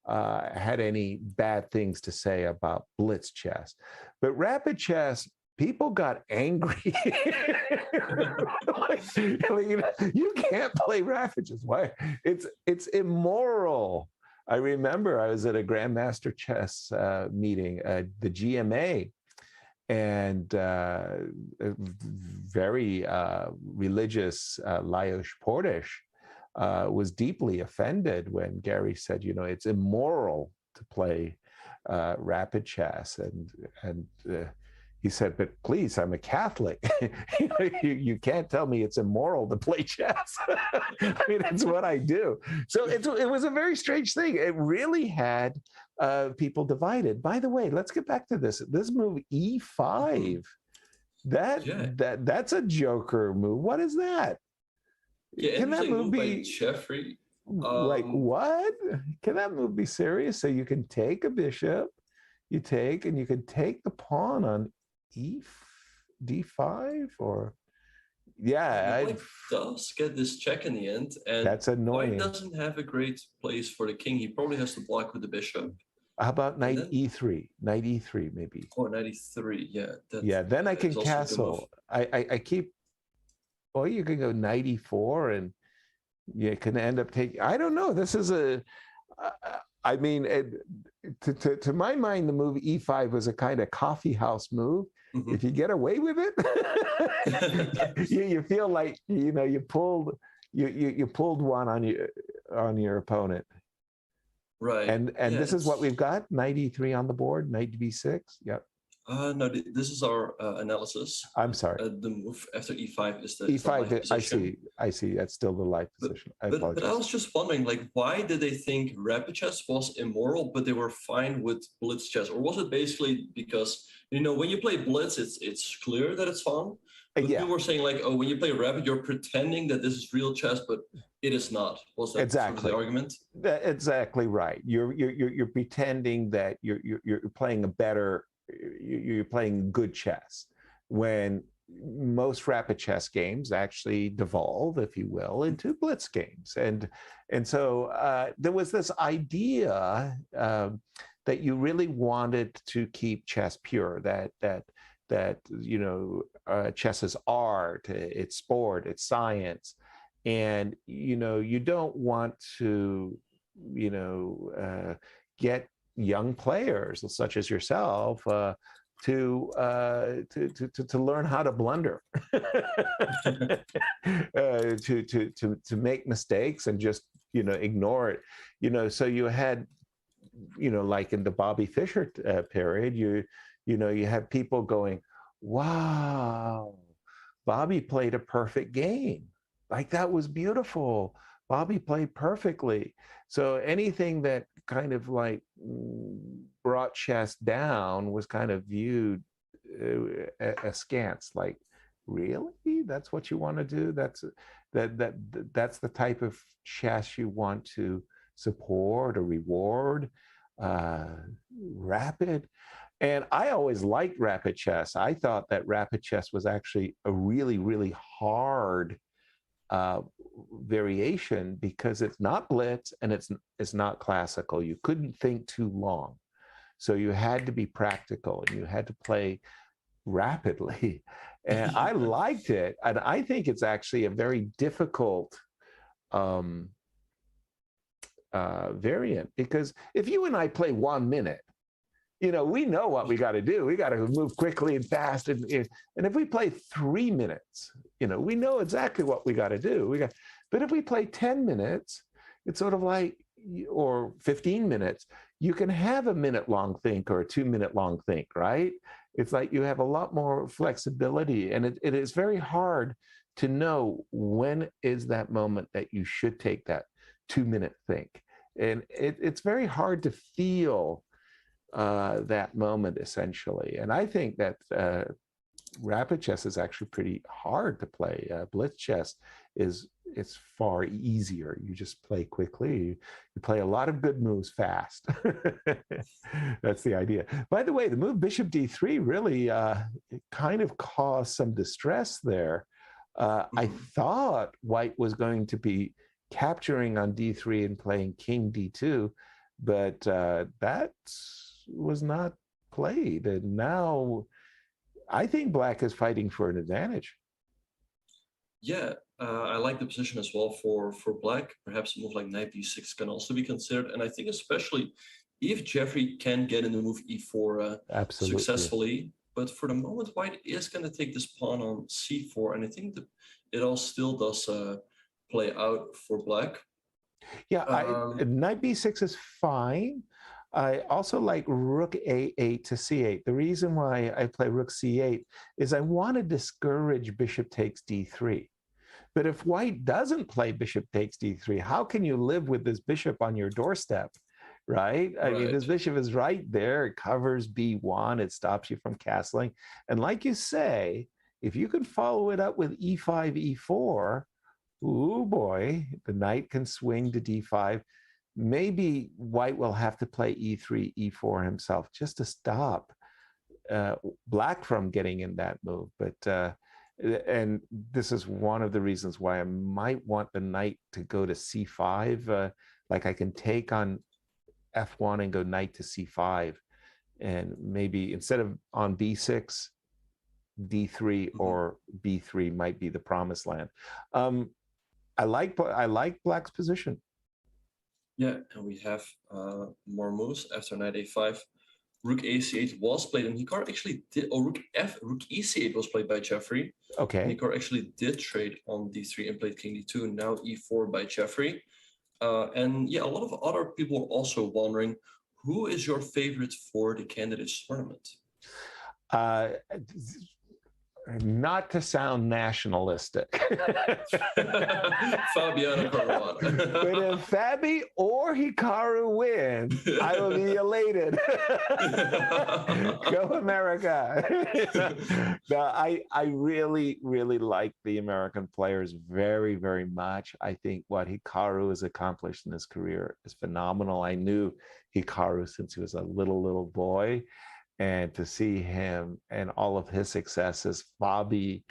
had any bad things to say about blitz chess. But rapid chess, people got angry. You can't play rapid chess. Why? It's immoral. I remember I was at a Grandmaster Chess meeting, the GMA, and a very religious Lajos Portish was deeply offended when Gary said, it's immoral to play rapid chess, and he said, but please, I'm a Catholic. You can't tell me it's immoral to play chess. I mean, it's what I do. So it was a very strange thing. It really had people divided. By the way, let's get back to this. This move E5, that's a joker move. What is that? Yeah, can that move be Jeffrey? Like what? Can that move be serious? So you can take a bishop, you take, and you can take the pawn on D5, or White does get this check in the end, and that's annoying. White doesn't have a great place for the king. He probably has to block with the bishop. How about knight E3? Knight E3 maybe. Or knight E3, yeah. Then I can castle. I keep. Well, you can go knight E4, and you can end up taking. I don't know. This is a. I mean, to my mind, the move E5 was a kind of coffee house move. Mm-hmm. If you get away with it, you feel like you pulled one on your opponent. Right. And this is what we've got: knight E3 on the board, knight B6. Yep. No, this is our analysis. I'm sorry. The move after E5 is the E5. I see. That's still the life position. But I was just wondering, like, why did they think rapid chess was immoral, but they were fine with blitz chess? Or was it basically because, when you play blitz, it's clear that it's fun? But people were saying, like, when you play rapid, you're pretending that this is real chess, but it is not. Was that exactly sort of the argument? Exactly right. You're pretending that you're playing a better. You're playing good chess, when most rapid chess games actually devolve, if you will, into blitz games. And so there was this idea that you really wanted to keep chess pure, that chess is art, it's sport, it's science, and you don't want to get young players such as yourself to learn how to blunder, to make mistakes and just ignore it. So you had like in the Bobby Fischer period, you had people going, wow, Bobby played a perfect game, like that was beautiful. Bobby played perfectly. So anything that kind of like brought chess down was kind of viewed askance. Like, really? That's what you want to do? That's the type of chess you want to support or reward? Rapid. And I always liked rapid chess. I thought that rapid chess was actually a really, really hard variation, because it's not blitz and it's not classical. You couldn't think too long, so you had to be practical and you had to play rapidly. And I liked it, and I think it's actually a very difficult variant, because if you and I play 1 minute, we know what we got to do. We got to move quickly and fast. And if we play 3 minutes, we know exactly what we got to do. But if we play 10 minutes, it's sort of like, or 15 minutes, you can have a minute-long think or a 2-minute-long think, right? It's like you have a lot more flexibility. And it is very hard to know when is that moment that you should take that 2-minute think. And it's very hard to feel that moment essentially. And I think that rapid chess is actually pretty hard to play. Blitz chess it's far easier. You just play quickly. You play a lot of good moves fast. That's the idea. By the way, the move bishop d3 really it kind of caused some distress there. I thought white was going to be capturing on d3 and playing king d2, but that was not played. And now I think black is fighting for an advantage. Yeah, I like the position as well for black. Perhaps a move like knight d6 can also be considered. And I think especially if Jeffrey can get in the move e4 successfully. But for the moment, white is going to take this pawn on c4. And I think that it all still does play out for black. Yeah, knight b6 is fine. I also like rook a8 to c8. The reason why I play rook c8 is I want to discourage bishop takes d3. But if white doesn't play bishop takes d3, how can you live with this bishop on your doorstep, right? I mean, this bishop is right there. It covers b1. It stops you from castling. And like you say, if you can follow it up with e5, e4, ooh boy, the knight can swing to d5. Maybe white will have to play e3, e4 himself just to stop black from getting in that move. But and this is one of the reasons why I might want the knight to go to c5. Like I can take on f1 and go knight to c5, and maybe instead of on b6, d3 or b3 might be the promised land. I like black's position. Yeah, and we have more moves after knight a5. Rook ac8 was played, and Hikaru actually did. Oh, rook e8 was played by Jeffrey. Okay. And Hikaru actually did trade on d3 and played king d2. Now e4 by Jeffrey. And yeah, a lot of other people are also wondering, who is your favorite for the candidates tournament? Not to sound nationalistic. Fabiano Caruana. But if Fabi or Hikaru win, I will be elated. Go America. No, I really, really like the American players very, very much. I think what Hikaru has accomplished in his career is phenomenal. I knew Hikaru since he was a little boy. And to see him and all of his successes, Fabi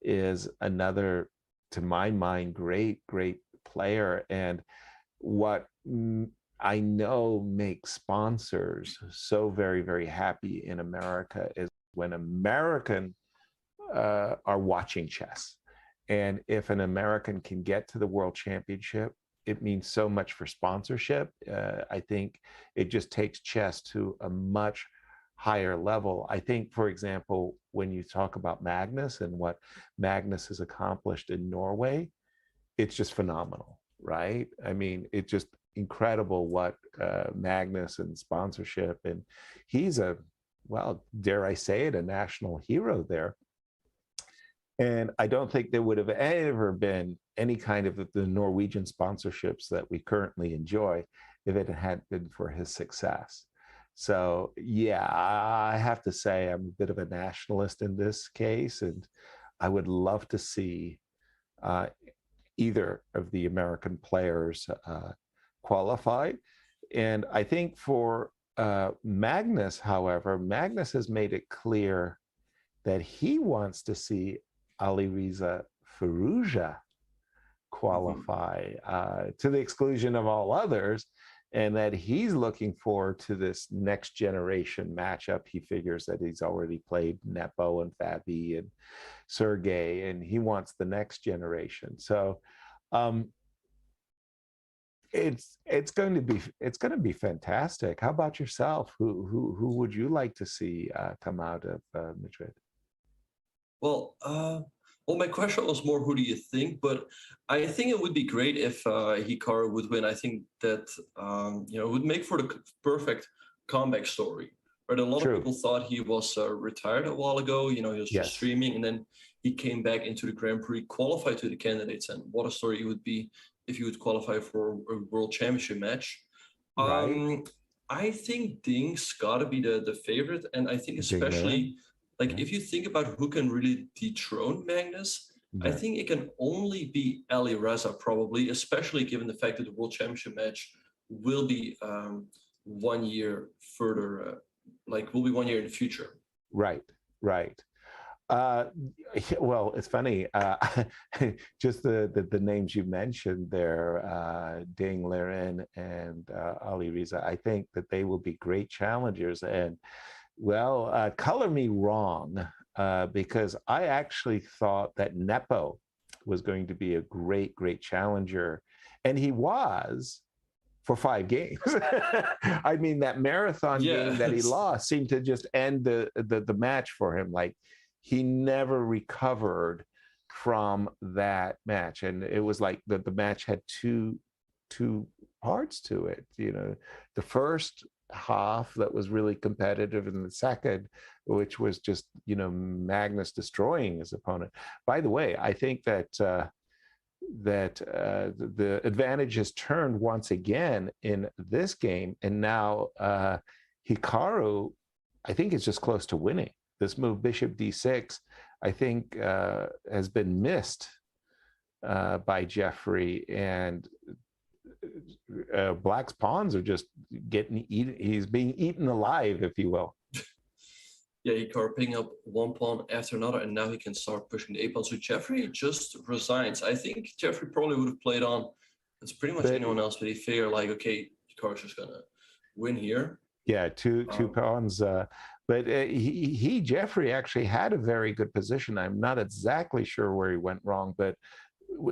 is another, to my mind, great player. And what I know makes sponsors so very, very happy in America is when American are watching chess. And if an American can get to the World Championship, it means so much for sponsorship. I think it just takes chess to a much higher level. I think, for example, when you talk about Magnus and what Magnus has accomplished in Norway, it's just phenomenal, right? I mean, it's just incredible what Magnus and sponsorship, and he's a, well, dare I say it, a national hero there. And I don't think there would have ever been any kind of the Norwegian sponsorships that we currently enjoy if it hadn't been for his success. So yeah, I have to say I'm a bit of a nationalist in this case, and I would love to see either of the American players qualify. And I think for Magnus, however, Magnus has made it clear that he wants to see Alireza Firouzja qualify to the exclusion of all others, and that he's looking forward to this next generation matchup. He figures that he's already played Nepo and Fabi and Sergey, and he wants the next generation. So it's going to be fantastic. How about yourself? Who would you like to see come out of Madrid? Well, my question was more, who do you think? But I think it would be great if Hikaru would win. I think that it would make for the perfect comeback story. Right? A lot of people thought he was retired a while ago. He was just streaming, and then he came back into the Grand Prix, qualified to the candidates, and what a story it would be if he would qualify for a World Championship match. Right. I think Ding's got to be the favorite, and I think especially like if you think about who can really dethrone Magnus, I think it can only be Ali Reza probably, especially given the fact that the World Championship match will be 1 year further, like will be 1 year in the future. Right. Well, it's funny. Just the names you mentioned there, Ding Liren and Ali Reza, I think that they will be great challengers. And well, color me wrong, because I actually thought that Nepo was going to be a great challenger, and he was for 5 games. I mean, that marathon game that he lost seemed to just end the match for him. Like, he never recovered from that match, and it was like the match had two parts to it. You know, the first half that was really competitive, and the second, which was just, you know, Magnus destroying his opponent. By the way, I think that the advantage has turned once again in this game, and now Hikaru, I think, is just close to winning. This move, Bishop D6, I think has been missed by Jeffrey, and Black's pawns are just getting eaten. He's being eaten alive, if you will. Yeah, Hikaru picking up one pawn after another, and now he can start pushing the A-pawn. So Jeffrey just resigns. I think Jeffrey probably would have played on as pretty much anyone else, but he figured like, okay, Hikaru's just gonna win here. Yeah, two pawns. But Jeffrey actually had a very good position. I'm not exactly sure where he went wrong, but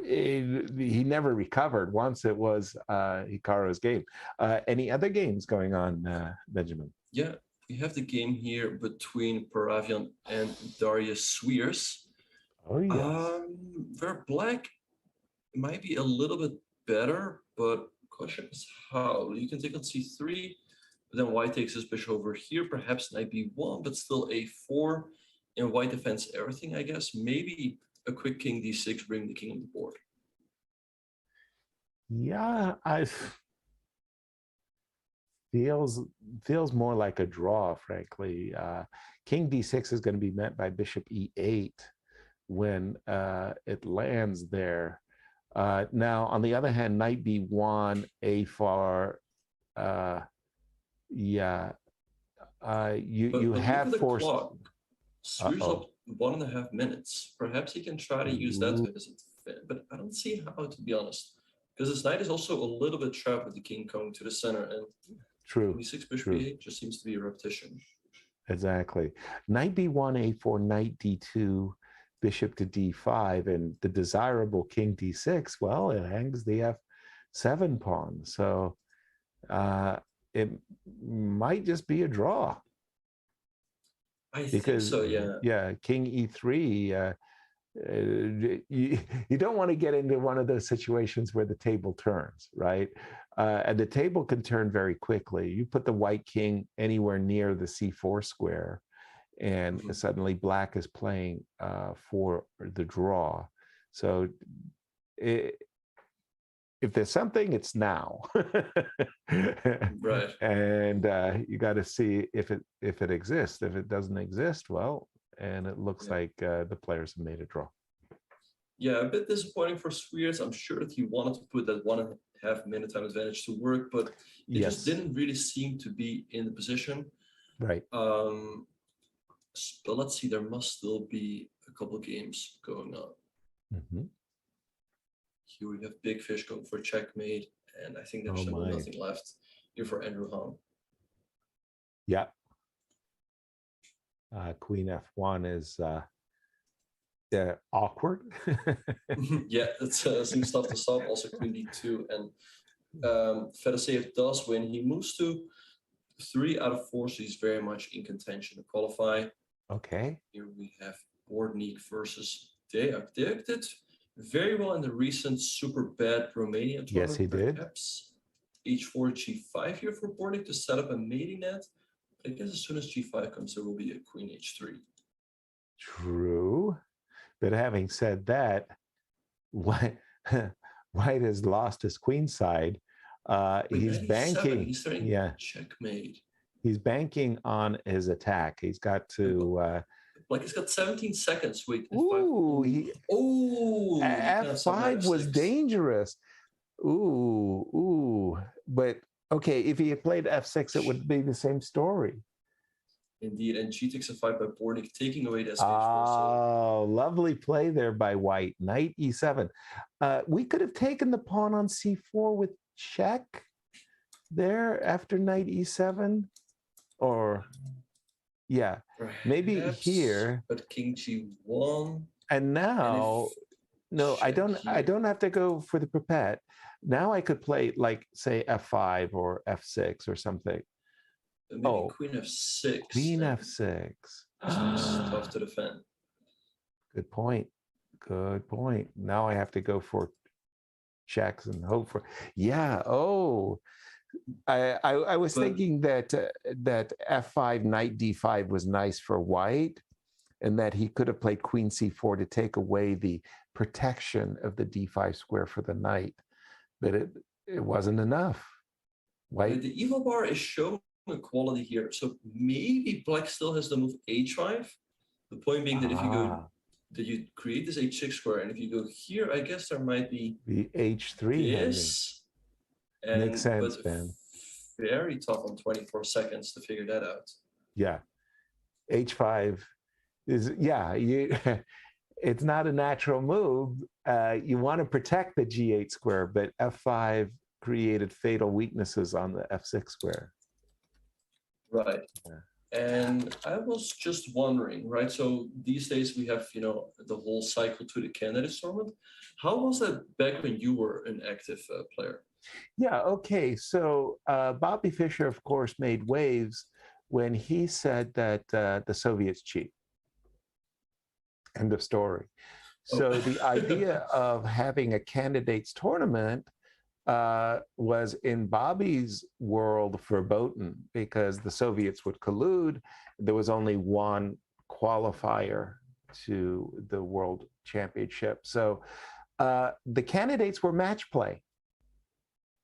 he never recovered once it was Hikaru's game. Any other games going on, Benjamin? Yeah, we have the game here between Paravian and Darius Sweers. Oh, yes. Where Black might be a little bit better, but question is how. You can take on C3, but then White takes his bishop over here, perhaps knight B1, but still A4, and White defends everything, I guess. Maybe a quick king D6, bring the king on the board. Yeah, feels more like a draw, frankly. King D6 is going to be met by Bishop E8 when it lands there. Now, on the other hand, Knight B1, A4, you have forced. Sweers up 1.5 minutes. Perhaps he can try to use that as a fit, but I don't see how, to be honest, because his knight is also a little bit trapped with the king coming to the center, and D6 bishop E8 just seems to be a repetition. Exactly. Knight B1, A4, knight D2, bishop to D5, and the desirable king D6, well, it hangs the F7 pawn. So it might just be a draw. I think so, yeah. Yeah, king E3. You don't want to get into one of those situations where the table turns, right? And the table can turn very quickly. You put the white king anywhere near the C4 square, and suddenly Black is playing for the draw. So if there's something, it's now. Right. And you got to see if it exists. If it doesn't exist, well, and it looks like the players have made a draw. Yeah, a bit disappointing for Sweers. I'm sure that he wanted to put that 1.5 minute time advantage to work, but it just didn't really seem to be in the position. Right. But let's see, there must still be a couple games going on. Here we have Big Fish going for checkmate, and I think there's nothing left here for Andrew Hahn. Yeah. Queen F1 is awkward. Yeah, it seems tough to stop. Also Queen D2, and Fedoseev does win. He moves to 3 out of 4, so he's very much in contention to qualify. Okay. Here we have Bordnik versus Deak. Deak did very well in the recent super bad Romania tournament. Yes, he did. Perhaps H4, G5 here for Bordnik to set up a mating net. I guess as soon as G5 comes, there will be a Queen H3. True. But having said that, White has lost his queen side. Wait, He's knight e7, banking. he's throwing Yeah, checkmate. he's banking on his attack. He's got to. Like he's got 17 seconds. Wait. Ooh, he F5 was F6. dangerous. Ooh. But okay, if he had played F6, it would be the same story. Indeed, and g takes a 5 by Bornik, taking away the SPH. Oh, lovely play there by White. Knight E7. We could have taken the pawn on C4 with check there after Knight E7, or yeah, maybe Perhaps, here. But King G1. And now, no, I don't have to go for the perpet. Now I could play like say F5 or F6 or something. Maybe Queen F6. Queen F6. It's tough to defend. Good point. Good point. Now I have to go for checks and hope for. Yeah. Oh, I was thinking that that F5 Knight D5 was nice for White, and that he could have played Queen C4 to take away the protection of the D5 square for the knight, but it wasn't enough. White. The evil bar is showing equality here, so maybe Black still has the move H5. The point being that if you go, that you create this H6 square, and if you go here, I guess there might be the H3. Yes, makes sense, Ben. Very tough on 24 seconds to figure that out. Yeah, H5 is it's not a natural move. You want to protect the G8 square, but F5 created fatal weaknesses on the F6 square. Right. And I was just wondering, right? So these days we have, the whole cycle to the candidates tournament. How was that back when you were an active player? Yeah, okay. So Bobby Fischer, of course, made waves when he said that the Soviets cheat. End of story. So the idea of having a candidates tournament was in Bobby's world verboten because the Soviets would collude. There was only one qualifier to the World Championship. So the candidates were match play.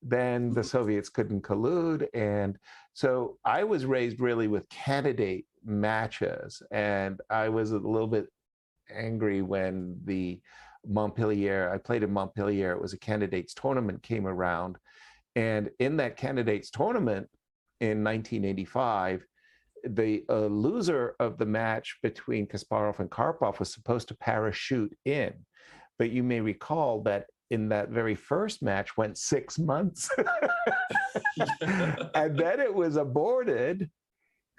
Then the Soviets couldn't collude. And so I was raised really with candidate matches. And I was a little bit angry when the I played in Montpellier, it was a candidates tournament came around. And in that candidates tournament in 1985, the loser of the match between Kasparov and Karpov was supposed to parachute in. But you may recall that in that very first match went 6 months. And then it was aborted.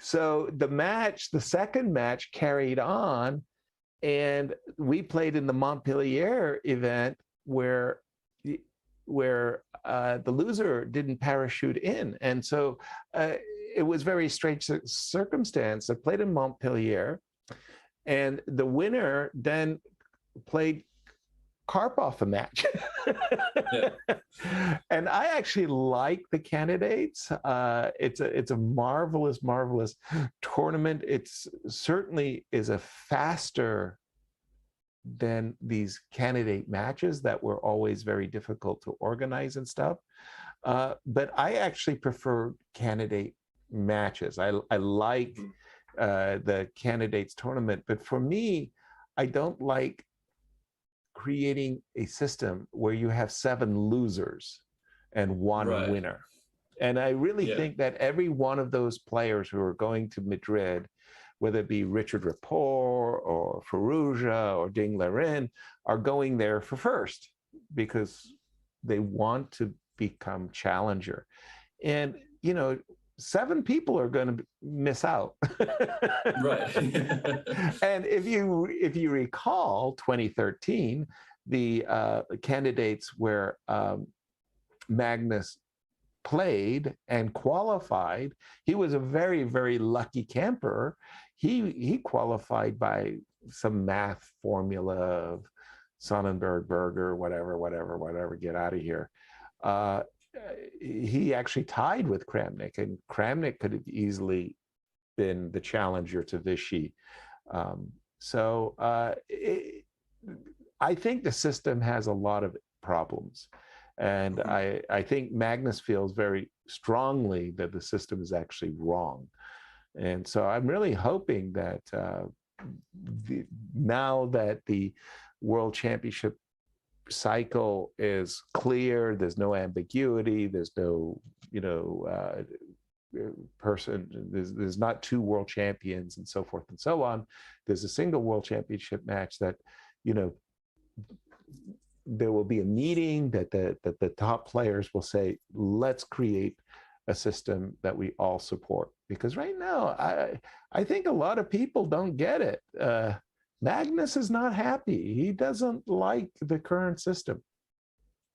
So the second match carried on. And we played in the Montpellier event where the loser didn't parachute in. And so it was very strange circumstance. I played in Montpellier, and the winner then played Karpov a match. And I actually like the candidates. It's a marvelous tournament. It's certainly is a faster than these candidate matches that were always very difficult to organize and stuff. But I actually prefer candidate matches. I like the candidates tournament, but for me, I don't like creating a system where you have 7 losers and 1 winner. And I really think that every one of those players who are going to Madrid, whether it be Richard Rapport or Firouzja or Ding Liren, are going there for first because they want to become challenger. And, 7 people are going to miss out. Right. And if you recall 2013, the candidates where Magnus played and qualified, he was a very, very lucky camper. He qualified by some math formula of Sonnenberg-Berger, whatever, get out of here. He actually tied with Kramnik, and Kramnik could have easily been the challenger to Vichy. I think the system has a lot of problems. And I think Magnus feels very strongly that the system is actually wrong. And so I'm really hoping that now that the World Championship cycle is clear, there's no ambiguity, there's no, there's not two world champions and so forth and so on. There's a single world championship match that, there will be a meeting that the top players will say, let's create a system that we all support. Because right now, I think a lot of people don't get it. Magnus is not happy. He doesn't like the current system.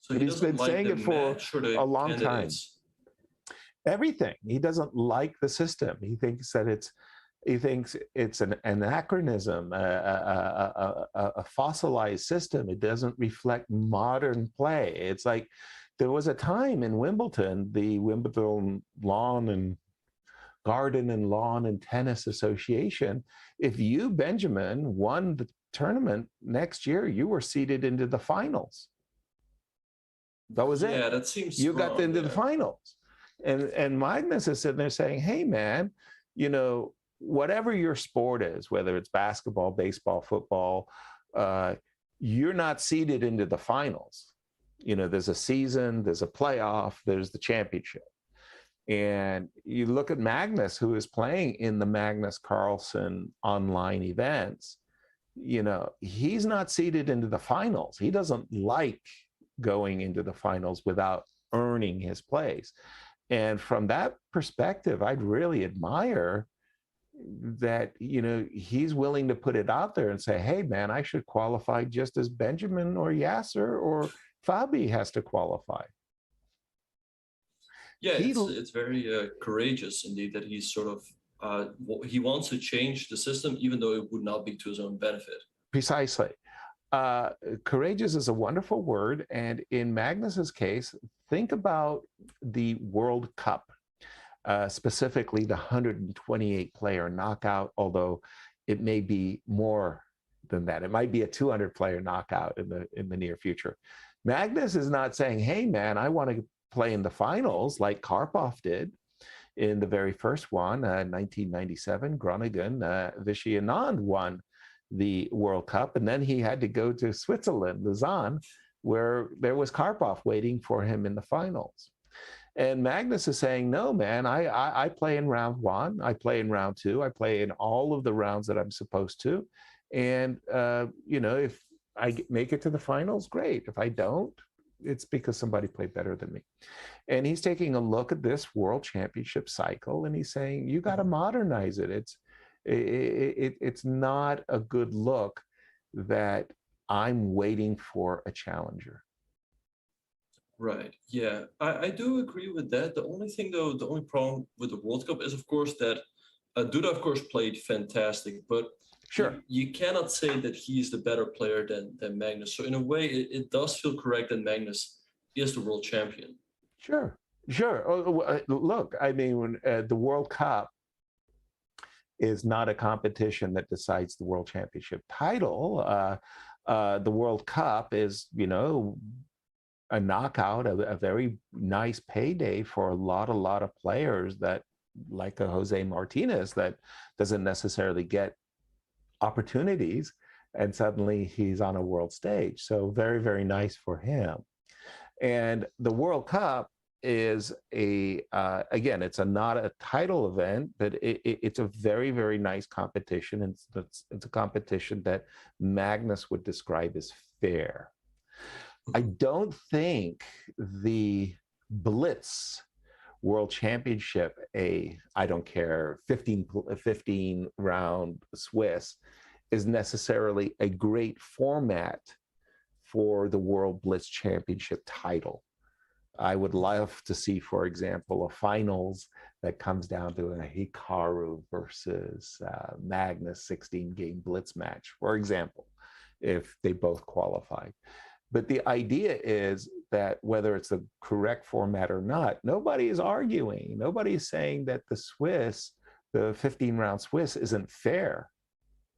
So he's been saying it for a long time. Everything. He doesn't like the system. He thinks that it's an anachronism, a fossilized system. It doesn't reflect modern play. It's like there was a time in Wimbledon, the Wimbledon Lawn and Garden and Lawn and Tennis Association. If you, Benjamin, won the tournament next year, you were seeded into the finals. That was it. Yeah, that seems you strong, got into the finals. And Magnus is sitting there saying, hey, man, whatever your sport is, whether it's basketball, baseball, football, you're not seeded into the finals. There's a season, there's a playoff, there's the championship. And you look at Magnus, who is playing in the Magnus Carlsen online events, he's not seeded into the finals. He doesn't like going into the finals without earning his place. And from that perspective, I'd really admire that, he's willing to put it out there and say, hey, man, I should qualify just as Benjamin or Yasser or Fabi has to qualify. Yeah, it's very courageous indeed that he's sort of, he wants to change the system, even though it would not be to his own benefit. Precisely. Courageous is a wonderful word. And in Magnus's case, think about the World Cup. Specifically the 128 player knockout, although it may be more than that. It might be a 200 player knockout in the near future. Magnus is not saying, hey, man, I want to play in the finals like Karpov did in the very first one, 1997. Groningen, Vichy Anand won the World Cup, and then he had to go to Switzerland, Lausanne, where there was Karpov waiting for him in the finals. And Magnus is saying, no, man, I play in round one, I play in round two, I play in all of the rounds that I'm supposed to. And, if I make it to the finals, great. If I don't, it's because somebody played better than me. And he's taking a look at this world championship cycle and he's saying, you got to modernize it. It's not a good look that I'm waiting for a challenger. Right. Yeah, I do agree with that. The only thing, though, the only problem with the World Cup is, of course, that Duda, of course, played fantastic, but sure, you cannot say that he's the better player than Magnus. So in a way, it does feel correct that Magnus is the world champion. Sure. Look, I mean, when, the World Cup is not a competition that decides the world championship title. The World Cup is, a knockout, a very nice payday for a lot of players that, like a Jose Martinez, that doesn't necessarily get opportunities, and suddenly he's on a world stage. So very, very nice for him. And the World Cup is again, it's not a title event, but it's a very, very nice competition. And it's a competition that Magnus would describe as fair. I don't think the Blitz World Championship, I don't care, 15 round Swiss, is necessarily a great format for the World Blitz Championship title. I would love to see, for example, a finals that comes down to a Hikaru versus Magnus 16-game Blitz match, for example, if they both qualified. But the idea is that whether it's the correct format or not, nobody is arguing. Nobody is saying that the Swiss, the 15-round Swiss, isn't fair.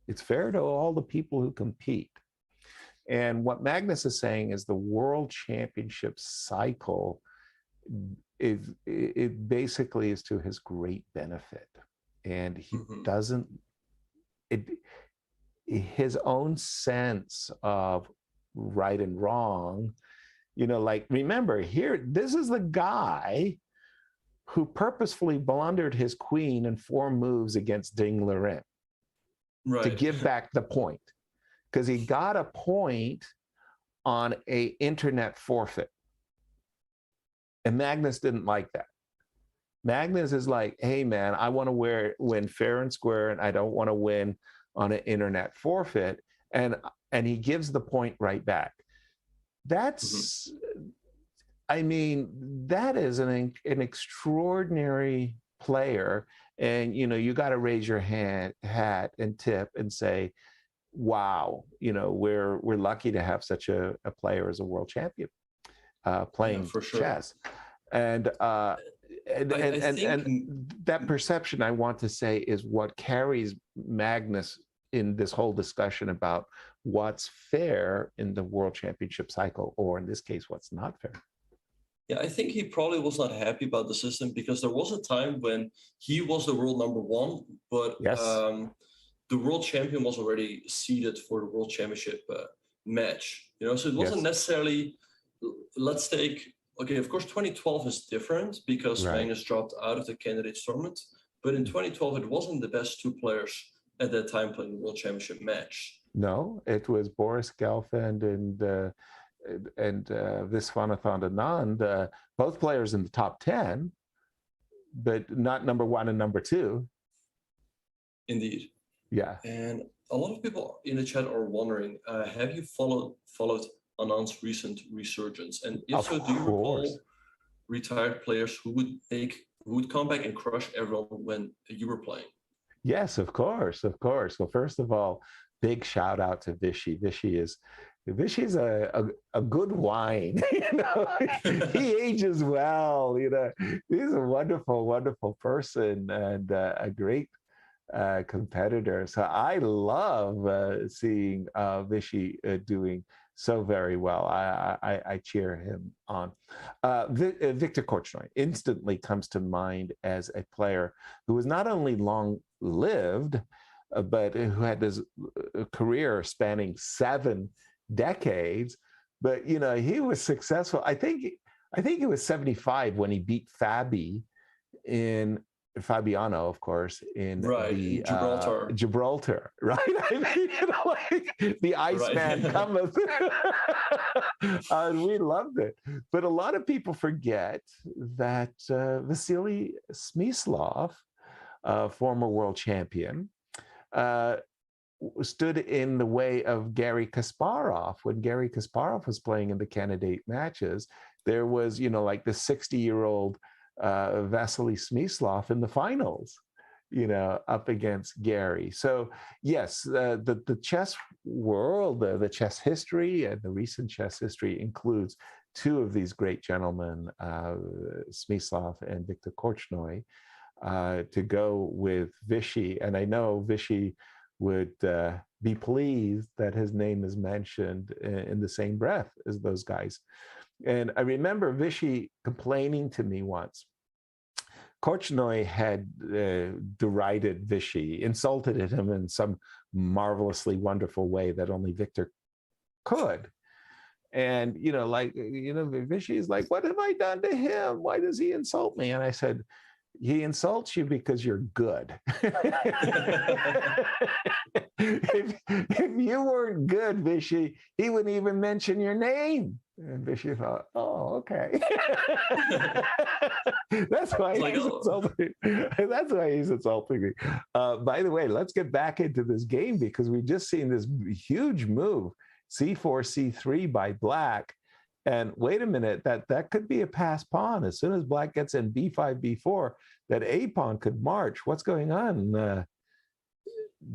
It's fair to all the people who compete. And what Magnus is saying is the world championship cycle it basically is to his great benefit. And he doesn't, his own sense of right and wrong, you know, like, remember here, this is the guy who purposefully blundered his queen in 4 moves against Ding Liren to give back the point, because he got a point on a internet forfeit. And Magnus didn't like that. Magnus is like, hey man, I want to win fair and square, and I don't want to win on an internet forfeit. And he gives the point right back. That's, I mean, that is an extraordinary player. And, you know, you got to raise your hat and tip and say, wow, you know, we're lucky to have such a player as a world champion playing chess. And that perception, I want to say, is what carries Magnus in this whole discussion about what's fair in the world championship cycle, or in this case, what's not fair. Yeah, I think he probably was not happy about the system, because there was a time when he was the world #1, but the world champion was already seeded for the world championship match. You know, so it wasn't necessarily, let's take, okay, of course, 2012 is different because Magnus dropped out of the candidates tournament, but in 2012, it wasn't the best 2 players at that time playing the world championship match. No, it was Boris Gelfand and Viswanathan Anand, both players in the top 10, but not #1 and #2. Indeed. Yeah. And a lot of people in the chat are wondering, have you followed Anand's recent resurgence? And if so, do you recall retired players who would come back and crush everyone when you were playing? Yes, of course, of course. Well, first of all, big shout out to Vishy. Vishy's a good wine. You know, he ages well. You know, he's a wonderful, wonderful person and a great competitor. So I love seeing Vishy doing so very well. I cheer him on. Viktor Korchnoi instantly comes to mind as a player who was not only long-lived, but who had his career spanning 7 decades. But you know, he was successful. I think he was 75 when he beat Fabiano, of course, in the Gibraltar, right? I mean, you know, like the Iceman cometh. We loved it. But a lot of people forget that Vasily Smyslov, former world champion, stood in the way of Garry Kasparov. When Garry Kasparov was playing in the candidate matches, there was, you know, like the 60-year-old Vasily Smyslov in the finals, you know, up against Gary. So yes, the chess world, the chess history and the recent chess history includes 2 of these great gentlemen, Smyslov and Viktor Korchnoi, to go with Vishy. And I know Vishy would be pleased that his name is mentioned in the same breath as those guys. And I remember Vishy complaining to me once. Korchnoi had derided Vishy, insulted him in some marvelously wonderful way that only Viktor could. And, you know, like, you know, Vishy is like, what have I done to him? Why does he insult me? And I said, he insults you because you're good. if you weren't good, Vishy, he wouldn't even mention your name. And Vishy thought, oh, okay. That's why he's insulting. That's why he's insulting me. By the way, let's get back into this game, because we've just seen this huge move, c4, c3 by Black. And wait a minute, that could be a pass pawn. As soon as Black gets in b5, b4, that a pawn could march. What's going on?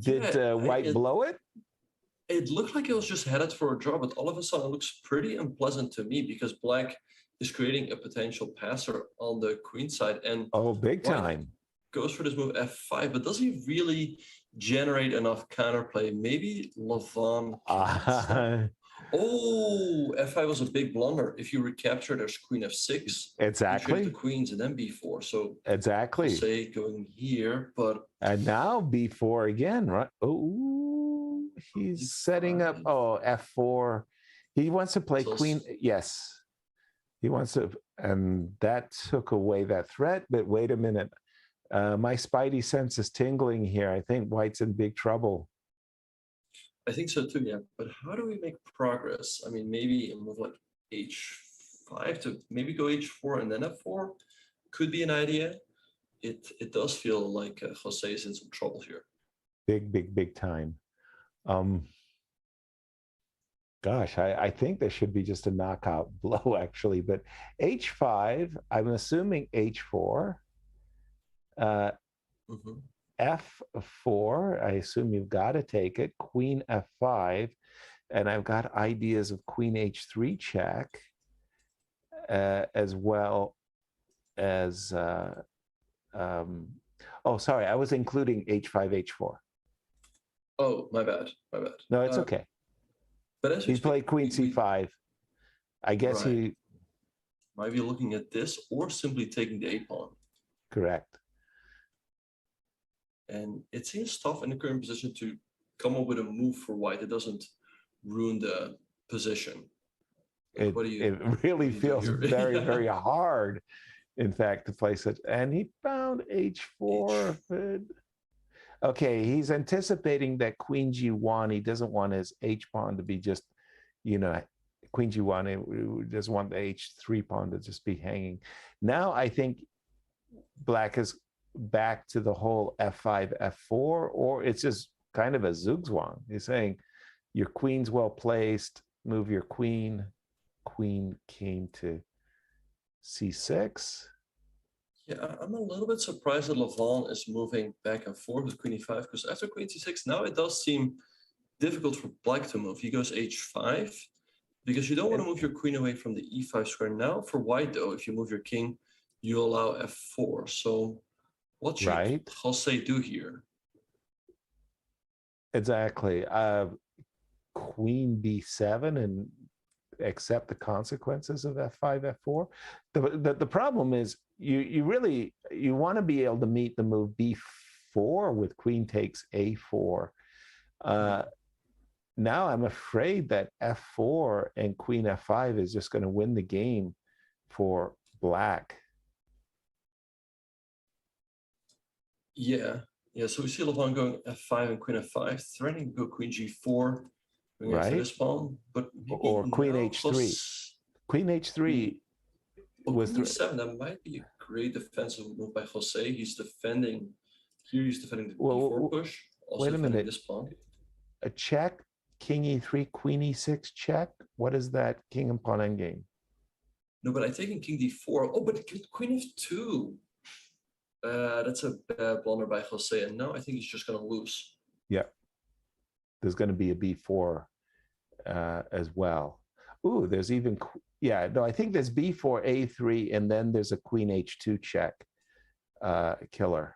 Did White blow it? It looked like it was just headed for a draw, but all of a sudden it looks pretty unpleasant to me, because Black is creating a potential passer on the queen side. And big time. Goes for this move f5, but does he really generate enough counterplay? Maybe Levon. Oh, f5 was a big blunder. If you recapture, there's queen f6. Exactly. You trade the queens and then b4. So exactly. Jose going here, but And now b4 again, right? Oh, he's setting up. Oh, f4. He wants to play queen. Yes, he wants to, and that took away that threat. But wait a minute, my spidey sense is tingling here. I think White's in big trouble. I think so too, yeah. But how do we make progress? I mean, maybe a move like h5 to maybe go h4 and then f4 could be an idea. It does feel like Jose is in some trouble here. Big time. Gosh, I think there should be just a knockout blow actually, but h5, I'm assuming h4. F4, I assume you've got to take it. Queen f5, and I've got ideas of queen h3 check, as well as oh, sorry, I was including h5 h4. Oh, my bad. No, it's okay. But as he played queen c5. I guess he might be looking at this or simply taking the a pawn. Correct. And it seems tough in the current position to come up with a move for White that doesn't ruin the position. It really feels very, very hard, in fact, to play such. And he found h4. Okay, he's anticipating that queen g1. He doesn't want his h pawn to be just, queen g1. He doesn't want the h3 pawn to just be hanging. Now I think Black is back to the whole f5 f4, or it's just kind of a zugzwang. He's saying your queen's well placed, move your queen came to c6. Yeah, I'm a little bit surprised that Levon is moving back and forth with queen e5, because after queen c6 now it does seem difficult for Black to move. He goes h5 because you don't want to move your queen away from the e5 square. Now for White though, if you move your king, you allow f4. So what should Jose do here? Exactly. Queen b7 and accept the consequences of f5, f4. The problem is you want to be able to meet the move b4 with queen takes a4. Now I'm afraid that f4 and queen f5 is just going to win the game for Black. Yeah. So we see Levon going f5 and queen f5, threatening to go queen g4, going after this pawn, but or queen h3. Queen h3 was queen e7. That might be a great defensive move by Jose. He's defending here. He's defending the b4 push. Also wait a minute. This pawn. A check, king e3, queen e6 check. What is that king and pawn endgame? No, but I'm taking king d4. Oh, but queen f2. That's a bad blunder by Jose, and now I think he's just going to lose. Yeah, there's going to be a b4 as well. Ooh, there's even I think there's b4 a3, and then there's a queen h2 check killer.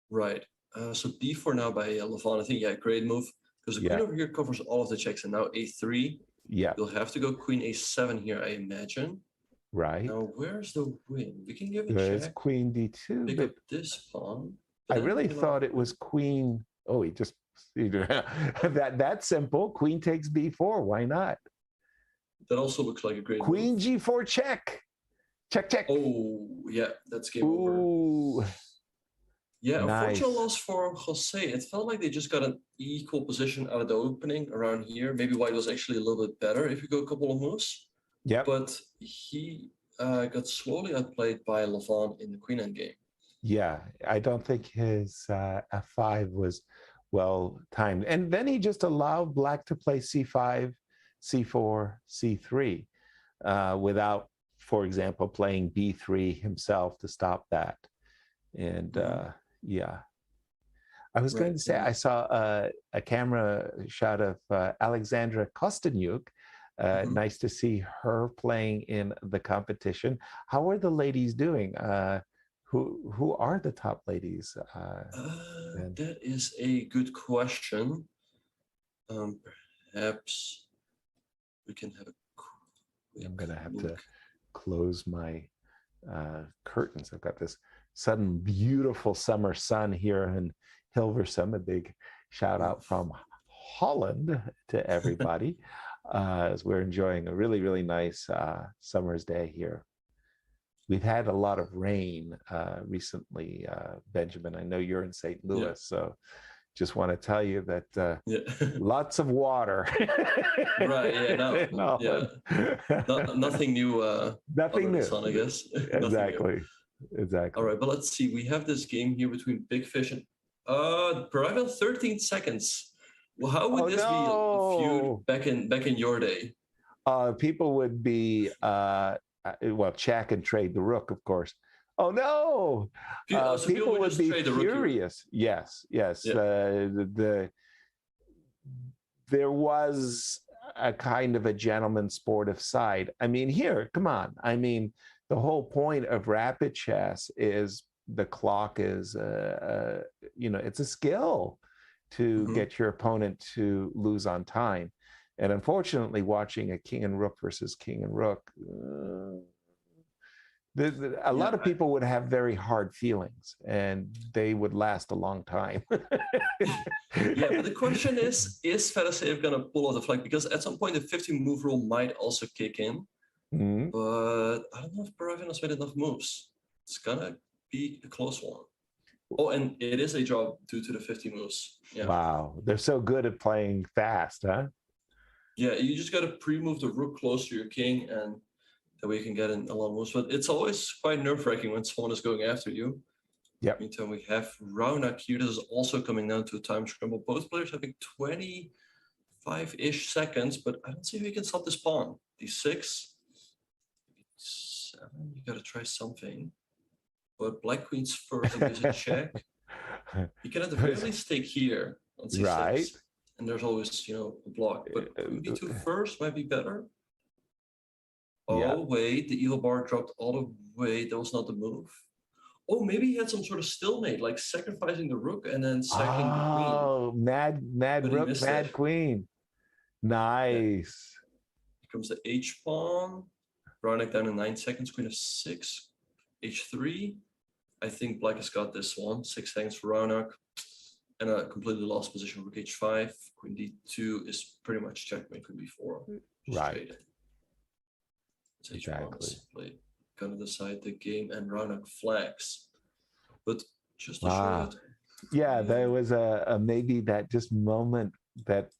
Right. So b4 now by Levon. I think great move, because the queen over here covers all of the checks, and now a3. Yeah, you'll have to go queen a7 here, I imagine. Right. Now, where's the win? We can give a There's check. queen d2. Pick up this pawn. I really thought it was queen. Oh, he just that's simple. Queen takes b4. Why not? That also looks like a great queen move. g4 check. Check. Oh, yeah, that's game over. Yeah, nice. Unfortunate loss for Jose. It felt like they just got an equal position out of the opening around here. Maybe White was actually a little bit better if you go a couple of moves. Yeah, but he got slowly outplayed by Levon in the queen endgame. Yeah, I don't think his f5 was well timed, and then he just allowed Black to play c5, c4, c3, without, for example, playing b3 himself to stop that. And I was going to say I saw a camera shot of Alexandra Kostyniuk. Nice to see her playing in the competition. How are the ladies doing? Who are the top ladies? That is a good question. Perhaps we can have a quick I'm gonna have to look. close my curtains. I've got this sudden beautiful summer sun here in Hilversum. A big shout out from Holland to everybody as we're enjoying a really, really nice summer's day here. We've had a lot of rain recently, Benjamin. I know you're in St. Louis, so just want to tell you that lots of water. Right, yeah, no, nothing new. Nothing new. Sun, I guess. Exactly. Exactly. All right, but let's see. We have this game here between Big Fish and Paravel, 13 seconds. Well, how would this be viewed back in your day? People would be check and trade the rook, of course. Oh no! So people would be trade the rook here. furious. Yes. Yeah. There was a kind of a gentleman's sportive side. I mean, here, come on. I mean, the whole point of rapid chess is the clock is, it's a skill to get your opponent to lose on time. And unfortunately, watching a king and rook versus king and rook, a lot of people would have very hard feelings and they would last a long time. Yeah, but the question is Fedorsev going to pull off the flag? Because at some point the 50-move rule might also kick in. But I don't know if Paravel has made enough moves. It's going to be a close one. Oh, and it is a draw due to the 50 moves. Yeah. Wow, they're so good at playing fast, huh? Yeah, you just got to pre-move the rook close to your king, and that way you can get in a lot of moves. But it's always quite nerve-wracking when someone is going after you. Yep. Meantime, we have Raunak here. This is also coming down to a time scramble. Both players having 25-ish seconds, but I don't see how you can stop this pawn. D6, D7, you got to try something. But Black Queen's first, and gives a check. You can at the very least take here on C6. Right. And there's always, a block. But Queen B2 first might be better. Oh, wait, the evil bar dropped all the way. That was not the move. Oh, maybe he had some sort of stalemate, like sacrificing the rook and then sacking the queen. Oh, mad rook, mad queen. Nice. Here comes the H pawn. Raunak down in 9 seconds. Queen f6. H3. I think Black has got this one. 6 seconds for Raunak. And a completely lost position. Rook H5. Queen D2 is pretty much checkmate. Queen B4. Right. Exactly. Gonna decide the game, and Raunak flags. But just to wow. show it. Yeah, there was a maybe that just moment that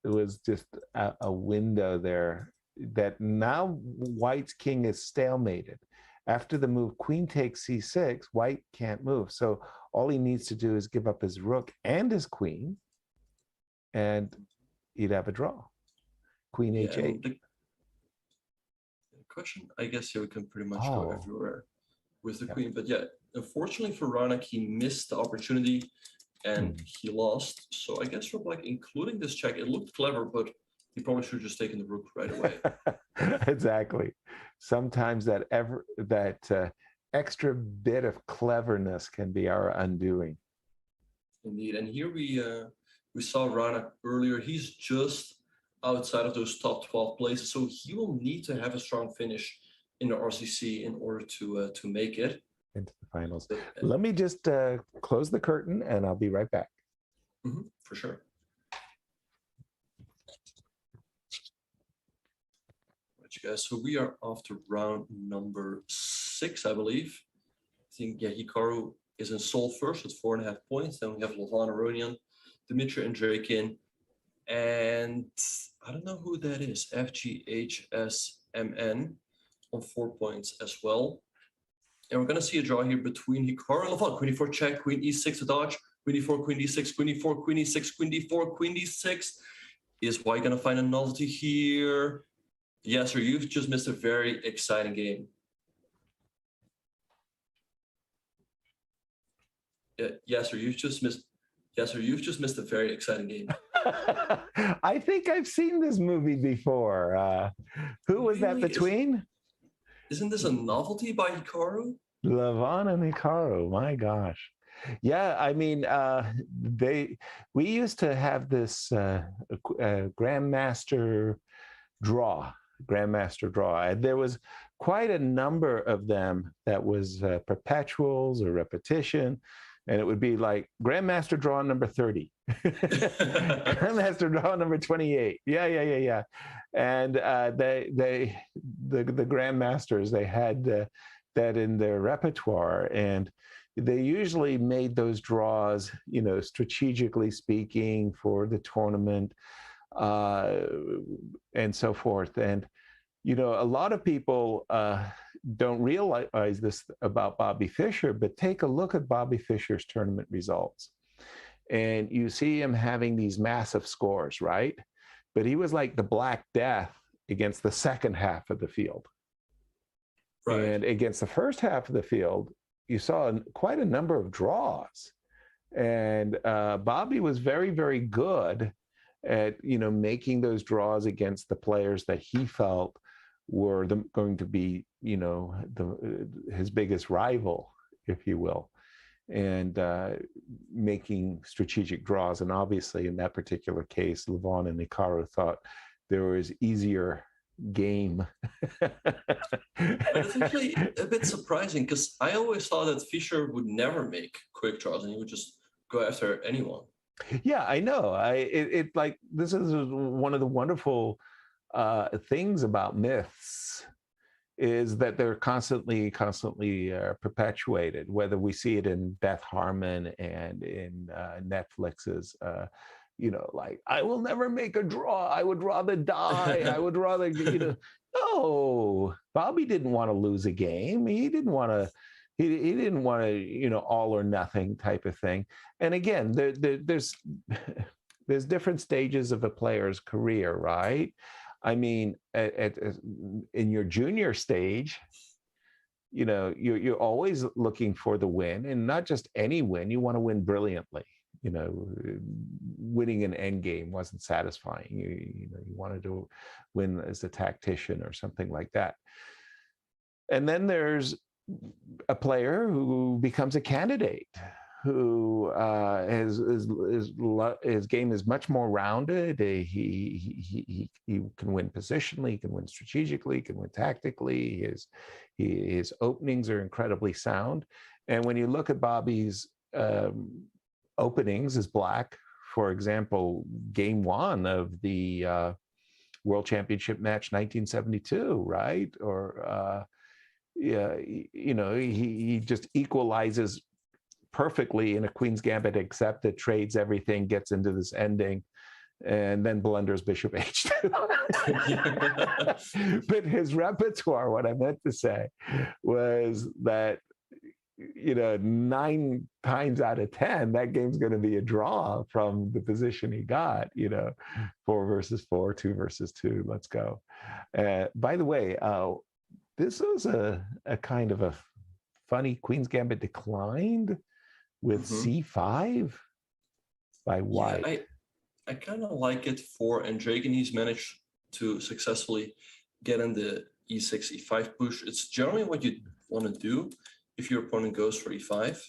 it was just a window there that now White's king is stalemated. After the move Queen takes C6, White can't move. So all he needs to do is give up his rook and his queen, and he'd have a draw. Queen H8. The question, I guess here we can pretty much go everywhere with the queen. But yeah, unfortunately for Raunak, he missed the opportunity and he lost. So I guess for Black, including this check, it looked clever, but he probably should have just taken the rook right away. Exactly. Sometimes that extra bit of cleverness can be our undoing. Indeed. And here we saw Raunak earlier. He's just outside of those top 12 places, so he will need to have a strong finish in the RCC in order to make it into the finals. Let me just close the curtain and I'll be right back. For sure. Right, you guys, so we are off to round number 6, I believe. I think Hikaru is in Seoul first with 4.5 points. Then we have Lovan Aronian, Dimitri and Draken, and I don't know who that is, FGHSMN on 4 points as well. And we're going to see a draw here between Hikaru and Lovan. Queen e4 check, Queen e6 to dodge, Queen e4, Queen d6, Queen e4, Queen e6, Queen d4, Queen d6. Is White going to find a novelty here? Yes, sir, you've just missed a very exciting game. Yes, sir, you've just missed a very exciting game. I think I've seen this movie before. Who was that between? Isn't this a novelty by Hikaru? Lovan and Hikaru, my gosh. Yeah, I mean, we used to have this Grandmaster draw. And there was quite a number of them that was perpetuals or repetition. And it would be like Grandmaster draw number 30, Grandmaster draw number 28. Yeah. And the Grandmasters, they had that in their repertoire, and they usually made those draws, strategically speaking, for the tournament, and so forth. And a lot of people don't realize this about Bobby Fischer, but take a look at Bobby Fischer's tournament results, and you see him having these massive scores, right? But he was like the Black Death against the second half of the field. Right. And against the first half of the field, you saw quite a number of draws. And Bobby was very, very good at, making those draws against the players that he felt were going to be, his biggest rival, if you will, and making strategic draws. And obviously, in that particular case, Levon and Hikaru thought there was easier game. But it's actually a bit surprising, because I always thought that Fischer would never make quick draws and he would just go after anyone. Yeah, I know. It like, this is one of the wonderful things about myths, is that they're constantly perpetuated, whether we see it in Beth Harmon and in Netflix's like, I will never make a draw, I would rather die, I would rather, no, Bobby didn't want to lose a game. He didn't want to, he didn't want to, all or nothing type of thing. And again, there's different stages of a player's career, right? I mean, in your junior stage, you're always looking for the win, and not just any win. You want to win brilliantly. Winning an end game wasn't satisfying. You wanted to win as a tactician or something like that. And then there's a player who becomes a candidate, who his game is much more rounded. He can win positionally, he can win strategically, he can win tactically. His openings are incredibly sound. And when you look at Bobby's openings as Black, for example, game one of the World Championship match 1972, right? Or he just equalizes perfectly in a Queen's Gambit, accepted, trades everything, gets into this ending, and then blunders Bishop H2. But his repertoire, what I meant to say, was that 9 times out of 10, that game's going to be a draw from the position he got. 4 versus 4, 2 versus 2. Let's go. By the way, this was a kind of a funny Queen's Gambit declined with C5 by White. Yeah, I kind of like it for Draken. He's managed to successfully get in the E6, E5 push. It's generally what you want to do if your opponent goes for E5.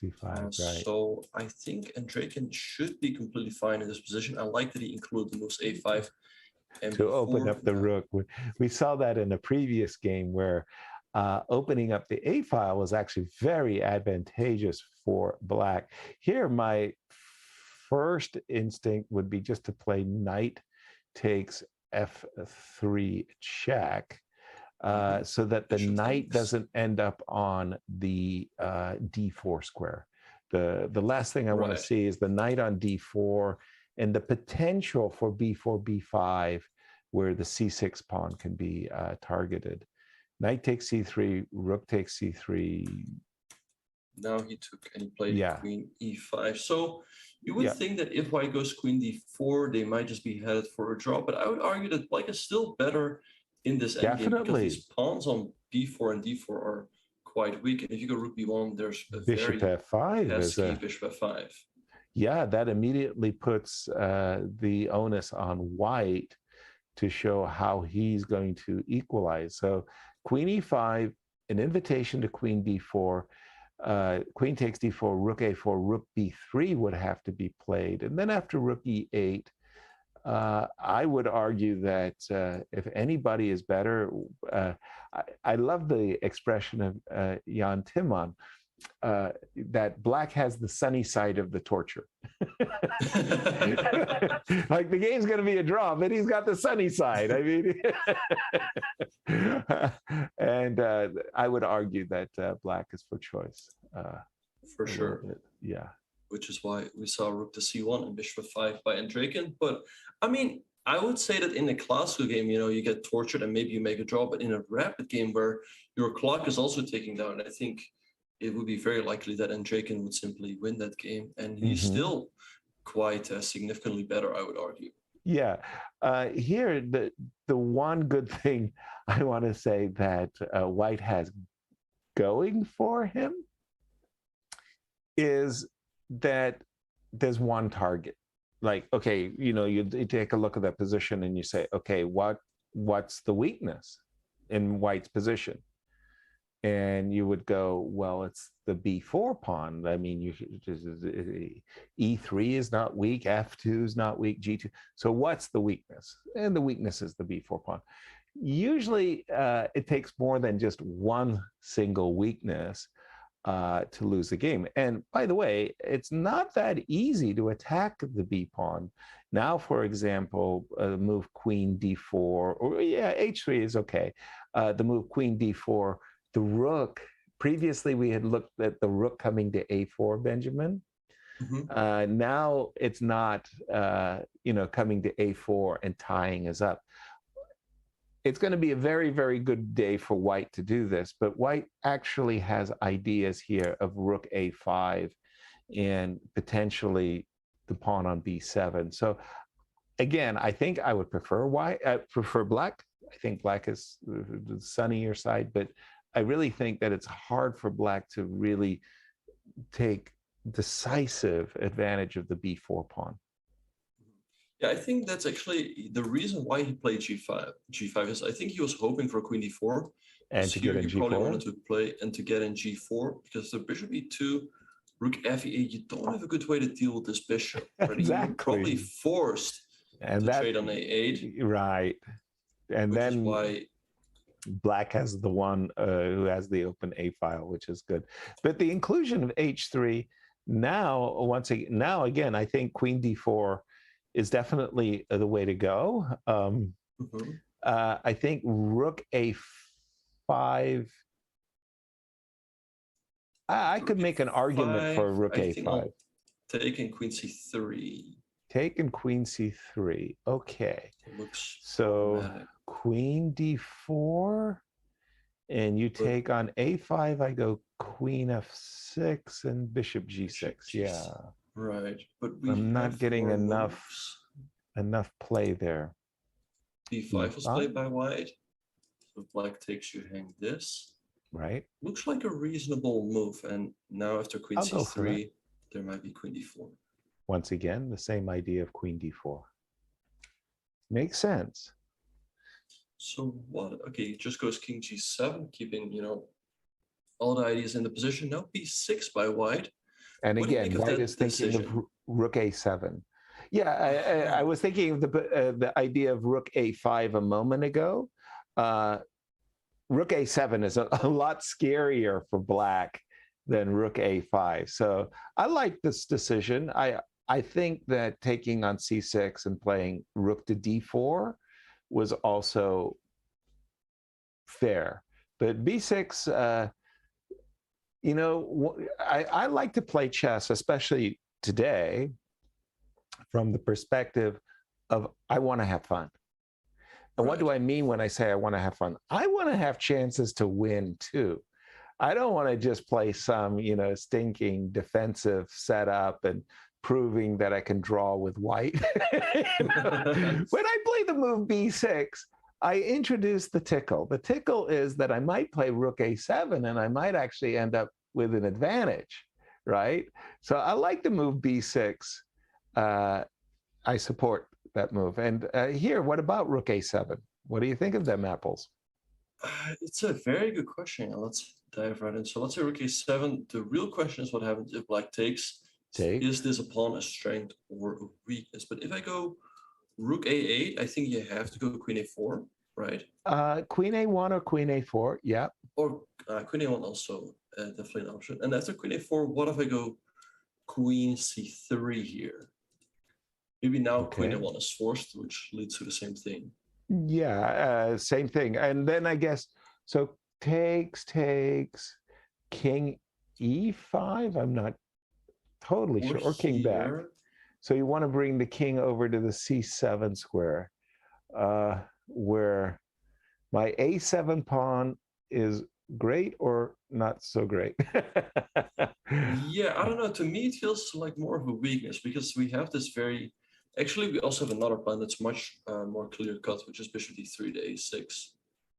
C5, right. So I think Draken should be completely fine in this position. I like that he included the moves A5 and to open up the rook. We saw that in a previous game where opening up the A file was actually very advantageous for Black. Here, my first instinct would be just to play knight takes F3 check, so that the knight doesn't end up on the D4 square. The last thing I want to see is the knight on D4 and the potential for B4, B5, where the C6 pawn can be targeted. Knight takes C3, rook takes C3. Now he took and he played queen E5. So you would think that if White goes queen D4, they might just be headed for a draw. But I would argue that Black is still better in this endgame, because these pawns on B4 and D4 are quite weak. And if you go rook B1, there's a Bishop F5 pesky Bishop F5. Yeah, that immediately puts the onus on White to show how he's going to equalize. So Queen E5, an invitation to Queen D4. queen takes d4, rook a4, rook b3 would have to be played. And then after rook e8, I would argue that if anybody is better, I love the expression of Jan Timman, that black has the sunny side of the torture. Like the game's going to be a draw, but he's got the sunny side. I mean, and I would argue that black is for choice. For sure. Yeah. Which is why we saw rook to c1 and bishop f5 by Draken. But I mean, I would say that in a classical game, you know, you get tortured and maybe you make a draw, but in a rapid game where your clock is also ticking down, I think it would be very likely that Draken would simply win that game. And he's still quite significantly better, I would argue. Yeah. Here, the one good thing I want to say that White has going for him is that there's one target. Like, okay, you know, you take a look at that position and you say, okay, what's the weakness in White's position? And you would go, well, it's the b4 pawn. I mean, e3 is not weak, f2 is not weak, g2. So what's the weakness? And the weakness is the b4 pawn. Usually it takes more than just one single weakness to lose the game. And by the way, it's not that easy to attack the b pawn. Now, for example, the move queen d4, or yeah, h3 is okay. The move queen d4, the rook, previously we had looked at the rook coming to a4, Benjamin. Now it's not, you know, coming to a4 and tying us up. It's going to be a very, very good day for White to do this, but White actually has ideas here of rook a5 and potentially the pawn on b7. So again, I think I would prefer black. I think black is the sunnier side, but I really think that it's hard for black to really take decisive advantage of the b4 pawn. Yeah, I think that's actually the reason why he played g5. G5 is, I think he was hoping for queen d4. And to get in he g4? Probably wanted to play and to get in g4, because the bishop e2, rook f8, you don't have a good way to deal with this bishop. Right? Exactly. You're probably forced to trade on a8. Right. And which then is why black has the one who has the open a file, which is good. But the inclusion of h3 now, again, I think queen d4 is definitely the way to go. I think rook a5. I could make an argument for rook a5. Taking queen c3. Taking queen c3. Okay. So queen d4, and you take on a5. I go queen f6 and bishop g6. Yeah. Right, but I'm not getting enough play there. b5 was played by White. So black takes you hang this. Right. Looks like a reasonable move. And now after queen c3, there might be queen d4. Once again, the same idea of queen d4. Makes sense. So what? Okay, it just goes king g7, keeping, you know, all the ideas in the position. Now b6 by White. And again, White is thinking of rook a7. Yeah, I was thinking of the idea of rook a5 a moment ago. Rook a7 is a lot scarier for black than rook a5. So I like this decision. I think that taking on c6 and playing rook to d4 was also fair. But b6, you know, I like to play chess, especially today, from the perspective of I want to have fun. And what do I mean when I say I want to have fun? I want to have chances to win too. I don't want to just play some, you know, stinking defensive setup and proving that I can draw with White. When I play the move b6, I introduce the tickle. The tickle is that I might play rook a7 and I might actually end up with an advantage, right? So I like the move b6. I support that move. And here, what about rook a7? What do you think of them apples? It's a very good question. Let's dive right in. So let's say rook a7. The real question is what happens if black takes. Is this a pawn, a strength, or a weakness? But if I go rook a8, I think you have to go queen a4, right? Queen a1 or queen a4, yeah. Or queen a1 also definitely an option. And after queen a4, what if I go queen c3 here? Maybe now queen a1 is forced, which leads to the same thing. Yeah, same thing. And then I guess, so takes, king e5, I'm not totally sure, or king back. So you want to bring the king over to the c7 square, where my a7 pawn is great or not so great. Yeah, I don't know. To me, it feels like more of a weakness because we have this very... Actually, we also have another plan that's much more clear-cut, which is bishop d3 to a6.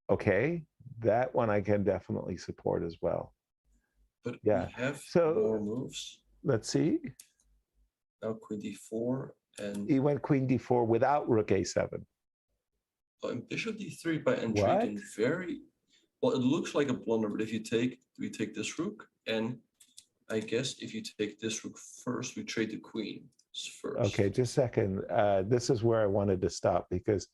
Okay, that one I can definitely support as well. But yeah, we have so more moves. Let's see. Now queen d4 and... He went queen d4 without rook a7. And bishop d3 by Draken very... Well, it looks like a blunder, but if you take... We take this rook, and I guess if you take this rook first, we trade the queen first. Okay, just a second. This is where I wanted to stop because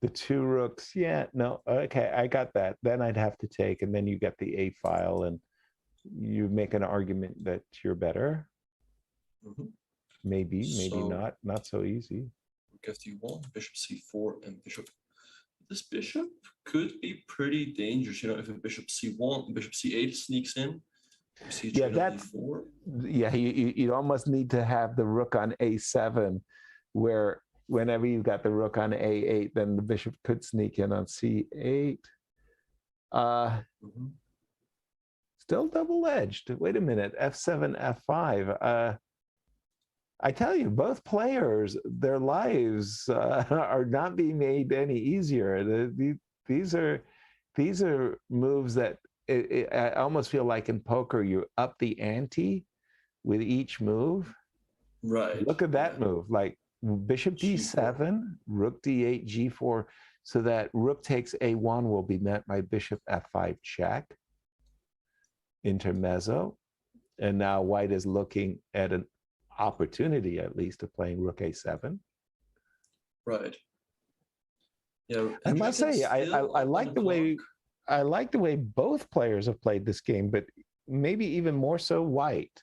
the two rooks, yeah, no, okay, I got that. Then I'd have to take, and then you get the a file, and you make an argument that you're better. Maybe not. Not so easy. Rook fd1, bishop c4, and bishop. This bishop could be pretty dangerous, you know, if a bishop c1, bishop c8 sneaks in. Yeah, that's yeah. You almost need to have the rook on a7, where whenever you've got the rook on a8, then the bishop could sneak in on c8. Still double-edged. Wait a minute, f7, f5. I tell you, both players, their lives are not being made any easier. These are moves that I almost feel like in poker, you up the ante with each move. Right. Look at that move, like bishop d7, rook d8, g4, so that rook takes a1 will be met by bishop f5 check, intermezzo, and now white is looking at an opportunity, at least, of playing rook a7. Right. Yeah. I must say, I like the way. I like the way both players have played this game, but maybe even more so white.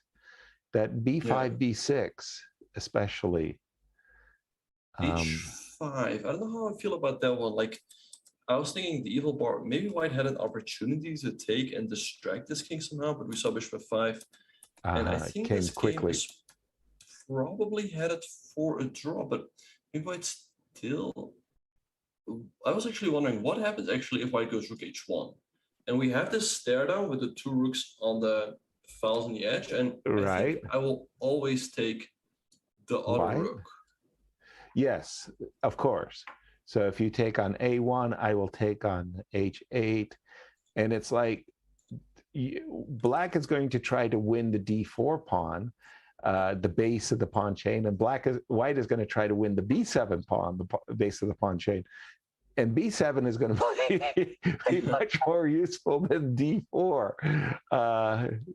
That b5, b6, especially. h5. I don't know how I feel about that one. Like, I was thinking the evil bar. Maybe white had an opportunity to take and distract this king somehow, but we saw bishop f5, and I think this game is probably headed for a draw. But maybe white still. I was actually wondering what happens actually if white goes rook h1, and we have this stare down with the two rooks on the files on the edge, and I think I will always take the other rook. Yes, of course. So if you take on a1, I will take on h8, and it's like black is going to try to win the d4 pawn, the base of the pawn chain, and white is going to try to win the b7 pawn, the base of the pawn chain. And b7 is going to be much more useful than d4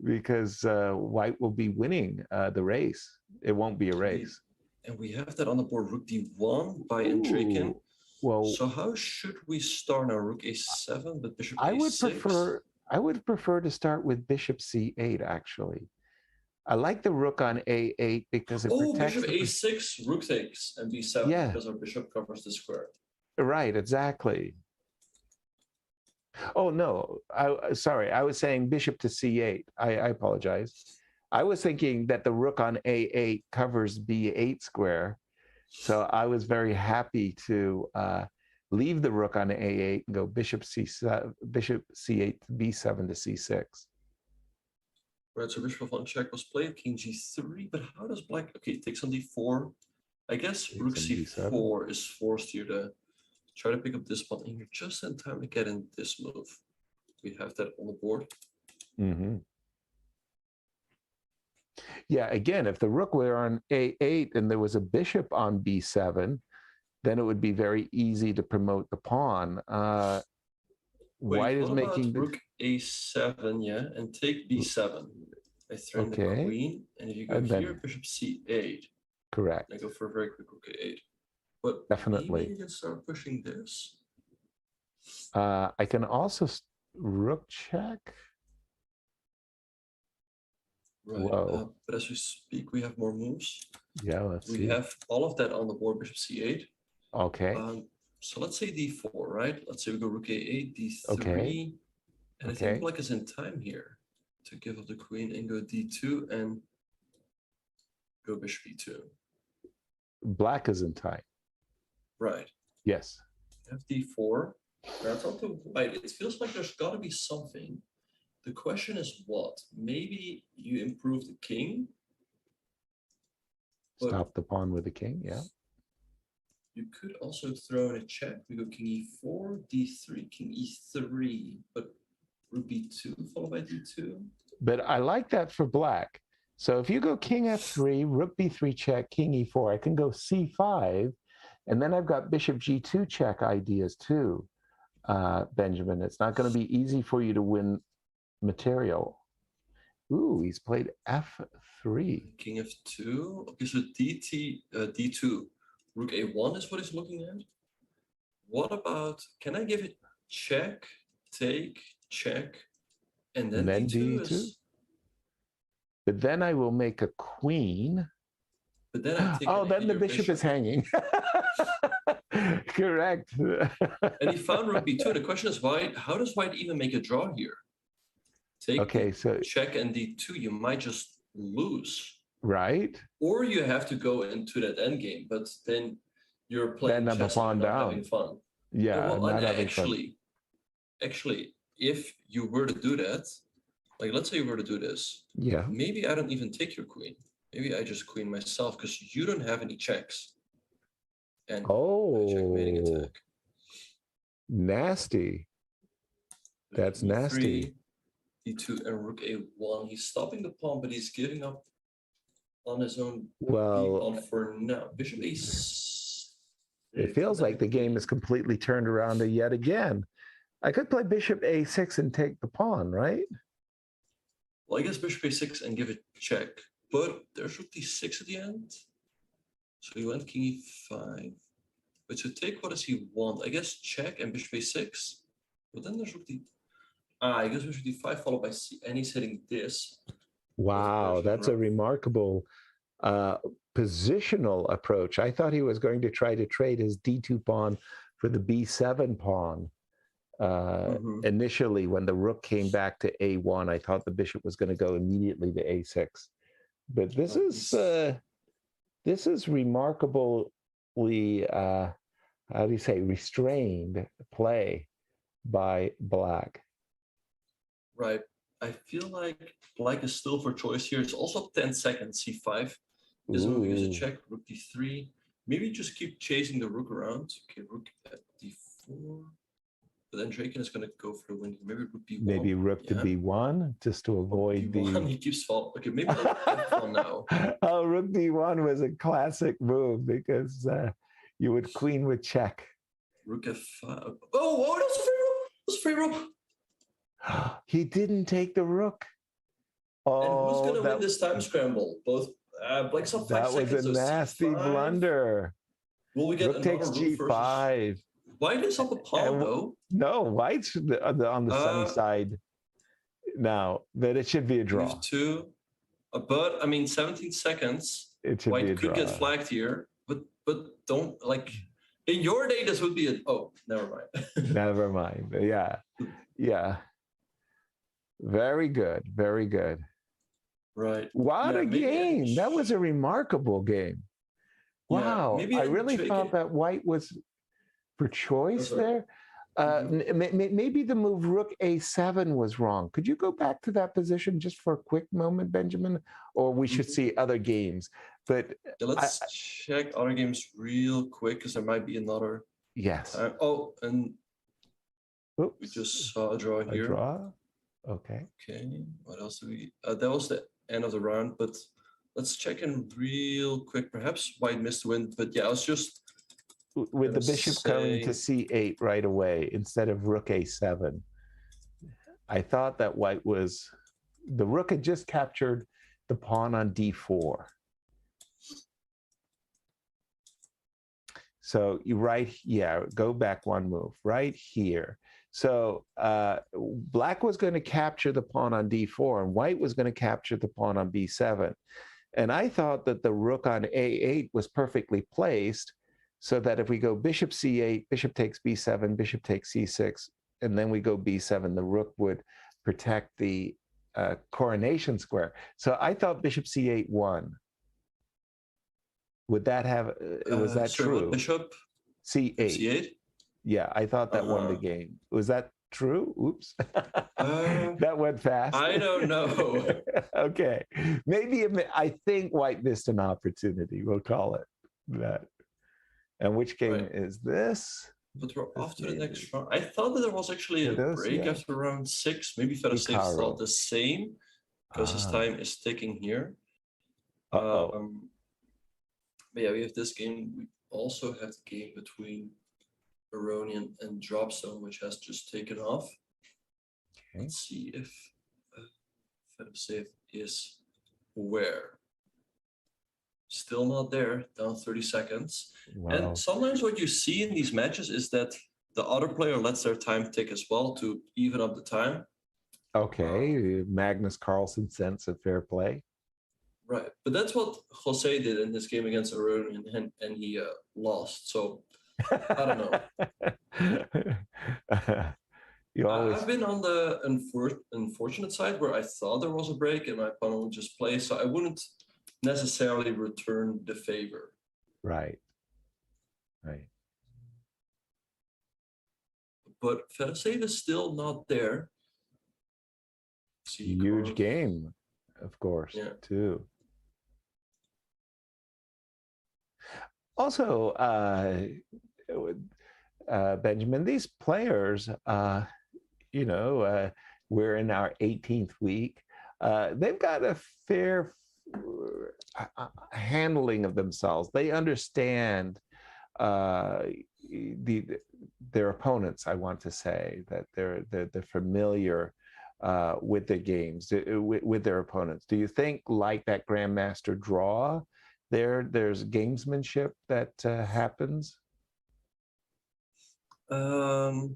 because white will be winning the race. It won't be a race. And we have that on the board, rook d1 by Draken. Well, so how should we start now? Rook a7, but bishop a6? I would prefer to start with bishop c8, actually. I like the rook on a8 because it protects... bishop a6, rook takes, and b7 because our bishop covers the square. Right, exactly. Oh, no, sorry, I was saying bishop to c8. I apologize. I was thinking that the rook on a8 covers b8 square. So I was very happy to leave the rook on a8 and go bishop c7, bishop c8 to b7 to c6. Right, so bishop f1 check was played, king g3, but how does black... Okay, takes on d4. I guess rook c4 is forced here to try to pick up this pawn, and you're just in time to get in this move. We have that on the board. Yeah, again, if the rook were on a8 and there was a bishop on b7, then it would be very easy to promote the pawn. White is what about making the... rook a7, yeah, and take b7. I threaten the Okay. queen, and if you go And then- here, bishop c8. Correct. I go for a very quick rook a8. But Definitely. maybe you can start pushing this. I can also rook check. Right. Whoa. But as we speak, we have more moves. Yeah, let's We see. have all of that on the board, bishop c8. Okay. So let's say d4, right? Let's say we go rook a8, d3. Okay. And I Okay. think black is in time here to give up the queen and go d2 and go bishop e2. Black is in time. Right. Yes. Have d4. Now it's on to white. It feels like there's got to be something. The question is what? Maybe you improve the king. But Stop the pawn with the king. Yeah. you could also throw in a check. We go king e4, d3, king e3, but rook b2 followed by d2. But I like that for black. So if you go king f3, rook b3 check, king e4, I can go c5, and then I've got bishop g2 check ideas too, Benjamin. It's not going to be easy for you to win material. Ooh, he's played f3. King f2. Okay, so d2, rook a1 is what he's looking at. What about, can I give it check, take, check, and then d2 is... But then I will make a queen. But then I take oh, an then the your bishop is hanging. Correct. And he found rook b2. The question is, why? How does white even make a draw here? Take okay, so check and d2. You might just lose. Right. Or you have to go into that endgame, but then you're playing then chess pawn and not down. having fun. Yeah, well, not having actually, if you were to do that, like let's say you were to do this, yeah, maybe I don't even take your queen. Maybe I just queen myself because you don't have any checks. And checkmating attack. Nasty. That's nasty. d2 and rook a1. He's stopping the pawn, but he's giving up on his own Well, for now. Bishop a6. It feels like the game is completely turned around yet again. I could play bishop a6 and take the pawn, right? Well, I guess bishop a6 and give it check. But there's rook d6 at the end. So he went king e5. But to take, what does he want? I guess check and bishop a6. But then there's rook d... I guess bishop d5 followed by c. And he's hitting this. Wow, that's a remarkable positional approach. I thought he was going to try to trade his d2 pawn for the b7 pawn. Initially, when the rook came back to a1, I thought the bishop was going to go immediately to a6. But this is remarkably, how do you say, restrained play by black. Right. I feel like black is still for choice here. It's also 10 seconds, c5. This move is a check, rook d3. Maybe just keep chasing the rook around. Okay, rook at d4. But then Draken is going to go for the win. Maybe rook b1. Maybe rook to b1, just to avoid b1, he keeps falling. Okay, maybe I'll f1 now. Oh, rook b1 was a classic move because you would queen with check. Rook f5. Oh, that's a free rook. That's a free rook. He didn't take the rook. Oh, and who's going to win this time scramble? Both black's up 5 seconds. That was a nasty blunder. Will we get rook another takes rook g5. Versus... White is up a pawn, though. No, white's on the sunny side now. That it should be a draw. Two, but I mean, 17 seconds. It should white be a could draw. get flagged here, but don't like. In your day, this would be a. Oh, never mind. Never mind. Yeah. Very good. Very good. Right. What a game! That was a remarkable game. Wow. I really thought that white was for choice there. Maybe the move rook a7 was wrong. Could you go back to that position just for a quick moment, Benjamin? Or we should see other games. But let's check other games real quick because there might be another. Yes. And oops. We just saw a draw here. A draw. Okay. Okay. What else do we? That was the end of the round. But let's check in real quick. Perhaps white missed the win. But yeah, I was just with the bishop coming to c8 right away instead of rook a7. I thought that white was, the rook had just captured the pawn on d4. So you go back one move right here. So black was going to capture the pawn on d4 and white was going to capture the pawn on b7. And I thought that the rook on a8 was perfectly placed so that if we go bishop c8, bishop takes b7, bishop takes c6, and then we go b7, the rook would protect the coronation square. So I thought bishop c8 won. Would that have, was that true? Bishop c8. c8? Yeah, I thought that won the game. Was that true? Oops. That went fast. I don't know. Okay. Maybe, I think white missed an opportunity. We'll call it that. And which game is this? But we're after the next round. I thought that there was actually a break after round 6. Maybe Fedoshev thought the same because his time is ticking here. But yeah, we have this game. We also have the game between Baronian and Dropstone, which has just taken off. Okay. Let's see if Fedoshev is where. Still not there, down 30 seconds. Wow. And sometimes what you see in these matches is that the other player lets their time tick as well to even up the time. Okay, Magnus Carlsen sense of fair play. Right, but that's what Jose did in this game against Aronian, and he lost. So I don't know. I've been on the unfortunate side where I thought there was a break and my opponent would just play, so I wouldn't necessarily return the favor. Right. Right. But Fedoshev is still not there. Huge game, of course, too. Also, Benjamin, these players, we're in our 18th week. They've got a fair handling of themselves. They understand their opponents. I want to say that they're familiar with the games, with their opponents. Do you think, like that Grandmaster draw, there's gamesmanship that happens? Well,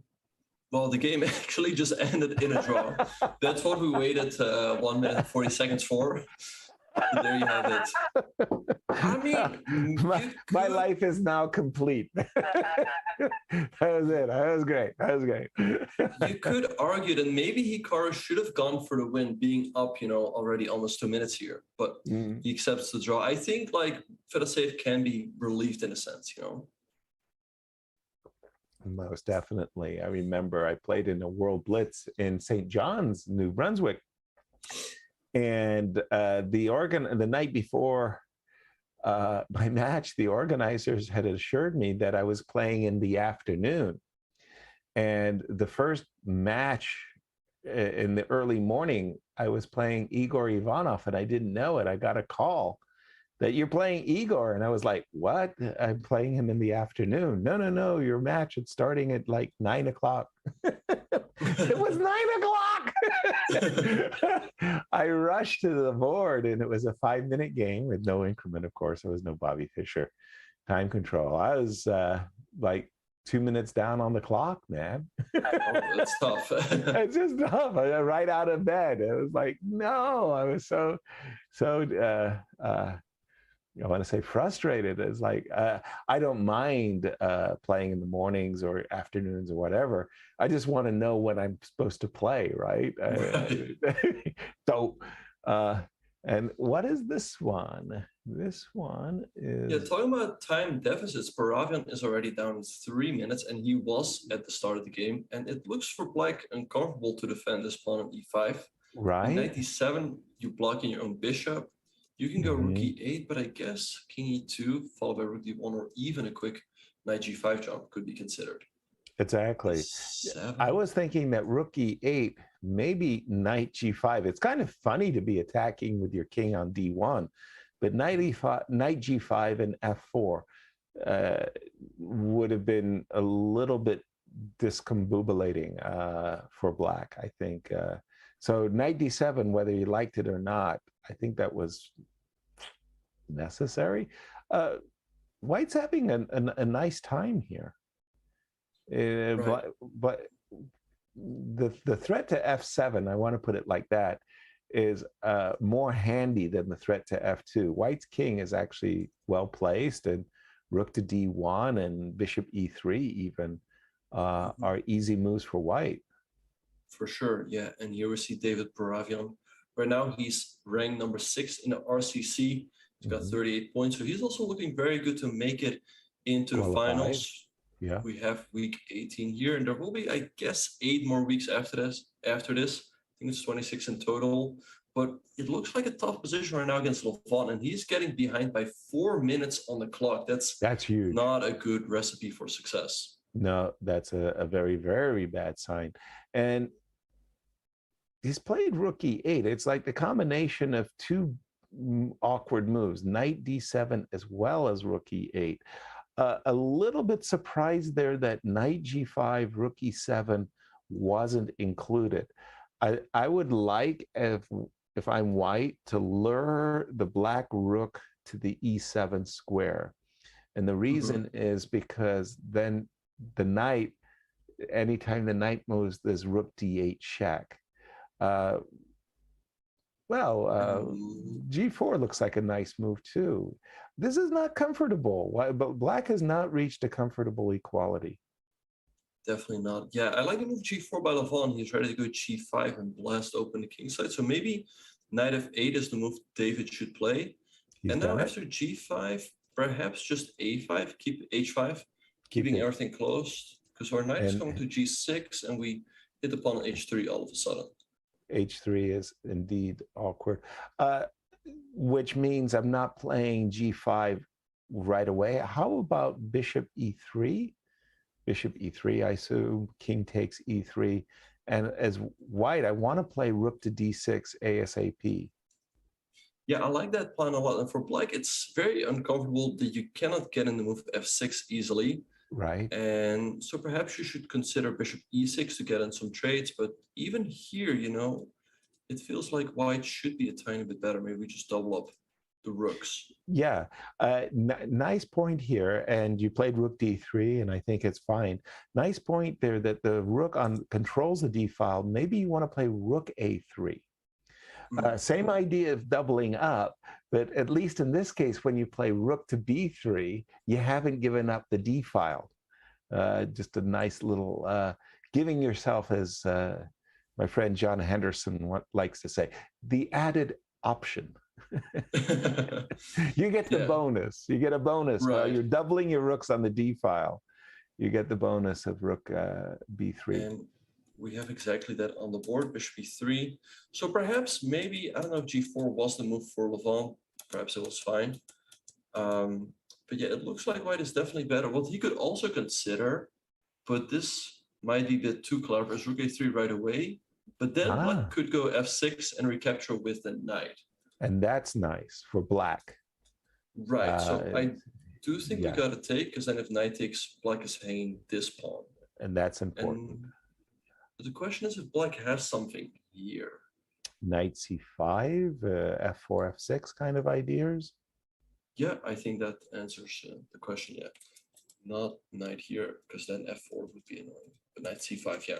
the game actually just ended in a draw. That's what we waited 1 minute and 40 seconds for. And there you have it. I mean, my life is now complete. That was it. That was great. That was great. You could argue that maybe Hikaru should have gone for the win, being up, already almost 2 minutes here. But he accepts the draw. I think Fedoshev can be relieved in a sense, Most definitely. I remember I played in a World Blitz in St. John's, New Brunswick. And the night before my match, the organizers had assured me that I was playing in the afternoon. And the first match in the early morning, I was playing Igor Ivanov, and I didn't know it. I got a call that you're playing Igor. And I was like, what? I'm playing him in the afternoon. No, your match is starting at like 9 o'clock. It was 9 o'clock. I rushed to the board, and it was a 5-minute game with no increment, of course. There was no Bobby Fischer time control. I was like 2 minutes down on the clock, man. That's tough. It's just tough. I got right out of bed. It was like, no, I was so I want to say frustrated. It's like, I don't mind playing in the mornings or afternoons or whatever. I just want to know when I'm supposed to play, right? So, and what is this one? This one is... Yeah, talking about time deficits, Paravian is already down 3 minutes, and he was at the start of the game. And it looks for black uncomfortable to defend this pawn on e5. Right. In 97, you block in your own bishop. You can go rook e8, but I guess king e2, followed by rook d1, or even a quick knight g5 jump could be considered. Exactly. I was thinking that rook e8, maybe knight g5. It's kind of funny to be attacking with your king on d1, but knight e5, knight g5 and f4. would have been a little bit discombobulating for black, I think. So knight d7, whether you liked it or not, I think that was necessary. White's having a nice time here. Right. But the threat to f7, I want to put it like that, is more handy than the threat to f2. White's king is actually well placed, and rook to d1 and bishop e3 even are easy moves for white. For sure, yeah. And here we see David Boravian. Right now, he's ranked number 6 in the RCC. He's got 38 points, so he's also looking very good to make it into the finals. Yeah. We have week 18 here, and there will be, I guess, 8 more weeks after this. I think it's 26 in total. But it looks like a tough position right now against Levon, and he's getting behind by 4 minutes on the clock. That's huge. Not a good recipe for success. No, that's a very, very bad sign. And he's played rook e8. It's like the combination of two awkward moves, knight d7 as well as rook e8. A little bit surprised there that knight g5, rook e7 wasn't included. I would like, if I'm white, to lure the black rook to the e7 square. And the reason is because then the knight, anytime the knight moves, there's rook d8 check. G4 looks like a nice move too. This is not comfortable, but black has not reached a comfortable equality. Definitely not. Yeah, I like the move g4 by Levon. He's ready to go g5 and blast open the king side. So maybe knight f8 is the move David should play. And now after g5, perhaps just a5, keep h5, keeping everything closed. Because our knight is coming to g6 and we hit the pawn on h3 all of a sudden. H3 is indeed awkward, which means I'm not playing g5 right away. How about bishop e3? Bishop e3, I assume, king takes e3. And as white, I want to play rook to d6 ASAP. Yeah, I like that plan a lot. And for black, it's very uncomfortable that you cannot get in the move f6 easily. Right. And so perhaps you should consider bishop e6 to get in some trades. But even here, you know, it feels like white should be a tiny bit better. Maybe we just double up the rooks. Yeah, nice point here. And you played rook d3, and I think it's fine. Nice point there that the rook controls the d file. Maybe you want to play rook a3. Same idea of doubling up, but at least in this case, when you play rook to b3, you haven't given up the d file. Just a nice little giving yourself, as my friend John Henderson likes to say, the added option. You get the bonus. You get a bonus. Right. You're doubling your rooks on the d file. You get the bonus of rook b3. And we have exactly that on the board, bishop e3. So perhaps, maybe, I don't know if g4 was the move for Levon. Perhaps it was fine. But yeah, it looks like white is definitely better. What he could also consider, but this might be a bit too clever, is rook a3 right away. But then black could go f6 and recapture with the knight. And that's nice for black. Right. So I do think we got to take, because then if knight takes, black is hanging this pawn. And that's important. But the question is if black has something here. Knight c5, f4, f6 kind of ideas? Yeah, I think that answers the question, yeah. Not knight here, because then f4 would be annoying. But knight c5, yeah.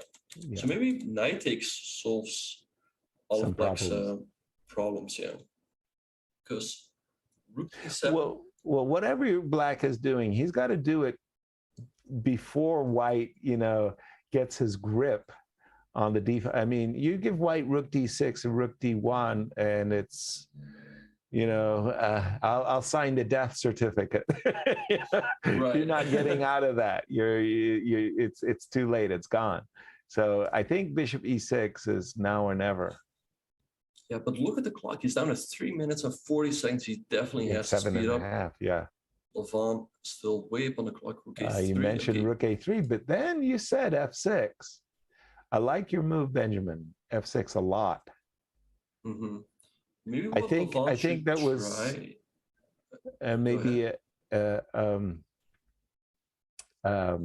So maybe knight takes solves all of black's problems, yeah. Because rook e7. Well, whatever black is doing, he's got to do it before white, gets his grip on the d. I mean, you give white rook d6 and rook d1, and it's, I'll sign the death certificate. Right. You're not getting out of that. It's too late. It's gone. So I think bishop e6 is now or never. Yeah, but look at the clock. He's down to 3 minutes and 40 seconds. He definitely has to speed up. 7.5, yeah. Levon still way up on the clock. Rook a3. You mentioned rook a3, but then you said f6. I like your move, Benjamin. f6 a lot. Mm-hmm. Maybe I think that was maybe a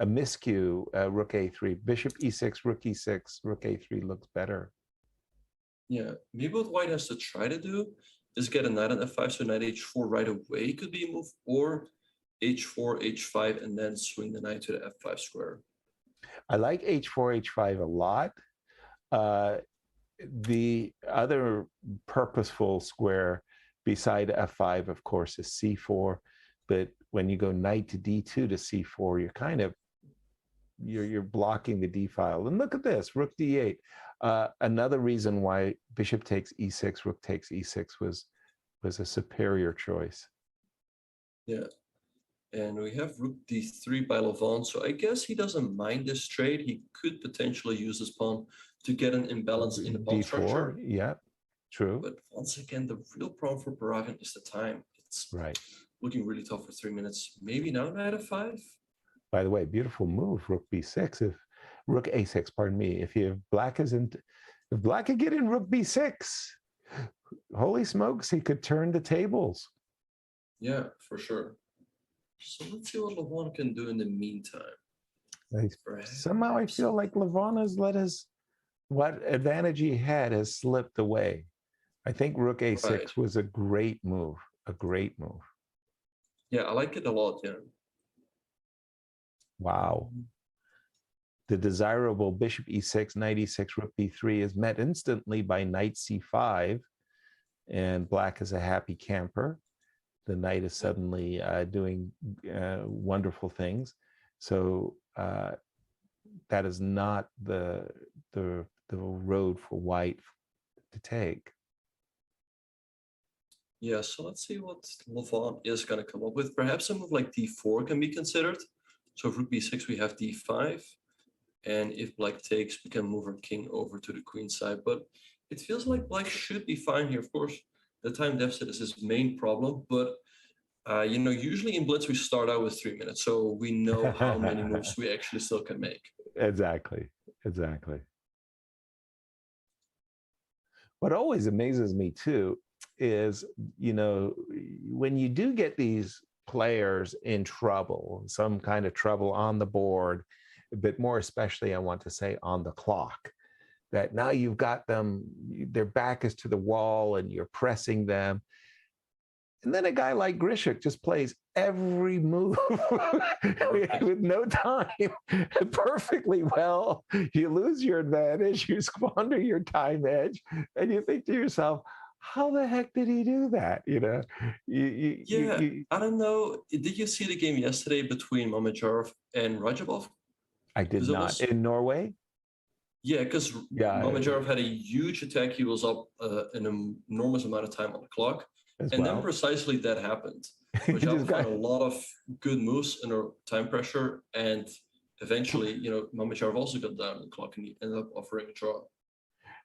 miscue, rook a3, bishop e6, rook e6, rook a3 looks better. Yeah, maybe what white has to try to do is get a knight on f5, so knight h4 right away could be a move, or h4, h5, and then swing the knight to the f5 square. I like h4, h5 a lot. The other purposeful square beside f5, of course, is c4. But when you go knight to d2 to c4, you're kind of you're blocking the d file. And look at this, rook d8. Another reason why bishop takes e6, rook takes e6 was a superior choice. Yeah. And we have rook d3 by Levon, so I guess he doesn't mind this trade. He could potentially use this pawn to get an imbalance in the pawn d4, structure. yeah, true. But once again, the real problem for Baragan is the time. It's right. Looking really tough for 3 minutes. Maybe now knight f5. By the way, beautiful move, rook b6. If rook a6, pardon me. If black isn't, if black could get in rook b6, holy smokes, he could turn the tables. Yeah, for sure. So let's see what Levon can do in the meantime. Somehow I feel like Levon has let what advantage he had has slipped away. I think rook a6 was a great move, a great move. Yeah, I like it a lot, yeah. Wow. The desirable bishop e6, knight e6, rook b3 is met instantly by knight c5, and black is a happy camper. The knight is suddenly doing wonderful things. So that is not the road for white to take. Yeah, so let's see what Levon is going to come up with. Perhaps a move like d4 can be considered. So if rook b6, we have d5. And if black takes, we can move our king over to the queen side. But it feels like black should be fine here. Of course, the time deficit is his main problem. But, you know, usually in blitz, we start out with 3 minutes. So we know how many moves we actually still can make. Exactly. Exactly. What always amazes me, too, is, you know, when you do get these players in trouble, some kind of trouble on the board, but more especially, I want to say, on the clock, that now you've got them, their back is to the wall and you're pressing them. And then a guy like Grishuk just plays every move with no time perfectly well. You lose your advantage, you squander your time edge, and you think to yourself, how the heck did he do that? You know, I don't know. Did you see the game yesterday between Mamedyarov and Rajabov? I did not. In Norway? Yeah, because Mamedyarov had a huge attack. He was up an enormous amount of time on the clock. And then precisely that happened. Mamedyarov had a lot of good moves under time pressure. And eventually, you know, Mamedyarov also got down on the clock and he ended up offering a draw.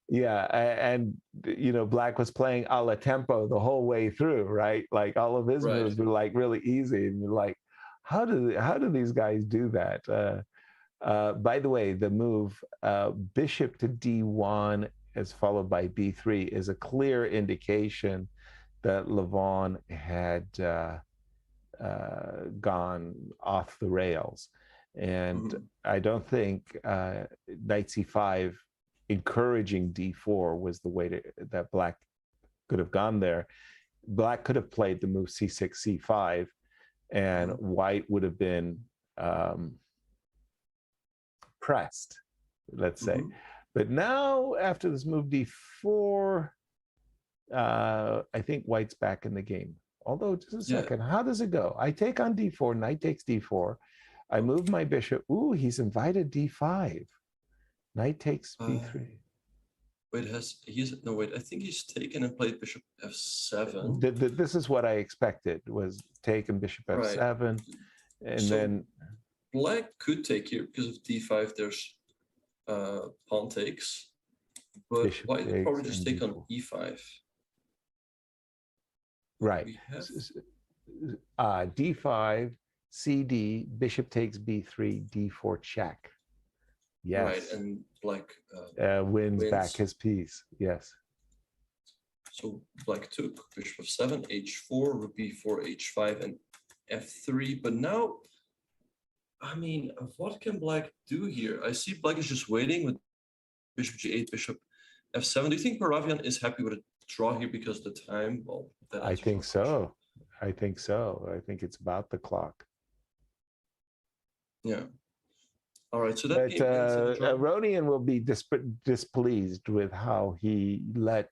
Yeah, and you know, black was playing a la tempo the whole way through, right? Like all of his moves were like really easy, and you're like, how do these guys do that? By the way, the move bishop to d1 is followed by b3 is a clear indication that Levon had gone off the rails, and I don't think knight c5 encouraging d4 was the way that black could have gone there. Black could have played the move c6, c5, and white would have been pressed, let's say. But now, after this move d4, I think white's back in the game. Although, just a second, how does it go? I take on d4, knight takes d4. I move my bishop. Ooh, he's invited d5. Knight takes b3. Wait, I think he's taken and played bishop f7. This is what I expected, was taken bishop f7, and so then black could take here because of d5. There's pawn takes, but bishop white would probably just take on e5. Right. D5, cd, bishop takes b3, d4 check. Yes. Right, and black wins back his piece. Yes. So black took bishop f7, h4, rook b4, h5, and f3. But now I mean, what can black do here? I see black is just waiting with bishop g8, bishop f7. Do you think Moravian is happy with a draw here because the time? Well, I think so. I think so. I think it's about the clock. Yeah. All right. So that But Aronian will be displeased with how he let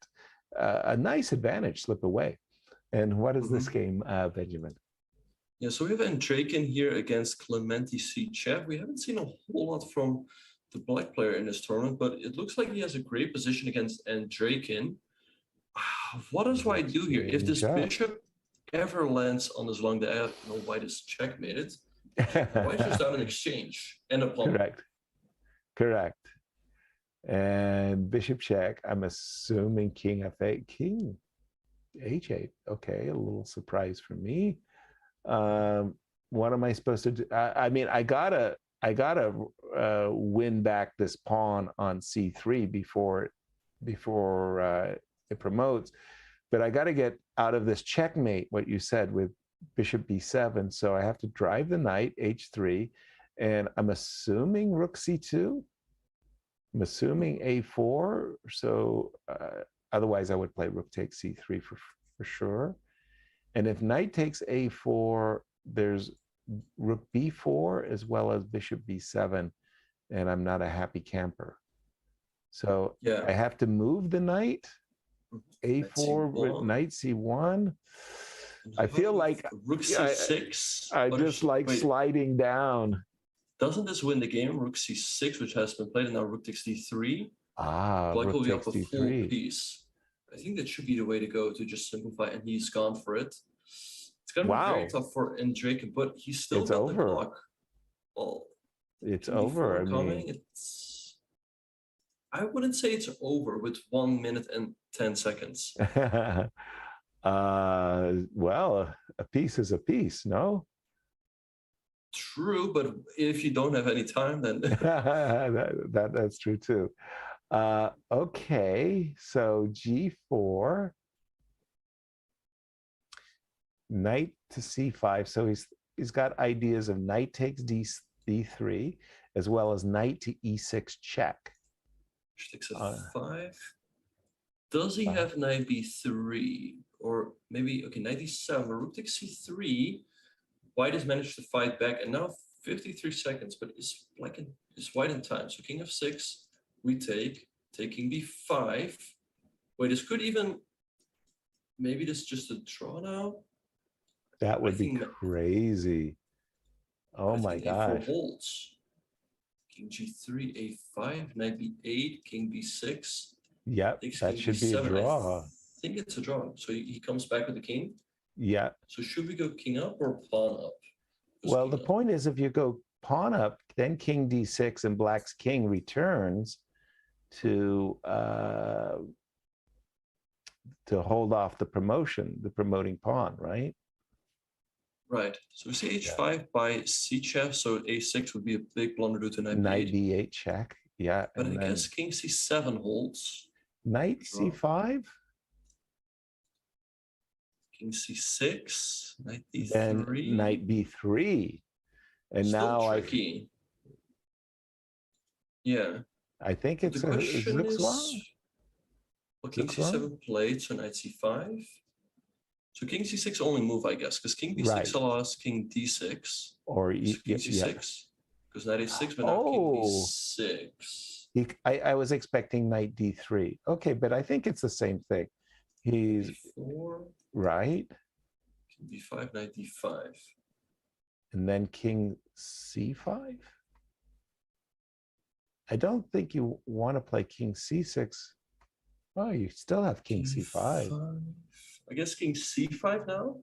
a nice advantage slip away. And what is this game, Benjamin? Yeah, so we have Draken here against Clementi C. Chev. We haven't seen a whole lot from the black player in this tournament, but it looks like he has a great position against Draken. What does white do here? If this bishop ever lands on this long, I don't know why this checkmated. White just down an exchange and a pawn. Correct. And bishop check. I'm assuming king f8, king h8. Okay, a little surprise for me. What am I supposed to do? I mean, I gotta win back this pawn on c3 before it promotes, but I got to get out of this checkmate. What you said with bishop b7, so I have to drive the knight h3, and I'm assuming rook c2. I'm assuming a4. So otherwise, I would play rook takes c3 for sure. And if knight takes a4, there's rook b4 as well as bishop b7, and I'm not a happy camper. So I have to move the knight, a4 with knight c1. I feel like rook c6. I just like sliding down. Doesn't this win the game? Rook c6, which has been played, and now rook takes d3. Black will be up a full piece. I think that should be the way to go, to just simplify, and he's gone for it. It's gonna be very tough for Draken, but he's still got the clock. Well, it's over. I mean, I wouldn't say it's over with 1 minute and 10 seconds. Well, a piece is a piece, no? True, but if you don't have any time, then that's true too. Okay, so g4, knight to c5. So he's got ideas of knight takes d3 as well as knight to e6 check. Takes f5. Does he have knight b3, or maybe knight d7? Rook takes c3. White has managed to fight back, and now 53 seconds. But is white in time? So king f6. We taking b5. Wait, this could even, maybe this is just a draw now? That would be crazy. Oh my gosh. Holds. King g3, a5, knight b8, king b6. Yep, that should be a draw. I think it's a draw. So he comes back with the king? Yeah. So should we go king up or pawn up? Well, the point is, if you go pawn up, then king d6 and black's king returns to hold off the promoting pawn, right? Right. So we see h5 by c-chef, so a6 would be a big blunder due to knight b8 check. Yeah. But I guess king c7 holds. Knight c5? King c6, knight d3. Then knight b3. And still now tricky. Yeah. I think it looks long. Well, king c7 played, so knight c5. So king c6 only move, I guess, because king b6 allows king d6. Or king c6. Because knight a6, but now king b6. I was expecting knight d3. Okay, but I think it's the same thing. He's b4. Right. King b5, knight d5. And then king c5? I don't think you want to play king c6. Oh, you still have king c5. I guess king c5 now?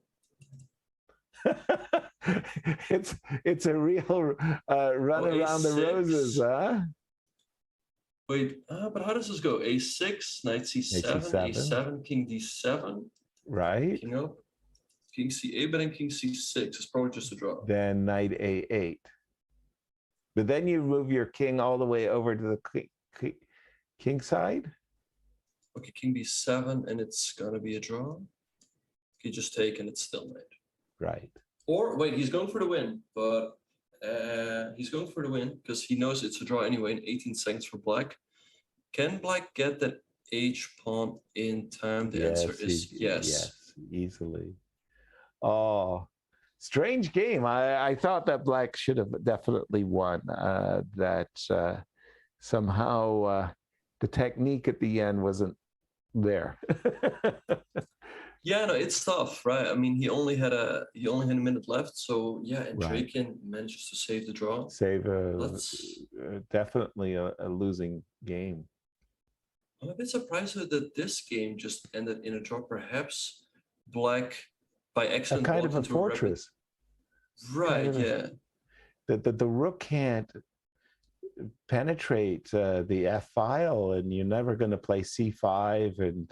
it's a real run around the roses, huh? Wait, but how does this go? a6, knight c7, a7, king d7. Right. King up. King c8, but then king c6 is probably just a draw. Then knight a8. But then you move your king all the way over to the king side. Okay, king b7, and it's gonna be a draw. You just take, and it's still knight. Right. Or wait, he's going for the win, but He's going for the win because he knows it's a draw anyway in 18 seconds for black. Can black get that H pawn in time? The answer is yes. Yes, easily. Oh, strange game. I thought that black should have definitely won. Somehow the technique at the end wasn't there. Yeah, no, it's tough, right? I mean, he only had a minute left, so yeah, and Right. Draken manages to save the draw. Save definitely a losing game. I'm a bit surprised that this game just ended in a draw. Perhaps black by A accident kind walked of a into rapid- fortress. Right, Kind of yeah. The rook can't penetrate the F file, and you're never going to play C5 and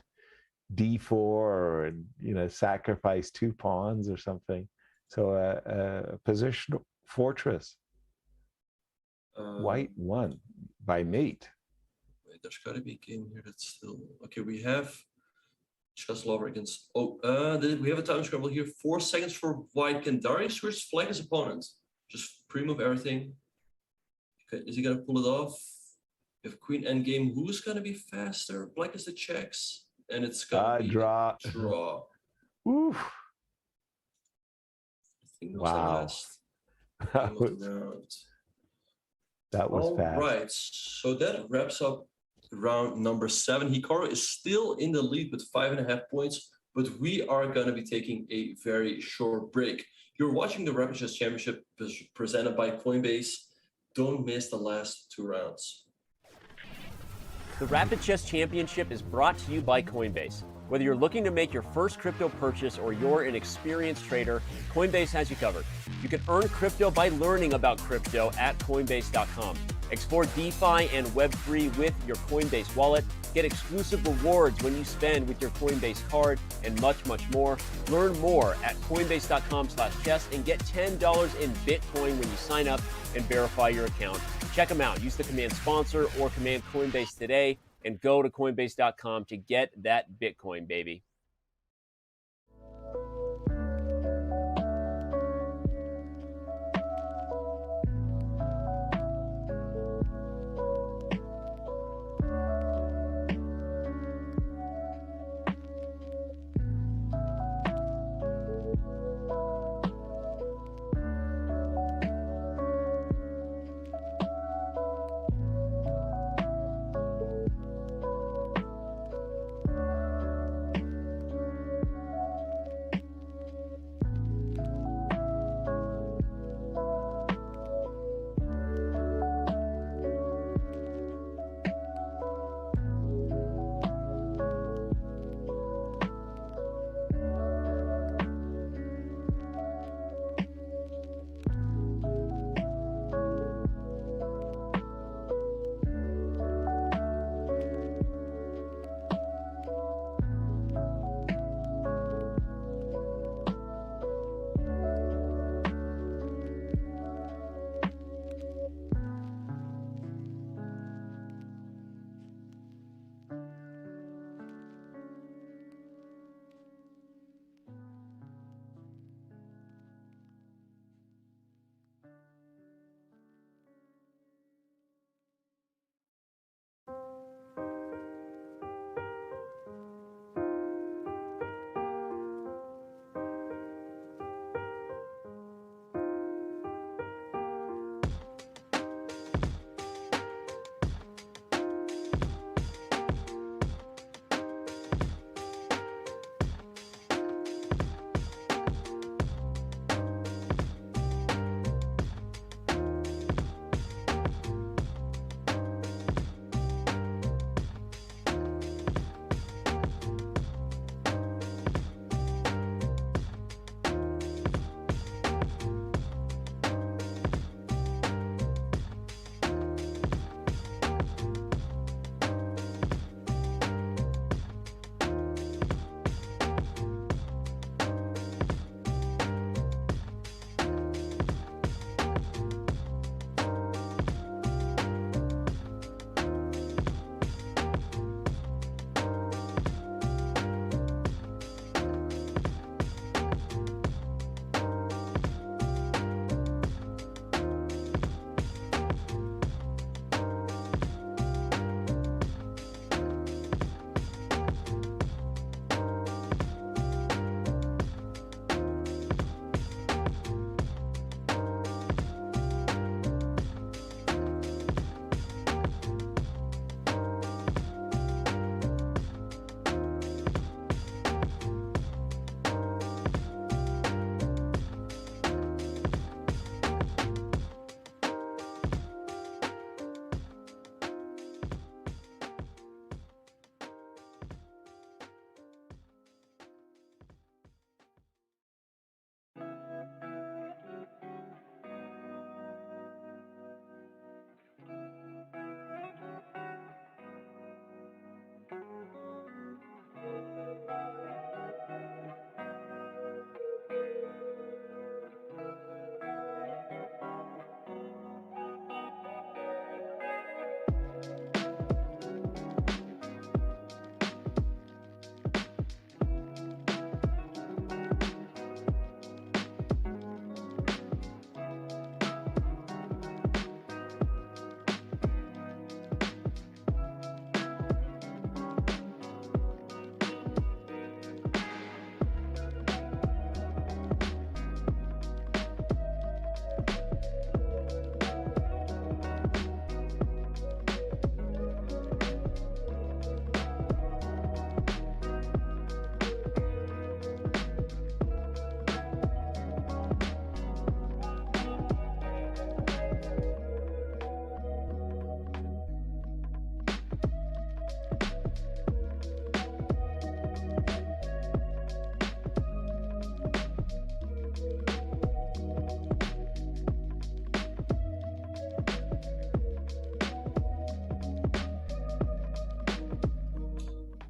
D4 and sacrifice 2 pawns or something. So a positional fortress. White won by mate. Wait, there's got to be a game here that's still okay. We have chess lover against. We have a time scramble here. 4 seconds for white. Can Darius switch flank his opponent? Just pre-move everything. Okay, is he gonna pull it off? If queen endgame, who's gonna be faster? Black is the checks, and it's gonna be Draw. draw. Oof. I think that was Wow. the last That game of was, the round. that was All fast. right, so that wraps up round number 7. Hikaru is still in the lead with 5.5 points, but we are going to be taking a very short break. You're watching the Rapid Chess Championship presented by Coinbase. Don't miss the last 2 rounds. The Rapid Chess Championship is brought to you by Coinbase. Whether you're looking to make your first crypto purchase or you're an experienced trader, Coinbase has you covered. You can earn crypto by learning about crypto at Coinbase.com. Explore DeFi and Web3 with your Coinbase wallet. Get exclusive rewards when you spend with your Coinbase card and much, much more. Learn more at Coinbase.com/chess and get $10 in Bitcoin when you sign up and verify your account. Check them out. Use the command sponsor or command Coinbase today and go to Coinbase.com to get that Bitcoin, baby.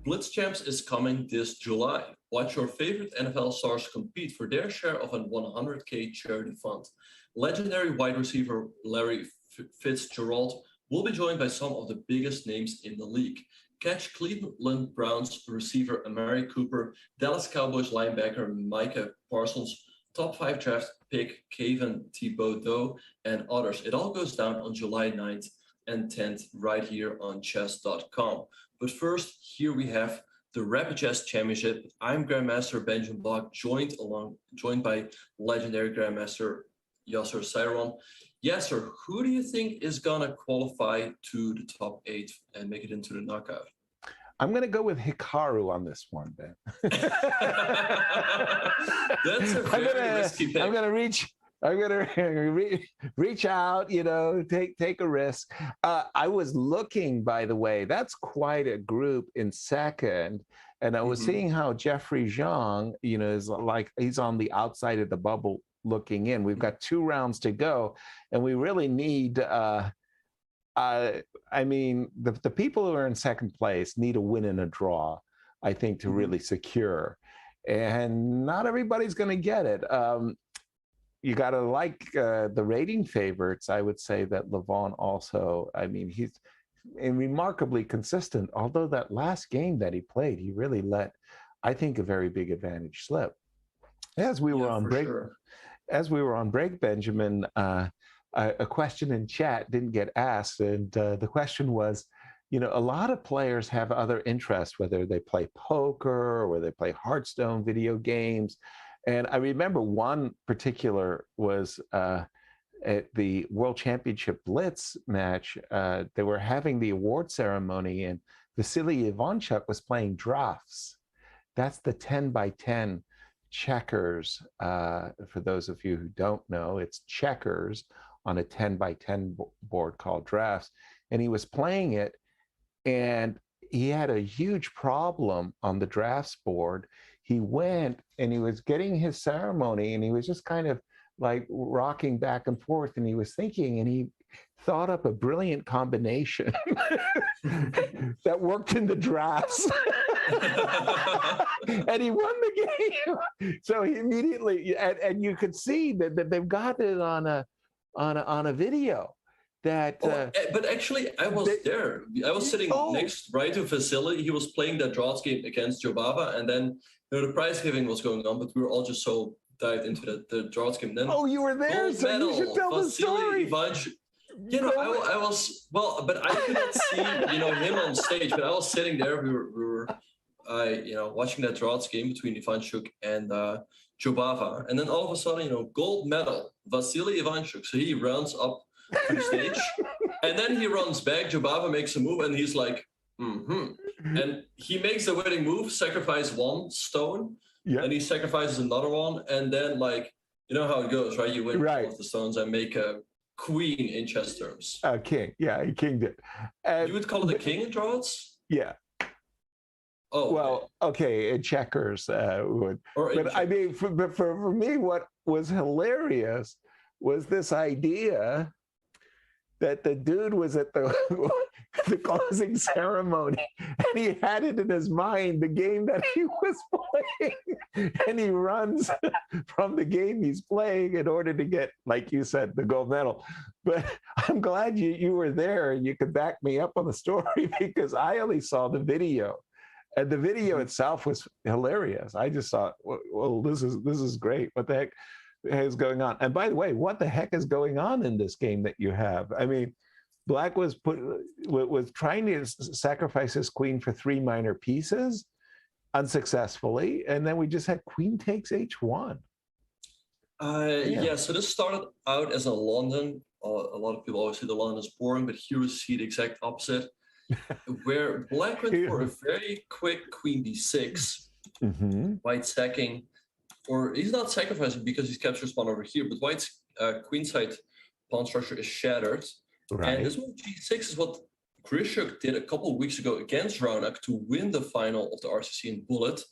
Blitz Champs is coming this July. Watch your favorite NFL stars compete for their share of a 100K charity fund. Legendary wide receiver Larry Fitzgerald will be joined by some of the biggest names in the league. Catch Cleveland Browns receiver Amari Cooper, Dallas Cowboys linebacker Micah Parsons, top 5 draft pick Kayvon Thibodeau, and others. It all goes down on July 9th and 10th right here on chess.com. But first, here we have the Rapid Chess Championship. I'm Grandmaster Benjamin Block, joined by legendary Grandmaster Yasser Cyron. Yasser, who do you think is gonna qualify to the top 8 and make it into the knockout? I'm going to go with Hikaru on this one, Ben. That's a very risky pick. I'm going to reach out, take a risk. I was looking, by the way, that's quite a group in second. And I was seeing how Jeffrey Zhang, is like, he's on the outside of the bubble looking in. We've got 2 rounds to go, and we really need, the people who are in second place need a win and a draw, I think, to really secure. And not everybody's going to get it. You got to like the rating favorites. I would say that Levon also, he's remarkably consistent. Although that last game that he played, he really let, I think, a very big advantage slip. As we were on break, Benjamin, a question in chat didn't get asked, and the question was, a lot of players have other interests, whether they play poker or they play Hearthstone video games. And I remember one particular was at the World Championship Blitz match. They were having the award ceremony, and Vasily Ivanchuk was playing drafts. That's the 10x10 checkers. For those of you who don't know, it's checkers on a 10x10 board called drafts. And he was playing it, and he had a huge problem on the drafts board. He went and he was getting his ceremony, and he was just kind of like rocking back and forth, and he was thinking, and he thought up a brilliant combination that worked in the drafts. And he won the game. So he immediately, and you could see that they've got it on a video. That but actually I was there. I was sitting next right to Vasily. He was playing that draws game against Jobava, and then the prize giving was going on, but we were all just so dived into the draws game. Then you were there, so you should tell the story. I was, well, but I couldn't see him on stage, but I was sitting there. We were watching that draws game between Ivanchuk and Jobava, and then all of a sudden, gold medal, Vasily Ivanchuk. So he runs up to the stage, and then he runs back. Jobava makes a move, and he's like, and he makes the winning move, sacrifice 1 stone, and he sacrifices another one, and then how it goes, right? You win all of the stones and make a queen in chess terms. King, yeah, he kinged it. You would call it a king in draws? Yeah. Oh, well, okay, in checkers would. But I mean, for me, what was hilarious was this idea that the dude was at the closing ceremony, and he had it in his mind, the game that he was playing, and he runs from the game he's playing in order to get, like you said, the gold medal. But I'm glad you were there and you could back me up on the story, because I only saw the video. And the video itself was hilarious. I just thought, well, this is great. What the heck is going on? And by the way, what the heck is going on in this game that you have? I mean, Black was trying to sacrifice his queen for 3 minor pieces unsuccessfully, and then we just had queen takes h1. So this started out as a London. A lot of people always say the London is boring, but here we see the exact opposite, where Black went for a very quick queen d6, White sacking, or he's not sacrificing because he's captured pawn over here, but White's queenside pawn structure is shattered. Right. And this move g6 is what Grishuk did a couple of weeks ago against Raunak to win the final of the RCC in Bullet.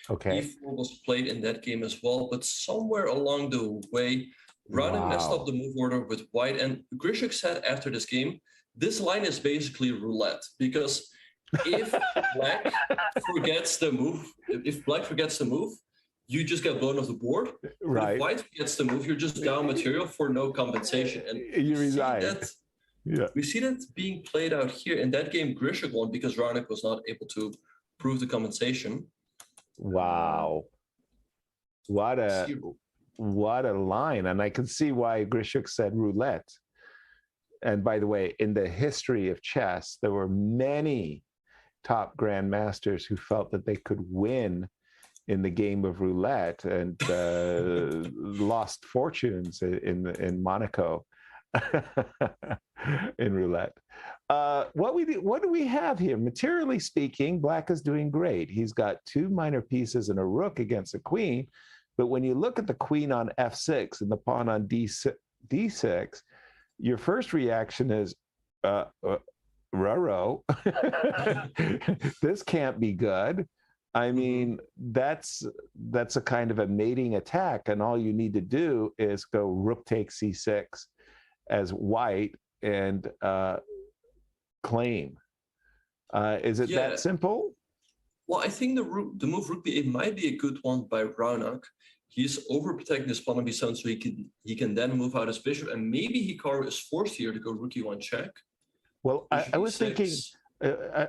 Okay. e4 was played in that game as well, but somewhere along the way, Raunak messed up the move order with White. And Grishuk said after this game, this line is basically roulette, because if black forgets the move, you just get blown off the board. Right. If white forgets the move, you're just down material for no compensation. And you resign. We see that being played out here. In that game, Grishuk won because Raonic was not able to prove the compensation. Wow. What a line. And I can see why Grishuk said roulette. And by the way, in the history of chess, there were many top grandmasters who felt that they could win in the game of roulette and lost fortunes in Monaco in roulette. What do we have here? Materially speaking, black is doing great. He's got 2 minor pieces and a rook against a queen. But when you look at the queen on f6 and the pawn on d6, your first reaction is, ruh-roh. This can't be good. I mean, that's a kind of a mating attack, and all you need to do is go rook takes c6 as white and claim. Is it that simple? Well, I think the move rook b8 might be a good one by Raonic. He's overprotecting his pawn on b7 so he can then move out his bishop, and maybe Hikaru is forced here to go rook e1 check. Well, I was thinking,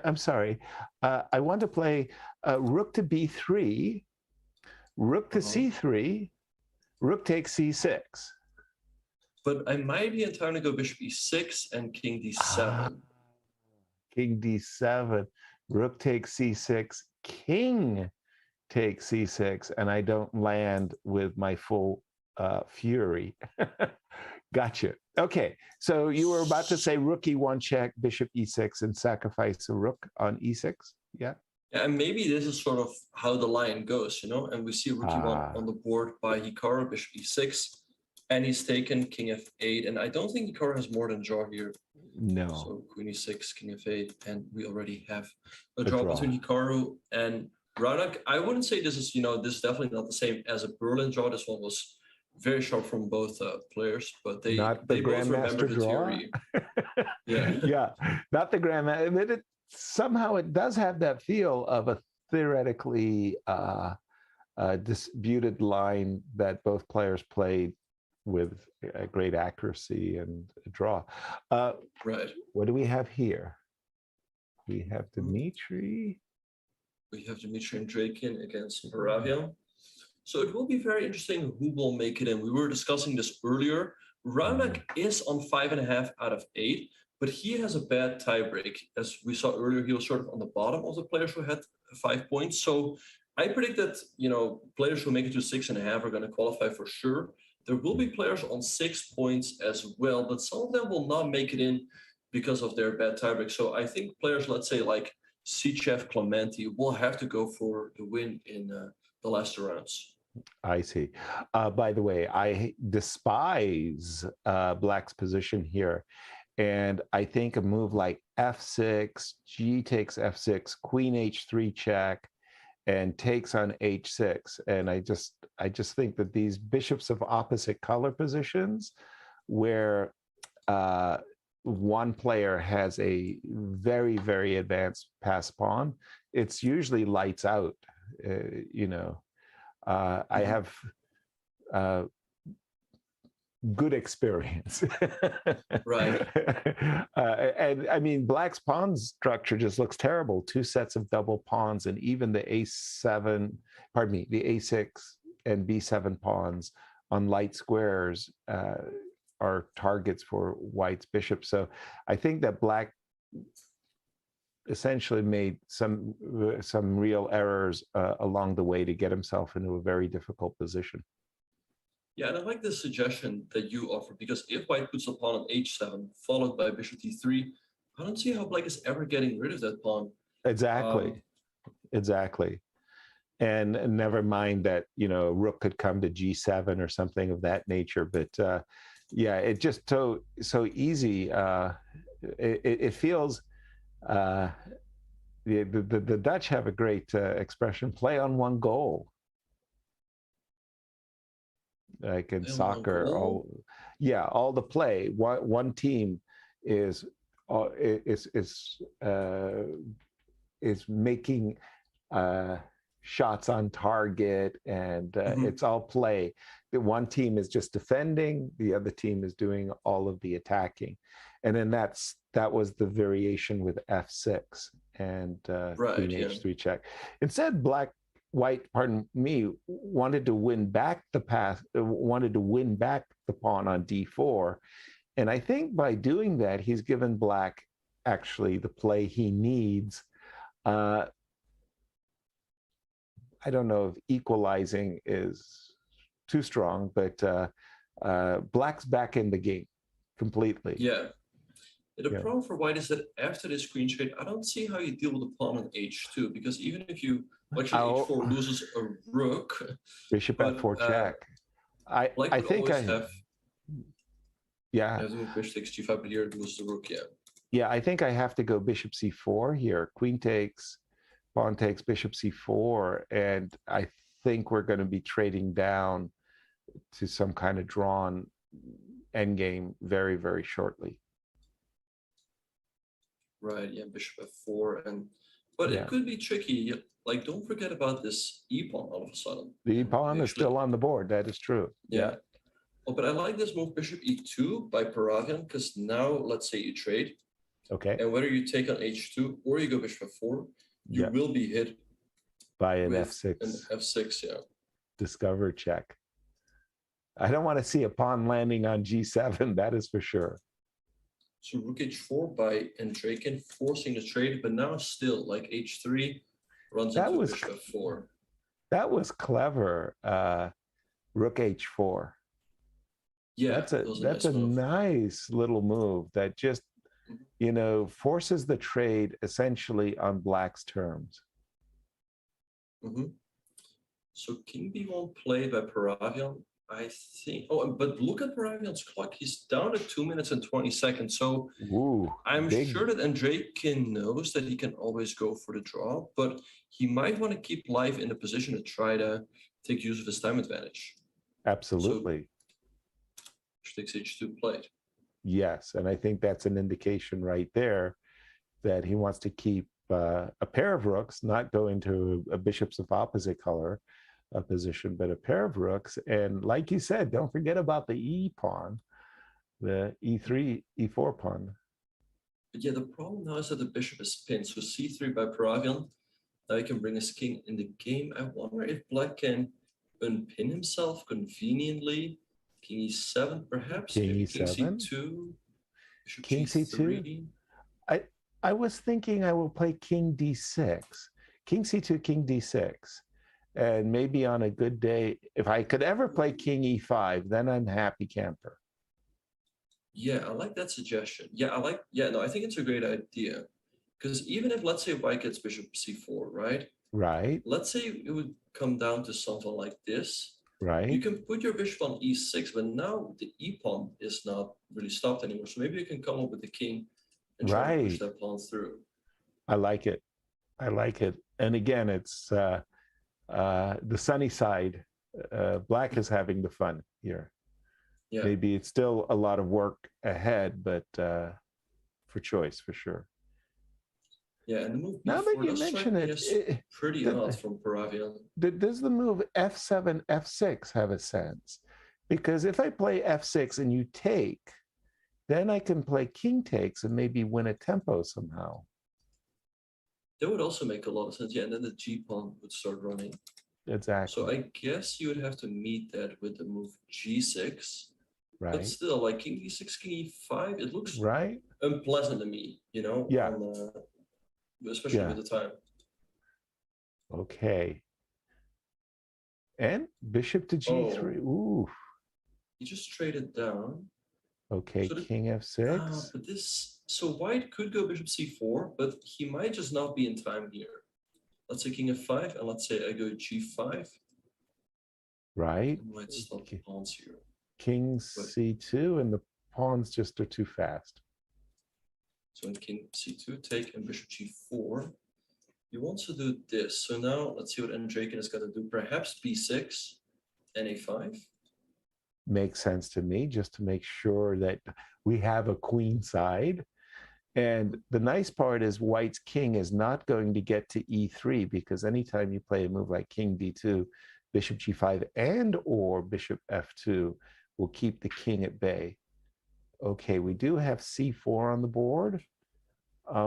I'm sorry, I want to play rook to b3, rook to c3, rook takes c6. But I might be inclined to go bishop e6 and king d7. King d7, rook takes c6, king takes c6, and I don't land with my full fury. Gotcha. Okay, so you were about to say rook e1 check, bishop e6, and sacrifice a rook on e6? Yeah? Yeah, and maybe this is sort of how the line goes, you know? And we see rook e1 on the board by Hikaru, bishop e6, and he's taken king f8, and I don't think Hikaru has more than draw here. No. So queen e6, king f8, and we already have a draw between Hikaru and Raonic. I wouldn't say this is, this is definitely not the same as a Berlin draw. This one was very sharp from both players, but they both remember the theory. Yeah, not the grandmaster. Somehow it does have that feel of a theoretically disputed line that both players played with a great accuracy and a draw. Right. What do we have here? We have Dimitri. We have Dimitri and Draken against Moravia. So it will be very interesting who will make it in. We were discussing this earlier. Raonic is on 5.5 out of 8, but he has a bad tiebreak. As we saw earlier, he was sort of on the bottom of the players who had 5 points. So I predict that, players who make it to 6.5 are going to qualify for sure. There will be players on 6 points as well, but some of them will not make it in because of their bad tiebreak. So I think players, let's say like Sichev, Clementi, will have to go for the win in the last 2 rounds. I see. By the way, I despise Black's position here. And I think a move like f6, g takes f6, queen h3 check, and takes on h6. And I just think that these bishops of opposite color positions, where one player has a very, very advanced pass pawn, it's usually lights out, I have good experience. Right. And I mean, Black's pawn structure just looks terrible. 2 sets of double pawns, and even the the a6 and b7 pawns on light squares are targets for White's bishop. So I think that Black essentially made some real errors along the way to get himself into a very difficult position. Yeah, and I like the suggestion that you offer, because if White puts a pawn on h7 followed by bishop d3, I don't see how Black is ever getting rid of that pawn. Exactly. And never mind that rook could come to g7 or something of that nature. But yeah, it just so easy. It feels. The Dutch have a great expression: "Play on one goal." Like in soccer, all the play. One team is is making shots on target, and it's all play. The one team is just defending, the other team is doing all of the attacking, and then that was the variation with f6 and queen h3 check. Instead, white, pardon me, wanted to win back the pawn on d4, and I think by doing that, he's given black actually the play he needs. I don't know if equalizing is too strong, but black's back in the game completely. Yeah. The problem for white is that after this queen trade, I don't see how you deal with the pawn on h2, because even if you actually h4 loses a rook, bishop f4 check. I think I have. Yeah. I have to move bishop takes g5, but here it loses the rook. Yeah. Yeah, I think I have to go bishop c4 here. Queen takes, pawn takes, bishop c4, and I think we're going to be trading down to some kind of drawn endgame very, very shortly. Right, yeah, bishop f4, but it could be tricky. Like, don't forget about this e-pawn all of a sudden. The e-pawn is still on the board, that is true. Yeah. Oh, but I like this move, bishop e2 by Paravian, because now, let's say you trade. Okay. And whether you take on h2 or you go bishop f4, you will be hit by an f6. An f6, yeah. Discover check. I don't want to see a pawn landing on g7, that is for sure. So rook h4 by Draken, forcing the trade, but now still like h3 runs into bishop f4. That was clever. Rook h4. Yeah, that's a nice little move that just forces the trade essentially on black's terms. So king b1 played by Paravian. I think. Oh, but look at Paravian's clock. He's down at 2 minutes and 20 seconds. So I'm sure that Draken knows that he can always go for the draw, but he might want to keep life in the position to try to take use of his time advantage. Absolutely. So, takes h2 played. Yes, and I think that's an indication right there that he wants to keep a pair of rooks, not go into a bishops of opposite color position, but a pair of rooks. And like you said, don't forget about the e pawn, the e3, e4 pawn. But yeah, the problem now is that the bishop is pinned. So c3 by Paravian. Now he can bring his king in the game. I wonder if black can unpin himself conveniently. King e7, perhaps. King maybe e7. King c2. Bishop King c2. I was thinking I will play king d6. King c2, king d6. And maybe on a good day, if I could ever play king e5, then I'm happy camper. Yeah, I like that suggestion. I think it's a great idea. Because even if, let's say, white gets bishop c4, right? Right. Let's say it would come down to something like this. Right. You can put your bishop on e6, but now the e-pawn is not really stopped anymore. So maybe you can come up with the king and try to push that pawn through. I like it. I like it. And again, it's the sunny side. Black is having the fun here. Yeah. Maybe it's still a lot of work ahead, but for choice, for sure. Yeah, and the move now that you mention it, is pretty odd from Paravian. Does the move f7, f6 have a sense? Because if I play f6 and you take, then I can play king takes and maybe win a tempo somehow. That would also make a lot of sense. Yeah, and then the g-pawn would start running. Exactly. So I guess you would have to meet that with the move g6. Right. But still, like king e6, king e5, it looks unpleasant to me, Yeah. Especially with the time. Okay. And bishop to g3. Ooh. He just traded down. Okay, so king f6. But so white could go bishop c4, but he might just not be in time here. Let's say king f5, and let's say I go g5. Right. I might stop the pawns here. King c2, and the pawns just are too fast. So in king c2 take and bishop g4. He wants to do this. So now let's see what Draken is going to do. Perhaps b6 and a5. Makes sense to me, just to make sure that we have a queen side. And the nice part is white's king is not going to get to e3 because anytime you play a move like king d2, bishop g5 and or bishop f2 will keep the king at bay. Okay, we do have c4 on the board.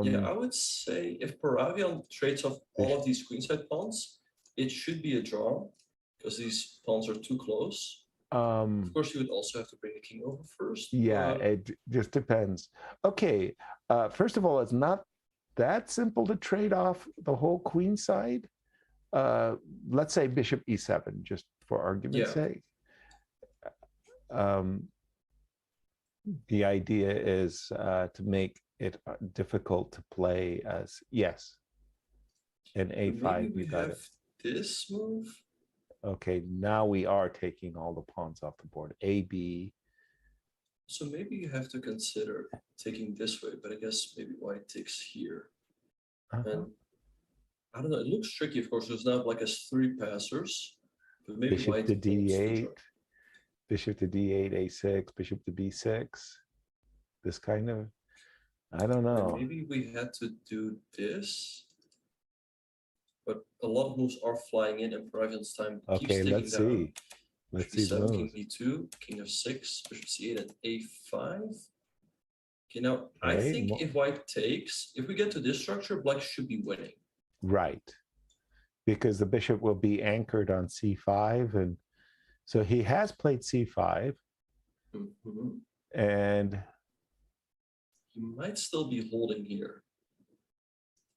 Yeah, I would say if Paravian trades off all of these queenside pawns, it should be a draw because these pawns are too close. Of course, you would also have to bring the king over first. Yeah, it just depends. Okay, first of all, it's not that simple to trade off the whole queen side. Let's say bishop e7, just for argument's sake. The idea is to make it difficult to play as, yes. And a5, maybe we got have it. This move. Okay, now we are taking all the pawns off the board. A, B. So maybe you have to consider taking this way, but I guess maybe white takes here. And I don't know, it looks tricky, of course. There's not like as 3 passers, but maybe Bishop white to d8, bishop to d8, a6, bishop to b6. This kind of, I don't know. And maybe we had to do this. But a lot of moves are flying in, and Paravian's time keeps Okay, ticking let's down. see. Let's see the moves. King b2, king f6, bishop c8, and a5. Okay, now I Okay, think if white takes, if we get to this structure, black should be winning. Right, because the bishop will be anchored on c5, and so he has played c5, and he might still be holding here,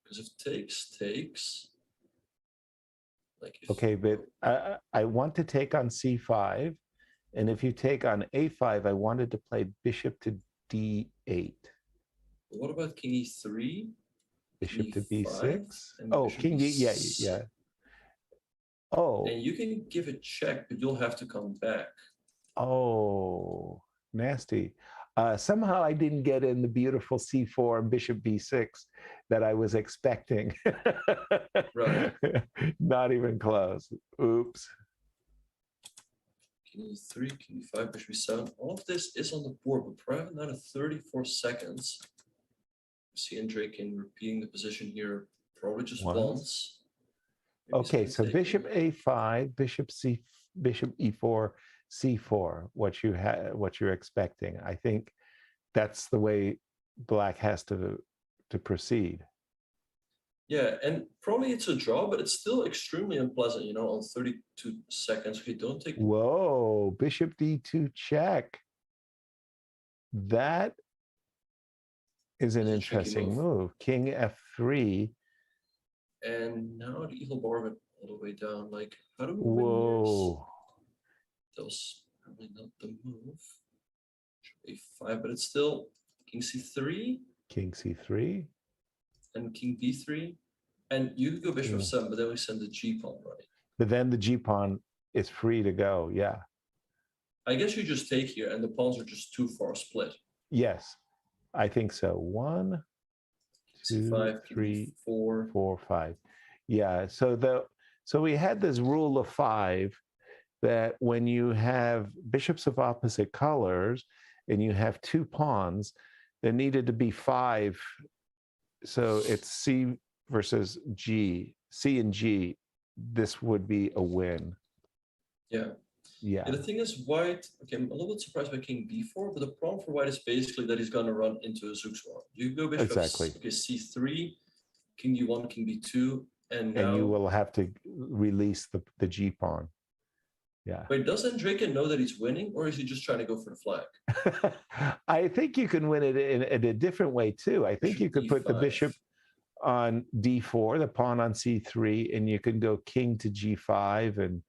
because if takes, like if, okay, but I want to take on c5, and if you take on a5, I wanted to play bishop to d8. What about king e3? Bishop to E5, b6. and Oh, bishop king d, yeah, e6. yeah. Oh, And you can give a check, but you'll have to come back. oh, nasty. Somehow I didn't get in the beautiful c4 and bishop b6 that I was expecting. Right. Not even close. Oops. King e3, king e5, bishop e7. All of this is on the board, but probably not at 34 seconds. See Draken repeating the position here, probably just once. Maybe Okay, so bishop a5, bishop e4, c4. What you're expecting. I think that's the way black has to proceed. Yeah, and probably it's a draw, but it's still extremely unpleasant, you know, on 32 seconds. Okay, don't take. Whoa, bishop d2 check. That is an interesting move. King f3. And now the evil bar went all the way down. Like, how do we Whoa. win this? That was probably not the move. a5, but it's still king c3. King c3. And king b3. And you could go bishop f7, but then we send the g pawn, right? But then the g pawn is free to go, yeah. I guess you just take here, and the pawns are just too far split. Yes, I think so. 1, 2, C5, 3, King 4, 5. Yeah, so we had this rule of 5 that when you have bishops of opposite colors and you have 2 pawns, there needed to be 5. So it's C versus G, C and G. This would be a win. Yeah. Yeah. And the thing is, white, okay, I'm a little bit surprised by king b4, but the problem for white is basically that he's going to run into a Zugzwang. You go bishop okay, c3, king d1, king b2, and now... And you will have to release the g pawn. Yeah. Wait, doesn't Draken know that he's winning, or is he just trying to go for the flag? I think you can win it in a different way too. I think you could put the bishop on d4, the pawn on c3, and you can go king to g5 and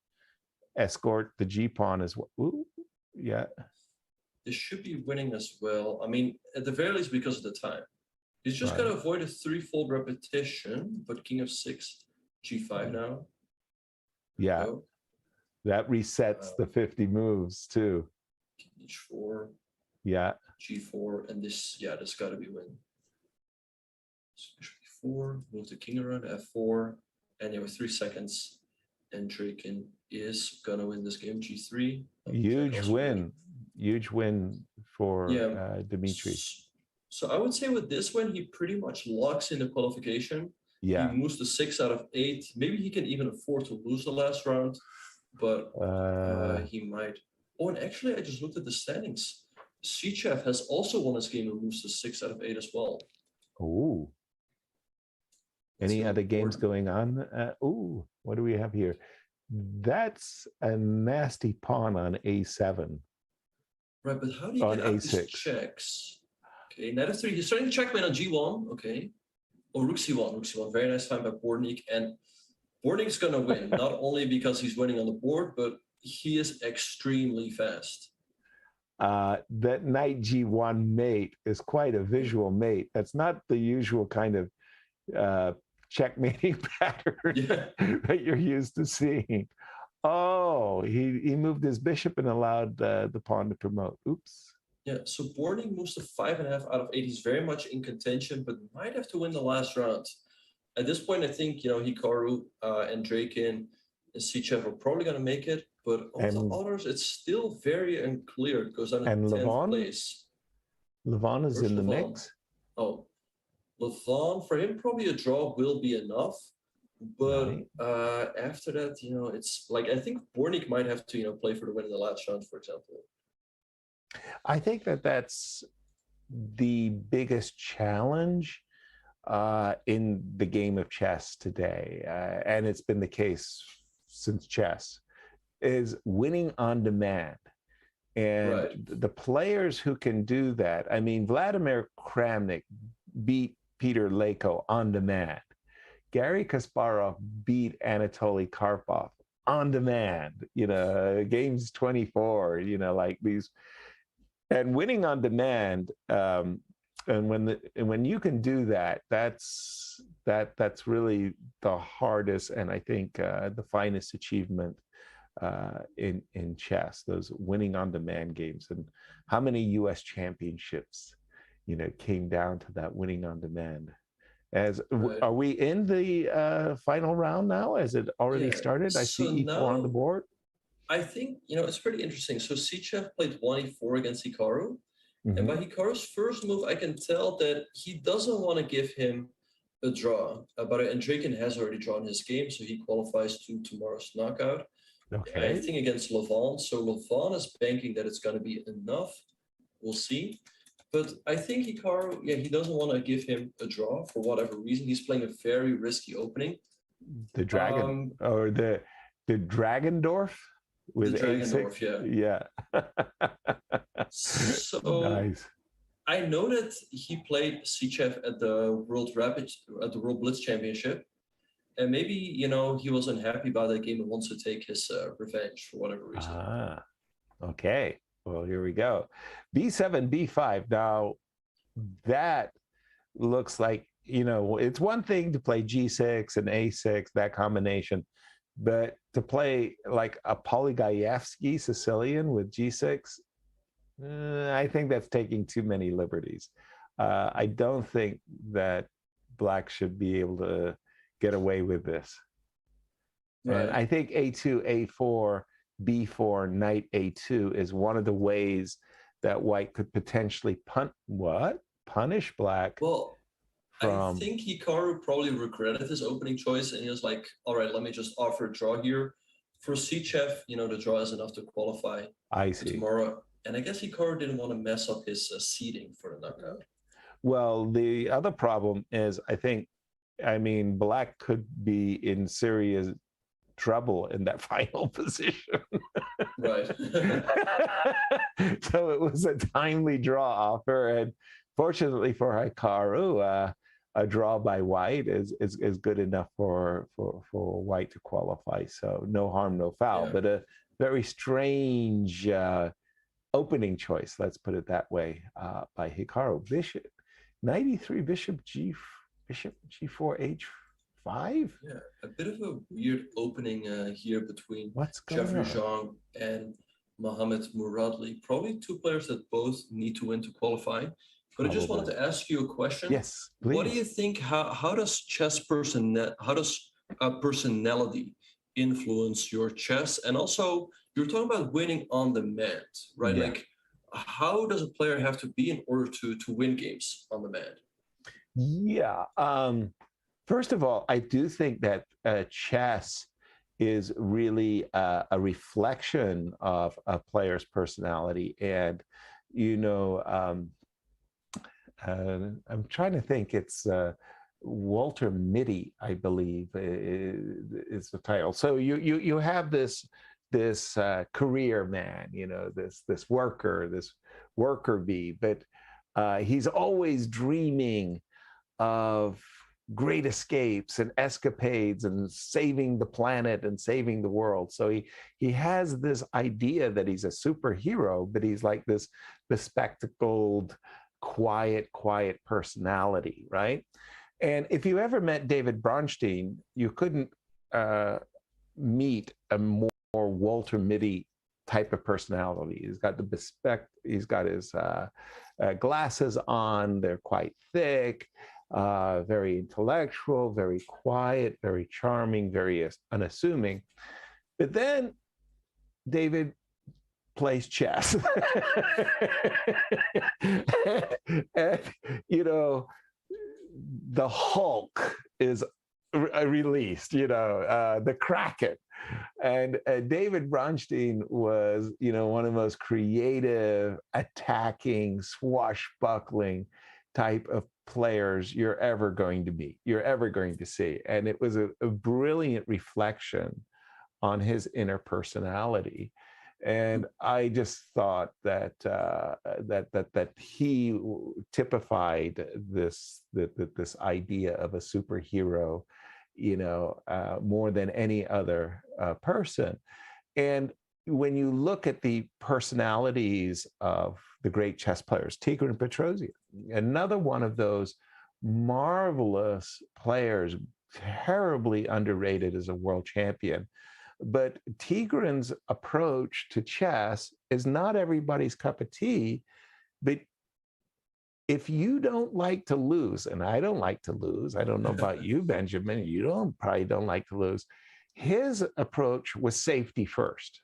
escort the g pawn as well. Ooh, yeah. This should be winning as well. I mean, at the very least, because of the time. He's just got to avoid a 3-fold repetition, but king of 6, g5 now. Yeah. That resets the 50 moves too. King h4. Yeah. g4, and this, yeah, this got to be win. So bishop e4, move the king around, f4, and you have 3 seconds, and Draken is gonna win this game. G3. Huge win. Huge win for Dimitri. So I would say with this one, he pretty much locks in the qualification. Yeah. He moves to 6 out of 8. Maybe he can even afford to lose the last round, but he might. Oh, and actually, I just looked at the standings. Sichev has also won his game and moves to 6 out of 8 as well. Ooh. Any other games going on? Ooh, what do we have here? That's a nasty pawn on A7. Right, but how do you On get out A6. these checks? Okay, knight f3. He's starting to checkmate on G1. Okay. Oh, rook C1. Rook C1. Very nice find by Bornik. And Bornik's going to win, not only because he's winning on the board, but he is extremely fast. That knight G1 mate is quite a visual mate. That's not the usual kind of checkmating pattern that you're used to seeing. Oh, he moved his bishop and allowed the pawn to promote. Oops. Yeah, so Bornik moves to 5.5 out of 8. He's very much in contention, but might have to win the last round. At this point, I think, Hikaru and Draken and Sichev are probably going to make it, but all the others, it's still very unclear. It goes down to 10th place. Levon is in the mix. Oh, Levon, for him, probably a draw will be enough. But after that, it's like, I think Bornik might have to, play for the win in the last round, for example. I think that's the biggest challenge in the game of chess today, and it's been the case since chess, is winning on demand. And the players who can do that, I mean, Vladimir Kramnik beat Peter Leko on demand. Garry Kasparov beat Anatoly Karpov on demand, games 24, like these. And winning on demand, and when you can do that, that's really the hardest and I think the finest achievement in chess. Those winning on demand games, and how many U.S. championships, came down to that winning on demand. Are we in the final round now? Has it already started? I see E4 on the board. I think, it's pretty interesting. So Sichev played 1e4 against Hikaru. And by Hikaru's first move, I can tell that he doesn't want to give him a draw. And Draken has already drawn his game, so he qualifies to tomorrow's knockout. Okay. I think against Levon. So Levon is banking that it's going to be enough. We'll see. But I think Hikaru, he doesn't want to give him a draw for whatever reason. He's playing a very risky opening. The Dragon, or the Dragendorf? With the Dragendorf, yeah. So nice. I know that he played Sichev at the World Blitz Championship, and maybe he was unhappy about that game and wants to take his revenge for whatever reason. Okay. Well, here we go. B7, B5. Now that looks like it's one thing to play G6 and A6, that combination. But to play like a Polygaevsky Sicilian with G6, I think that's taking too many liberties. I don't think that Black should be able to get away with this. Right. And I think A2, A4, B4, Knight A2 is one of the ways that White could potentially punish Black. Well, I think Hikaru probably regretted his opening choice, and he was like, all right, let me just offer a draw here. For Sichev, the draw is enough to qualify tomorrow. And I guess Hikaru didn't want to mess up his seeding for the knockout. Well, the other problem is, Black could be in serious trouble in that final position. Right. So it was a timely draw offer, and fortunately for Hikaru, a draw by White is good enough for White to qualify. So no harm, no foul. But a very strange opening choice, let's put it that way, by Hikaru. Bishop, Knight E3, Bishop G4, H5. Yeah, a bit of a weird opening here between on? Jeffrey Zhang and Mohamed Muradli. Probably two players that both need to win to qualify. But I just wanted to ask you a question. Yes, please. What do you think? How does personality influence your chess? And also, you're talking about winning on demand, right? Yeah. Like, how does a player have to be in order to win games on demand? Yeah. First of all, I do think that chess is really a reflection of a player's personality. And, you know, I'm trying to think, it's Walter Mitty, I believe, is the title. So you have this career man, you know, this worker bee, but he's always dreaming of great escapes and escapades and saving the planet and saving the world. So he has this idea that he's a superhero, but he's like this bespectacled, quiet personality, right? And if you ever met David Bronstein, you couldn't meet a more Walter Mitty type of personality. He's got he's got his glasses on, they're quite thick, very intellectual, very quiet, very charming, very unassuming. But then David plays chess. and, you know, the Hulk is released, you know, the Kraken. And David Bronstein was, you know, one of the most creative, attacking, swashbuckling type of players you're ever going to meet, you're ever going to see. And it was a brilliant reflection on his inner personality. And I just thought that that he typified this idea of a superhero, you know, more than any other person. And when you look at the personalities of the great chess players, Tigran Petrosian, another one of those marvelous players, terribly underrated as a world champion. But Tigran's approach to chess is not everybody's cup of tea. But if you don't like to lose, and I don't like to lose, I don't know about you, Benjamin, you probably don't like to lose. His approach was safety first.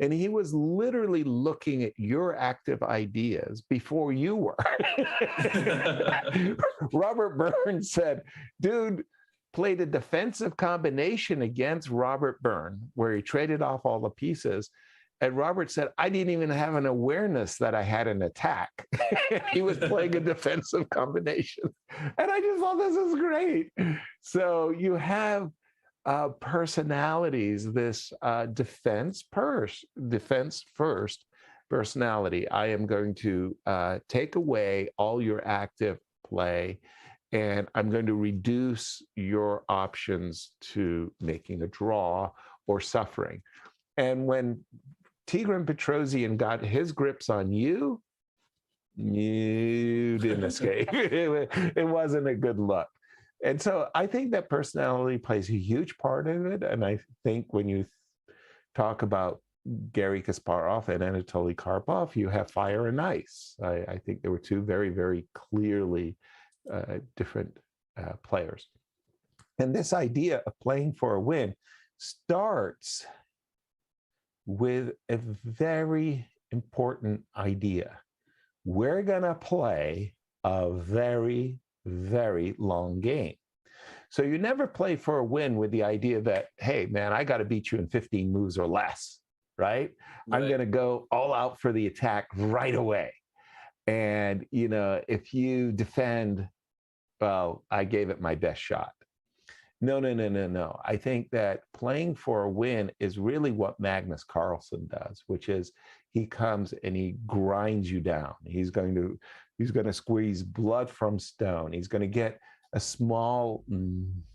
And he was literally looking at your active ideas before you were. Robert Burns said, dude played a defensive combination against Robert Byrne, where he traded off all the pieces. And Robert said, I didn't even have an awareness that I had an attack. He was playing a defensive combination. And I just thought, this is great. So you have personalities, this defense first personality. I am going to take away all your active play, and I'm going to reduce your options to making a draw or suffering. And when Tigran Petrosian got his grips on you, you didn't escape. It wasn't a good look. And so I think that personality plays a huge part of it. And I think when you talk about Garry Kasparov and Anatoly Karpov, you have fire and ice. I think there were two very, very clearly different players. And this idea of playing for a win starts with a very important idea. We're going to play a very, very long game. So you never play for a win with the idea that, hey, man, I got to beat you in 15 moves or less, right? I'm going to go all out for the attack right away. And, you know, if you defend, well, I gave it my best shot. No. I think that playing for a win is really what Magnus Carlsen does, which is he comes and he grinds you down. He's going to squeeze blood from stone. He's going to get a small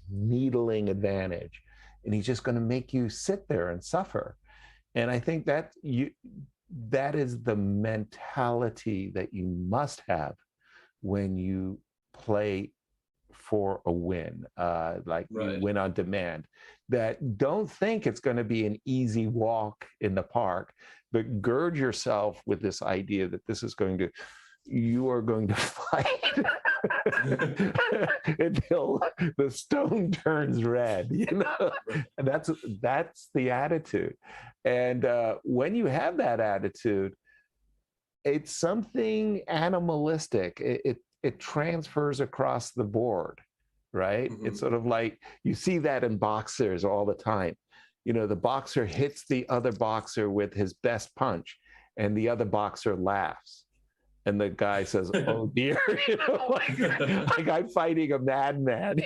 needling advantage, and he's just going to make you sit there and suffer. And I think that is the mentality that you must have when you play for a win, you win on demand. That don't think it's going to be an easy walk in the park, but gird yourself with this idea that you are going to fight until the stone turns red, you know. And that's the attitude. And when you have that attitude, it's something animalistic. It transfers across the board, right? It's sort of like you see that in boxers all the time. The boxer hits the other boxer with his best punch, and the other boxer laughs. And the guy says, "Oh dear," like I'm fighting a madman.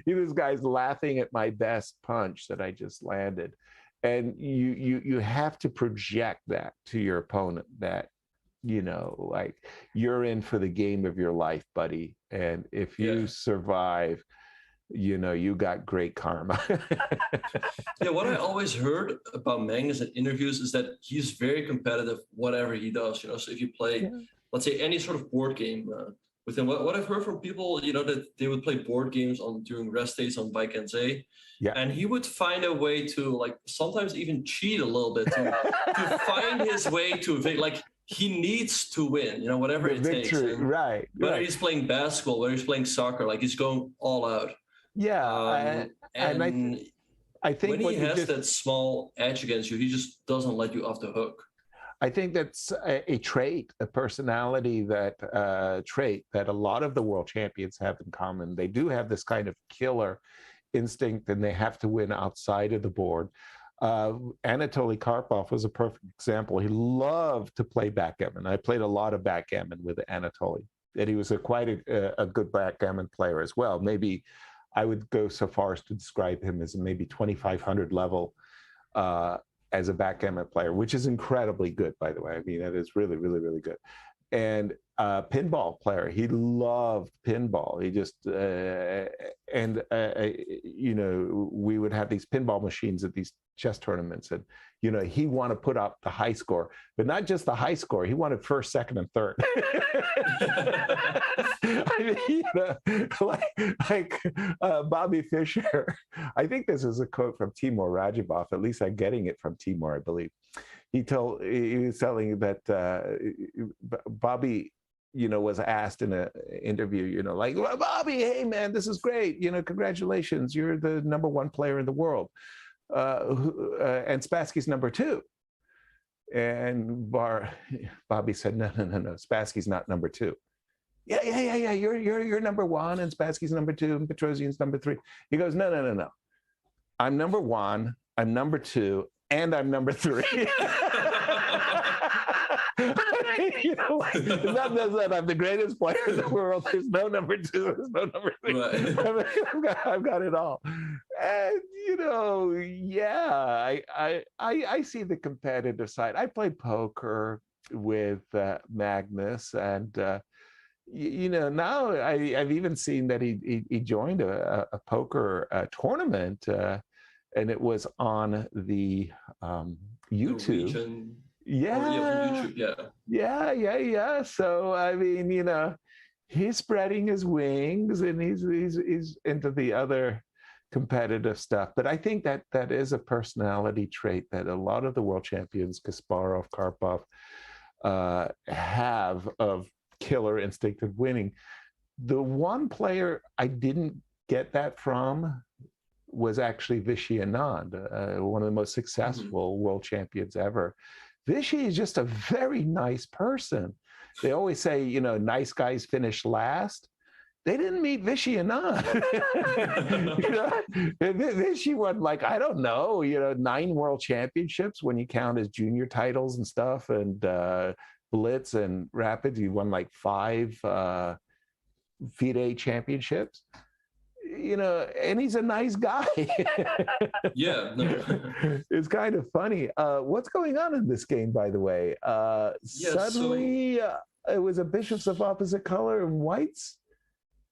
This guy's laughing at my best punch that I just landed. And you have to project that to your opponent that, like you're in for the game of your life, buddy. And if you survive, you got great karma. Yeah, what I always heard about Magnus in interviews is that he's very competitive, whatever he does. So if you play, let's say, any sort of board game with him, what I've heard from people, that they would play board games during rest days on Bike and Zay. Yeah. And he would find a way to, like, sometimes even cheat a little bit to find his way to like he needs to win, whatever it takes. And right. Whether he's playing basketball, whether he's playing soccer, like he's going all out. Yeah, and I think when he has that small edge against you, he just doesn't let you off the hook. I think that's a trait, a personality trait that a lot of the world champions have in common. They do have this kind of killer instinct, and they have to win outside of the board. Anatoly Karpov was a perfect example. He loved to play backgammon. I played a lot of backgammon with Anatoly, and he was quite a good backgammon player as well. Maybe I would go so far as to describe him as maybe 2,500 level as a backgammon player, which is incredibly good, by the way. I mean, that is really, really, really good. And pinball player, he loved pinball. He just, we would have these pinball machines at these chess tournaments, and, he wanted to put up the high score, but not just the high score. He wanted first, second, and third. I mean, like Bobby Fischer. I think this is a quote from Timur Radjabov. At least I'm getting it from Timur, I believe. He was telling that Bobby, was asked in an interview, like, well, Bobby, hey man, this is great. Congratulations, you're the #1 player in the world. And Spassky's #2. And Bobby said, no, Spassky's not #2. Yeah. You're #1, and Spassky's #2, and Petrosian's #3. He goes, no. I'm #1, I'm #2, and I'm #3. It's not that I'm the greatest player in the world. There's no #2. There's no #3. Right. I've got it all. And I see the competitive side. I played poker with Magnus, and now I've even seen that he joined a poker tournament, and it was on the YouTube. Norwegian. Yeah. Yeah. So I mean, he's spreading his wings, and he's into the other competitive stuff. But I think that is a personality trait that a lot of the world champions, Kasparov, Karpov, have, of killer instinct of winning. The one player I didn't get that from was actually Vishy Anand, one of the most successful world champions ever. Vishy is just a very nice person. They always say, nice guys finish last. They didn't meet Vishy Anand. Vishy won, like, I don't know, 9 world championships when you count as junior titles and stuff, and Blitz and Rapids. He won like 5 FIDE championships. And he's a nice guy. Yeah. No. It's kind of funny. What's going on in this game, by the way? Suddenly, it was a bishops of opposite color and whites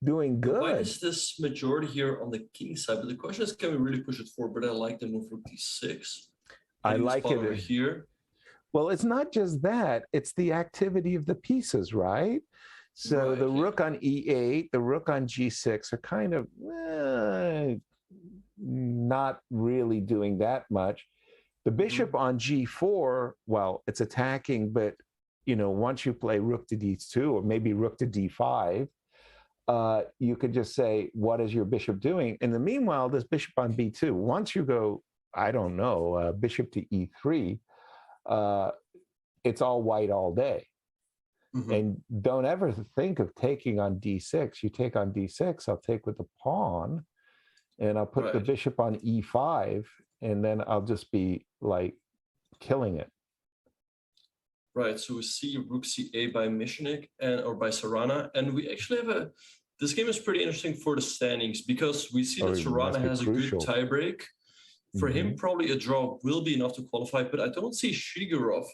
doing good. Why is this majority here on the king side? But the question is, can we really push it forward? But I like the move for d6. I like it over here. Well, it's not just that. It's the activity of the pieces, right? So the rook on e8, the rook on g6 are kind of not really doing that much. The bishop on g4, well, it's attacking, but once you play rook to d2 or maybe rook to d5, you could just say, what is your bishop doing? In the meanwhile, this bishop on b2, once you go, I don't know, bishop to e3, it's all white all day. And don't ever think of taking on d6. You take on d6, I'll take with the pawn, and I'll put the bishop on e5, and then I'll just be like killing it. Right, so we see rook ca by Michnik or by Sarana, and we actually have this game is pretty interesting for the standings because we see that Sarana has a good tiebreak. For him, probably a draw will be enough to qualify, but I don't see Shigurov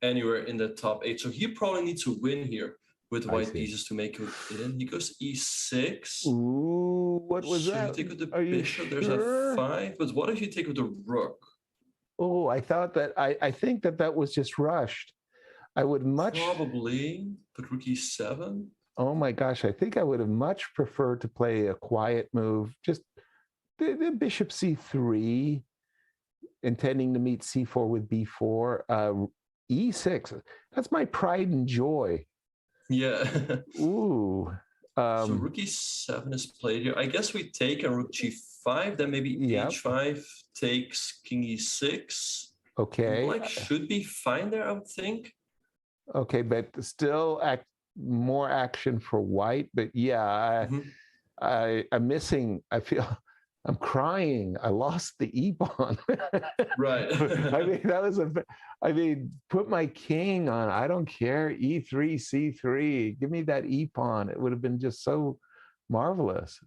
anywhere in the top 8. So he probably needs to win here with white pieces to make it in. He goes e6. Ooh, what was that? You take with the bishop, there's a 5. But what if you take with the rook? Oh, I thought that, I think that was just rushed. I would much... Probably, but rook e7. Oh my gosh, I think I would have much preferred to play a quiet move. Just the bishop c3, intending to meet c4 with b4. E6, that's my pride and joy. Yeah. Ooh. So rook e7 is played here. I guess we take a rook g5, then maybe h5 takes king e6. Okay. Black should be fine there, I would think. Okay, but still more action for white. But yeah, I'm missing, I feel... I'm crying. I lost the e-pawn. Right. I mean, put my king on. I don't care. E3, C3. Give me that e-pawn. It would have been just so marvelous.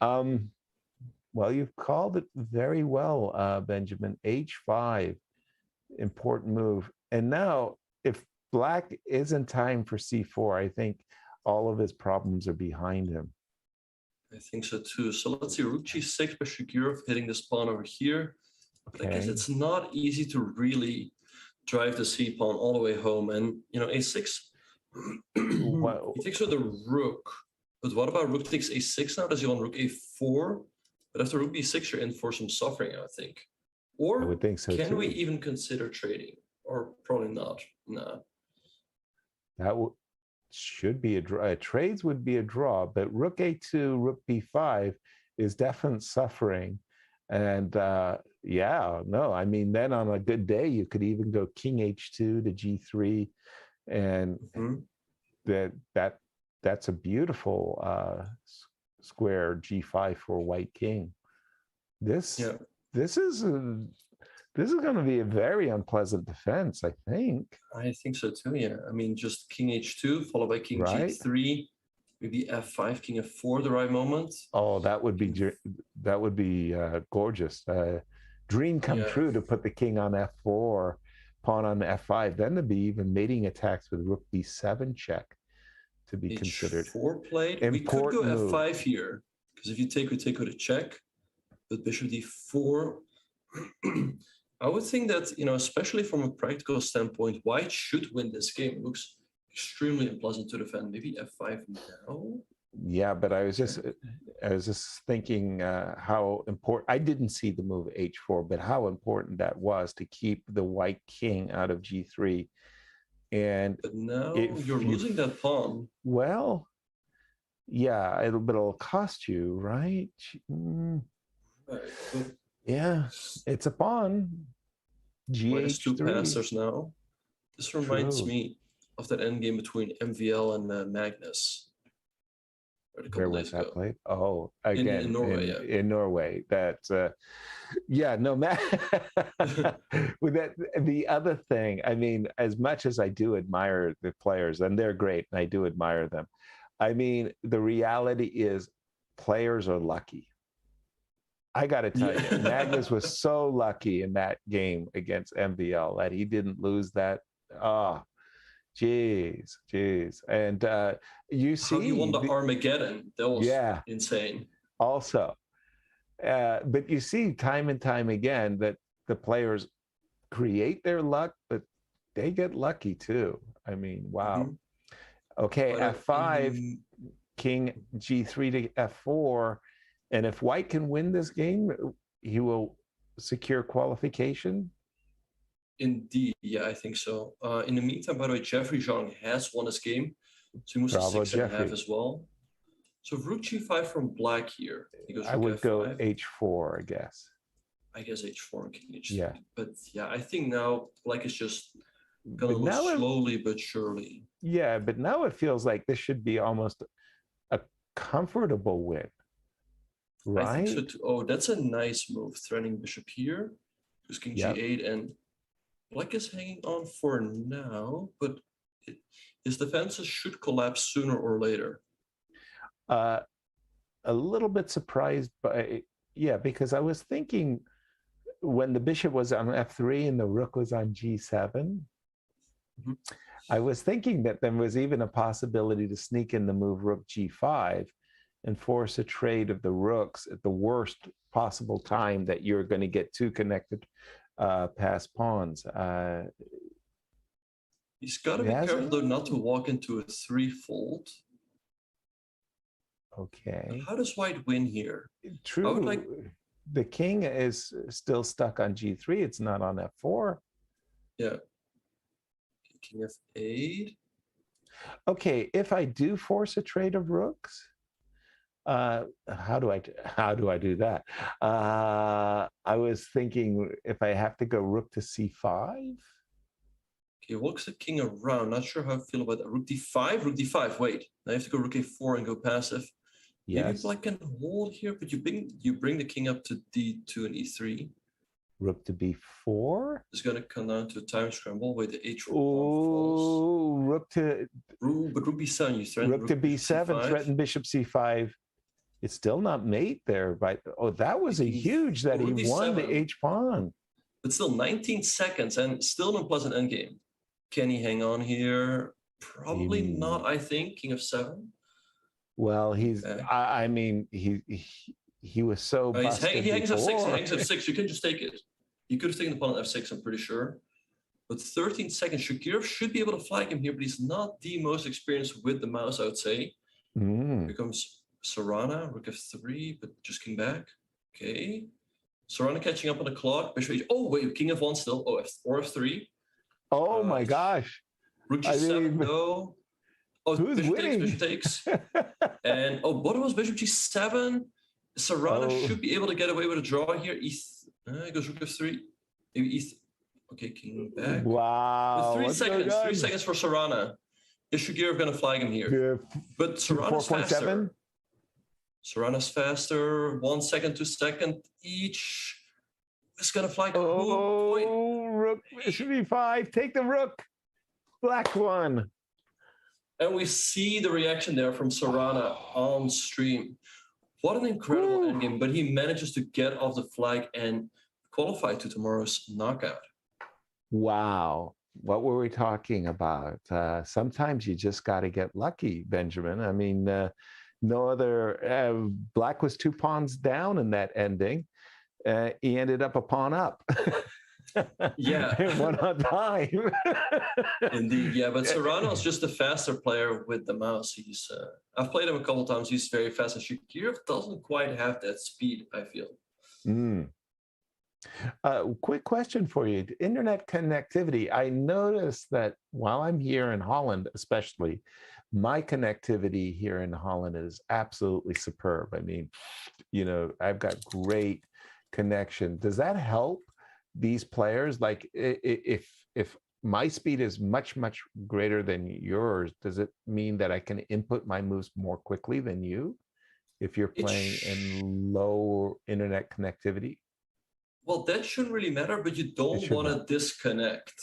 Well, you've called it very well, Benjamin. H5, important move. And now, if black is in time for C4, I think all of his problems are behind him. I think so too. So let's see, rook g6 by Shigurov hitting this pawn over here. But I guess it's not easy to really drive the c pawn all the way home. And you know, a6. He takes with the rook. But what about rook takes a6 now? Does he want rook a4? But after rook b6, you're in for some suffering, I think. Or I would think so can too. we even consider trading? Or probably not. No. That should be a draw. Trades would be a draw, but rook a2, rook b5 is definite suffering. And yeah, no, I mean, then on a good day, you could even go king h2 to g3, and that's a beautiful square g5 for white king. This is going to be a very unpleasant defense, I think. I think so too, yeah. I mean, just king h2 followed by king g3, maybe f5, king f4, the right moment. Oh, that would be gorgeous. Dream come true to put the king on f4, pawn on f5. Then there'd be even mating attacks with rook b7 check to be considered. H4 played. We could go f5 here, because if you take, we take with a check. But bishop d4. I would think that, you know, especially from a practical standpoint, white should win this game. It looks extremely unpleasant to defend. Maybe f5 now. Yeah, but I was just thinking how important. I didn't see the move h4, but how important that was to keep the white king out of g3. But now you're losing that pawn. Well, yeah, it'll cost you, right? Right. Yeah, it's a pawn. White has two passers now. This reminds me of that endgame between MVL and Magnus. Where was that played? Oh, again, in Norway, in Norway. That's yeah, no matter with that. The other thing, I mean, as much as I do admire the players, and they're great, and I do admire them, I mean, the reality is players are lucky. I got to tell you, Magnus was so lucky in that game against MVL that he didn't lose that. Oh, jeez. And you see, how he won the Armageddon. That was insane. Also, but you see time and time again that the players create their luck, but they get lucky too. I mean, wow. Okay, f5, king g3 to f4. And if white can win this game, he will secure qualification? Indeed, yeah, I think so. In the meantime, by the way, Jeffrey Zhang has won his game. So he moves to 6.5 as well. So rook g5 from black here. He goes I would go h4, I guess. I guess h4 and king h3. Yeah. But yeah, I think now black is just Gonna but lose now slowly but surely. yeah, but now it feels like this should be almost a comfortable win, right? I think so too. Oh, that's a nice move. Threatening bishop here. Because king g8 and black is hanging on for now, but his defenses should collapse sooner or later. A little bit surprised by, yeah, because I was thinking when the bishop was on f3 and the rook was on g7, I was thinking that there was even a possibility to sneak in the move rook g5 and force a trade of the rooks at the worst possible time that you're going to get two connected pass pawns. He's got to be careful though not to walk into a threefold. Okay. How does white win here? True. The king is still stuck on g3. It's not on f4. Yeah. King f8. Okay, if I do force a trade of rooks, how do I do that? I was thinking if I have to go rook to c5. Okay, walks the king around. Not sure how I feel about that. Rook d5, rook d5. Wait, now I have to go rook a4 and go passive. Maybe black can hold here, but you bring the king up to d2 and e3. Rook to b4. It's gonna come down to a time scramble. Wait, the h rook falls. Rook to. But rook b7. You threaten rook to b7. C5. Threaten bishop c5. It's still not mate there, but that was a huge that he won the h pawn. But still, 19 seconds and still an unpleasant endgame. Can he hang on here? Probably not. I think king of 7. Well, he's. I mean, he was so. He hangs f6. He hangs f6. You can just take it. You could have taken the pawn on f6. I'm pretty sure. But 13 seconds. Shakirov should be able to flag him here, but he's not the most experienced with the mouse, I would say. Here comes Serrana, rook f3, but just king back. Okay. Serrana catching up on the clock. Bishop h. Oh wait, king f1 still. Oh, or f3. Oh my gosh. Rook g7 no. Oh, who's bishop winning? Takes, bishop takes. And what was bishop g7? Serrana should be able to get away with a draw here. Goes rook f3. Maybe e. Okay, king back. Wow. With 3 seconds. 3 seconds for Serrana. Is Shakirov going to flag him here? But Serrana's faster. Serrana's faster. 1 second, 2 seconds each. It's going to flag. Rook should be 5. Take the rook. Black one. And we see the reaction there from Serrana on stream. What an incredible endgame. But he manages to get off the flag and qualify to tomorrow's knockout. Wow. What were we talking about? Sometimes you just got to get lucky, Benjamin. I mean, no other. Black was 2 pawns down in that ending. He ended up a pawn up. Yeah. One on time. Indeed, yeah. But Serrano's just a faster player with the mouse. He's I've played him a couple times. He's very fast. And Shakirov doesn't quite have that speed, I feel. Quick question for you. Internet connectivity. I noticed that while I'm here in Holland, especially, my connectivity here in Holland is absolutely superb. I mean, I've got great connection. Does that help these players? Like if my speed is much greater than yours, does it mean that I can input my moves more quickly than you if you're playing in low internet connectivity? Well, that shouldn't really matter, but you don't want to disconnect.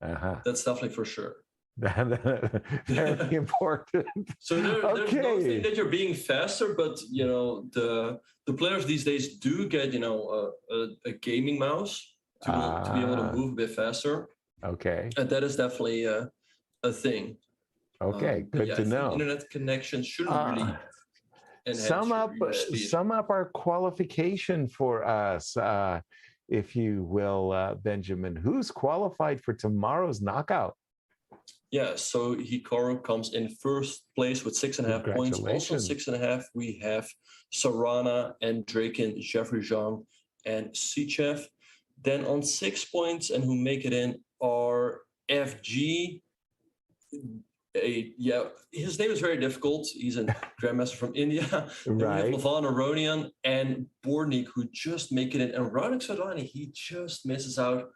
That's definitely for sure. Very important. So there's no thing that you're being faster, but the players these days do get a gaming mouse to be able to move a bit faster. Okay. And that is definitely a thing. Okay, good to know. Internet connection shouldn't really sum up our qualification for us, if you will, Benjamin. Who's qualified for tomorrow's knockout? Yeah, so Hikaru comes in first place with 6.5 points. Also 6.5, we have Serrana and Draken, Jeffrey Zhang, and Sichev. Then on 6 points, and who make it in are FG. His name is very difficult. He's a grandmaster from India. Right. We have Levan Aronian and Bornik, who just make it in. And Ranik Sadlani, he just misses out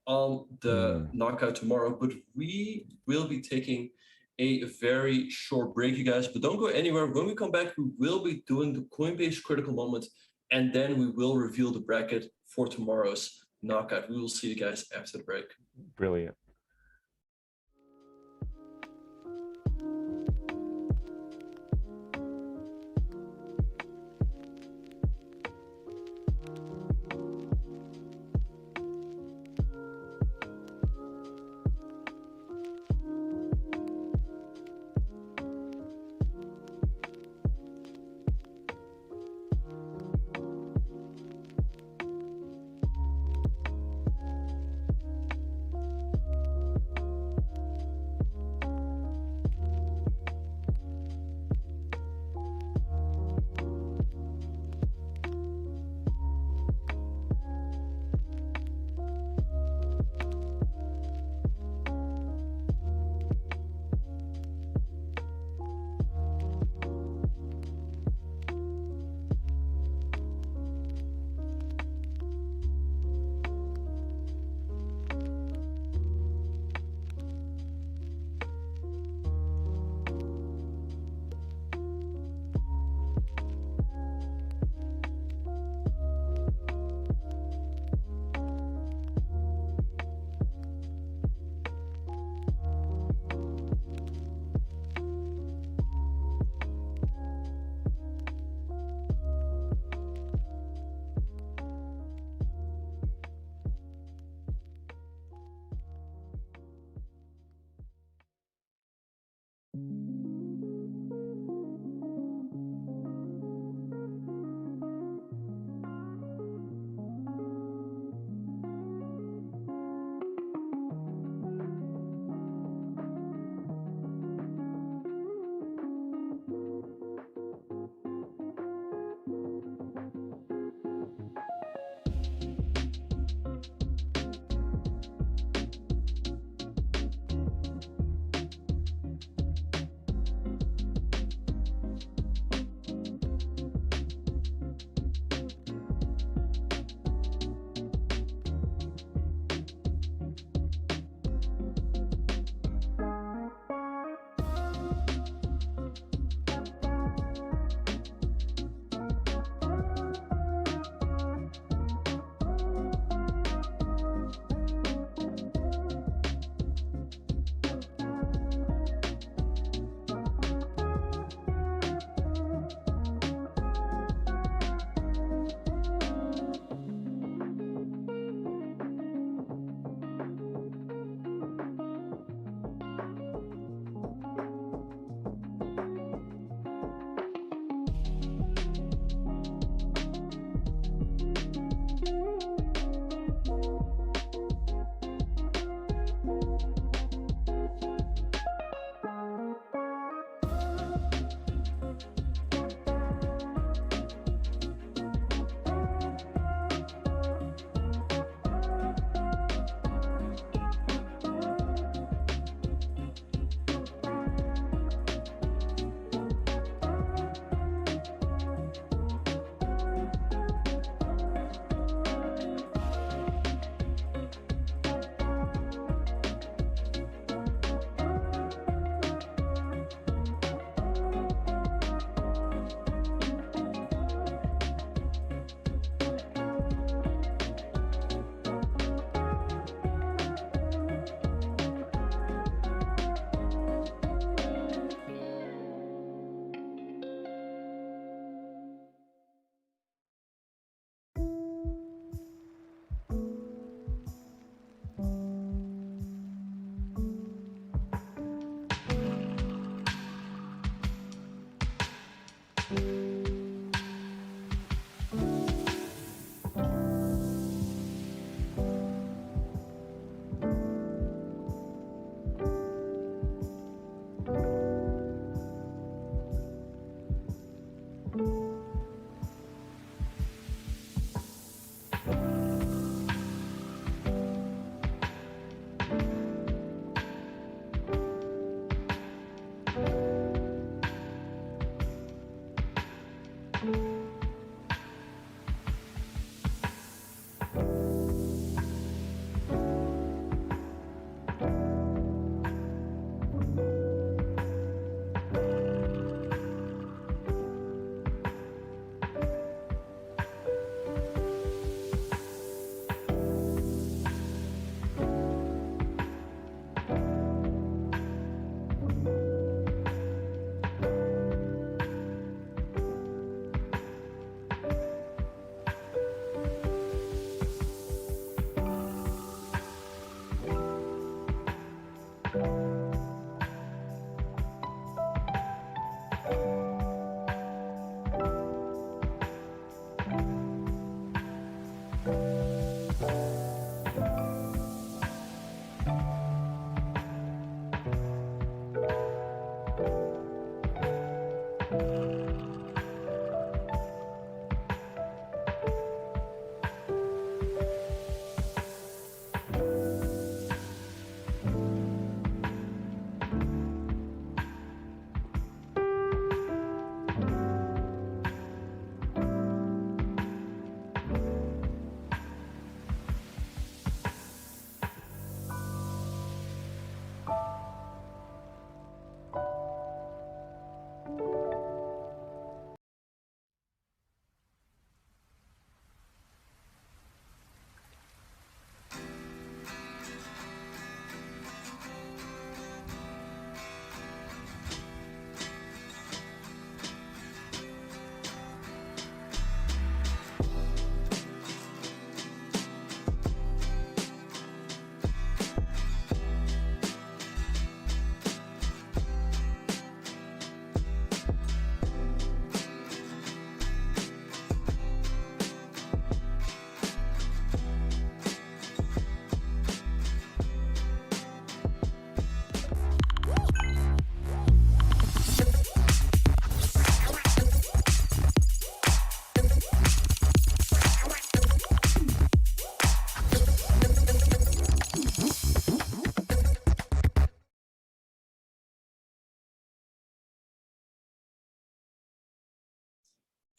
on the knockout tomorrow, but we will be taking a very short break, you guys. But don't go anywhere. When we come back, we will be doing the Coinbase critical moment, and then we will reveal the bracket for tomorrow's knockout. We will see you guys after the break. Brilliant.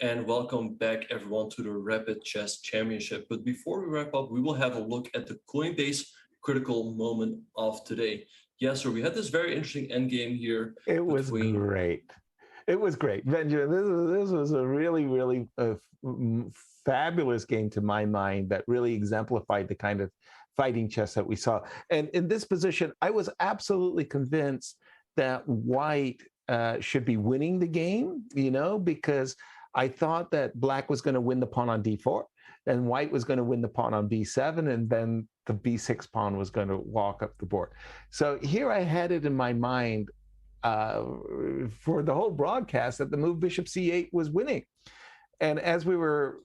And welcome back, everyone, to the Rapid Chess Championship. But before we wrap up, we will have a look at the Coinbase critical moment of today. Yes, sir, we had this very interesting endgame here. It was great. It was great. Benjamin, this was a really, really fabulous game to my mind that really exemplified the kind of fighting chess that we saw. And in this position, I was absolutely convinced that White should be winning the game, because I thought that Black was going to win the pawn on d4, and White was going to win the pawn on b7, and then the b6 pawn was going to walk up the board. So here I had it in my mind for the whole broadcast that the move bishop c8 was winning. And as we were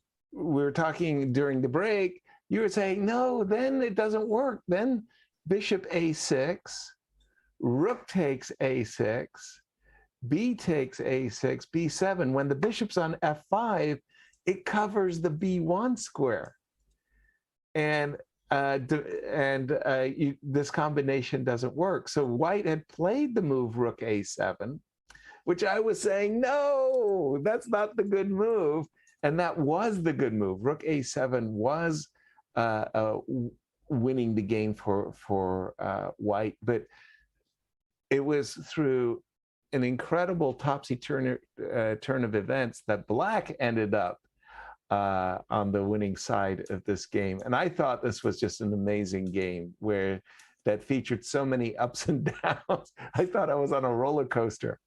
talking during the break, you were saying, no, then it doesn't work. Then bishop a6, rook takes a6, b takes a6, b7. When the bishop's on f5, it covers the b1 square. And this combination doesn't work. So White had played the move rook a7, which I was saying, no, that's not the good move. And that was the good move. Rook a7 was winning the game for White, but it was through an incredible topsy-turn of events that Black ended up on the winning side of this game. And I thought this was just an amazing game that featured so many ups and downs. I thought I was on a roller coaster.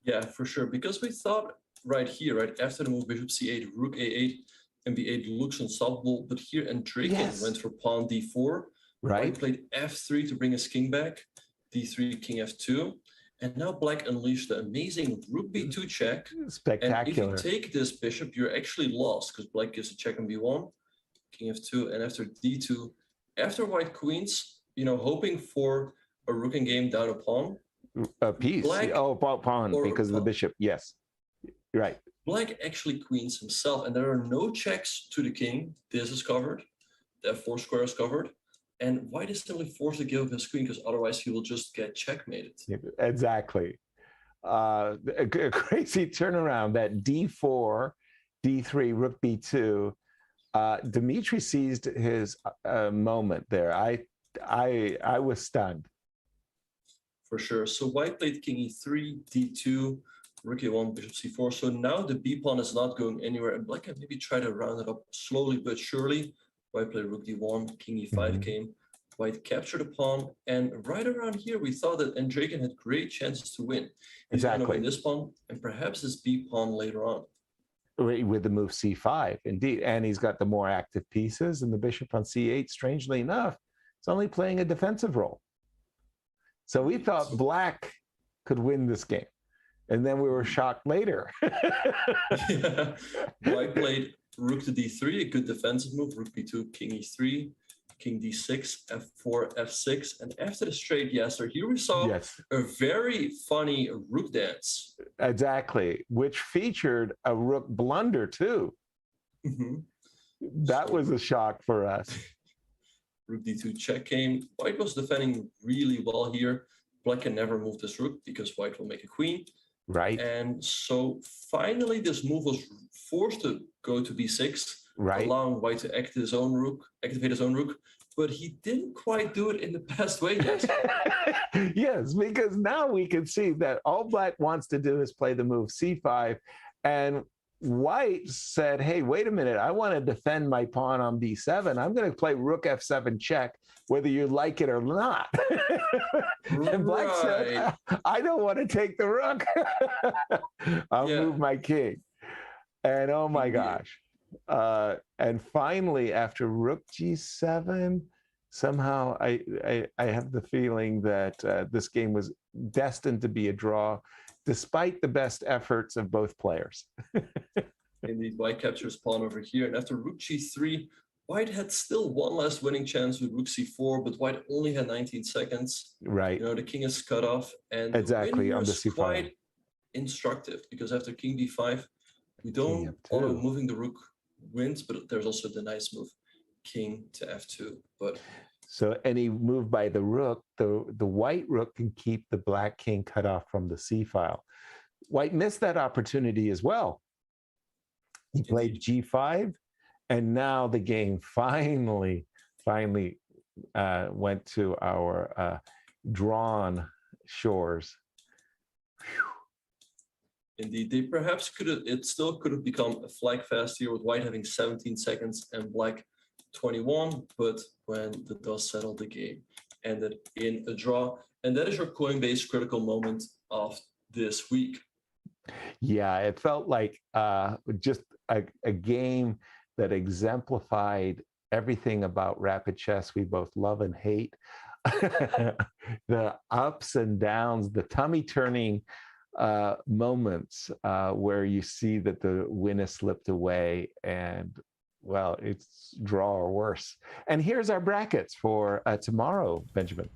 Yeah, for sure. Because we thought right here, right after the move bishop c8, rook a8, and b8 looks unstoppable. But here, and Draken went for pawn d4. Right. White played f3 to bring his king back, d3, king f2. And now Black unleashed the amazing rook b2 check. Spectacular. And if you take this bishop, you're actually lost because Black gives a check on b1, king f2, and after d2, after White queens, hoping for a rook in game down a pawn. A piece. Pawn because of the bishop. Yes, right. Black actually queens himself, and there are no checks to the king. This is covered. The f4 square is covered. And White is simply forced to give up his queen because otherwise he will just get checkmated. Exactly. A crazy turnaround. That d4, d3, rook b2. Dimitri seized his moment there. I was stunned. For sure. So White played king e3, d2, rook a1, bishop c4. So now the b pawn is not going anywhere, and Black can maybe try to round it up slowly but surely. White played rook d1, king e5 came. White captured a pawn, and right around here we thought that Draken had great chances to win. He's going to win this pawn and perhaps this b pawn later on. With the move c5, indeed. And he's got the more active pieces, and the bishop on c8, strangely enough, is only playing a defensive role. So we thought Black could win this game. And then we were shocked later. Yeah. White played rook to d3, a good defensive move. Rook b2, king e3, king d6, f4, f6. And after the straight Yasser, here we saw a very funny rook dance. Exactly, which featured a rook blunder too. That was a shock for us. Rook d2 check came. White was defending really well here. Black can never move this rook because white will make a queen. Right. And so finally this move was forced to go to b6, allowing white to activate his own rook, but he didn't quite do it in the best way yet. Yes, because now we can see that all black wants to do is play the move c5, and white said, hey, wait a minute, I want to defend my pawn on b7. I'm going to play rook f7 check, whether you like it or not. And black said, I don't want to take the rook. I'll move my king. And oh my gosh. And finally, after rook g7, somehow I have the feeling that this game was destined to be a draw, despite the best efforts of both players. Indeed, white captures pawn over here. And after rook g3, white had still one last winning chance with rook c4, but white only had 19 seconds. Right. You know, the king is cut off. And exactly, on the c5. Quite instructive, because after king d5, we don't, although moving the rook wins, but there's also the nice move, king to f2. But so any move by the rook, the white rook can keep the black king cut off from the c file. White missed that opportunity as well. He played g5, and now the game finally went to our drawn shores. Whew. Indeed, they perhaps it still could have become a flag fast here with white having 17 seconds and black 21, but when the dust settled, the game ended in a draw. And that is your Coinbase critical moment of this week. Yeah, it felt like just a game that exemplified everything about rapid chess we both love and hate. The ups and downs, the tummy turning moments where you see that the win has slipped away and, well, it's draw or worse. And here's our brackets for tomorrow, Benjamin.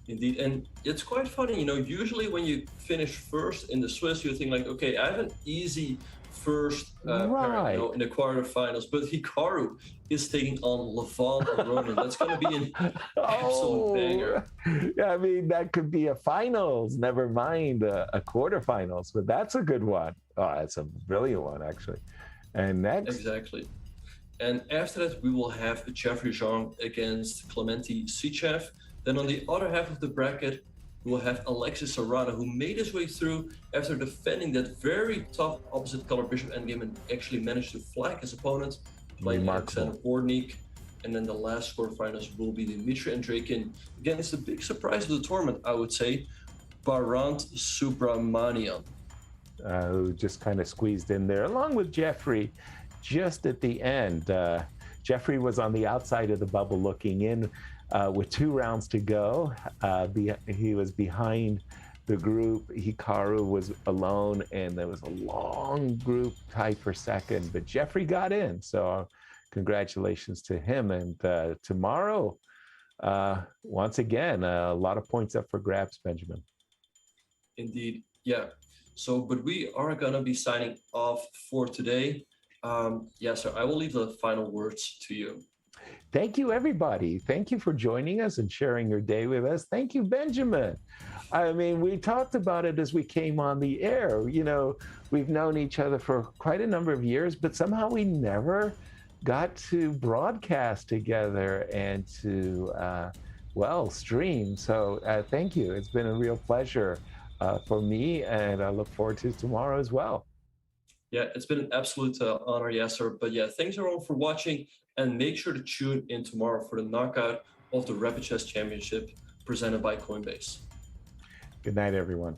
Indeed, and it's quite funny, you know, usually when you finish first in the Swiss, you think like, okay, I have an easy first pair, you know, in the quarterfinals, but Hikaru is taking on Levon Aronin. That's going to be an absolute banger. Yeah, I mean, that could be a finals, never mind a quarterfinals, but that's a good one. Oh, that's a brilliant one, actually. And next? Exactly. And after that, we will have Jeffrey Zhang against Clementi Sichev. Then on the other half of the bracket, we'll have Alexis Arana, who made his way through after defending that very tough opposite color bishop endgame and actually managed to flag his opponent, playing Alexander Bordnik. And then the last quarterfinals will be Dimitri and Draken against the big surprise of the tournament, I would say, Barant Subramanian. Who just kind of squeezed in there, along with Jeffrey, just at the end. Jeffrey was on the outside of the bubble looking in. With 2 rounds to go, he was behind the group. Hikaru was alone, and there was a long group tie for second, but Jeffrey got in, so congratulations to him. And tomorrow, once again, a lot of points up for grabs, Benjamin. Indeed, yeah. So, but we are going to be signing off for today. Yasser, I will leave the final words to you. Thank you, everybody. Thank you for joining us and sharing your day with us. Thank you, Benjamin. I mean, we talked about it as we came on the air. You know, we've known each other for quite a number of years, but somehow we never got to broadcast together and to, well, stream. So thank you. It's been a real pleasure for me, and I look forward to tomorrow as well. Yeah, it's been an absolute honor, Yasser. But yeah, thanks everyone for watching. And make sure to tune in tomorrow for the knockout of the Rapid Chess Championship presented by Coinbase. Good night, everyone.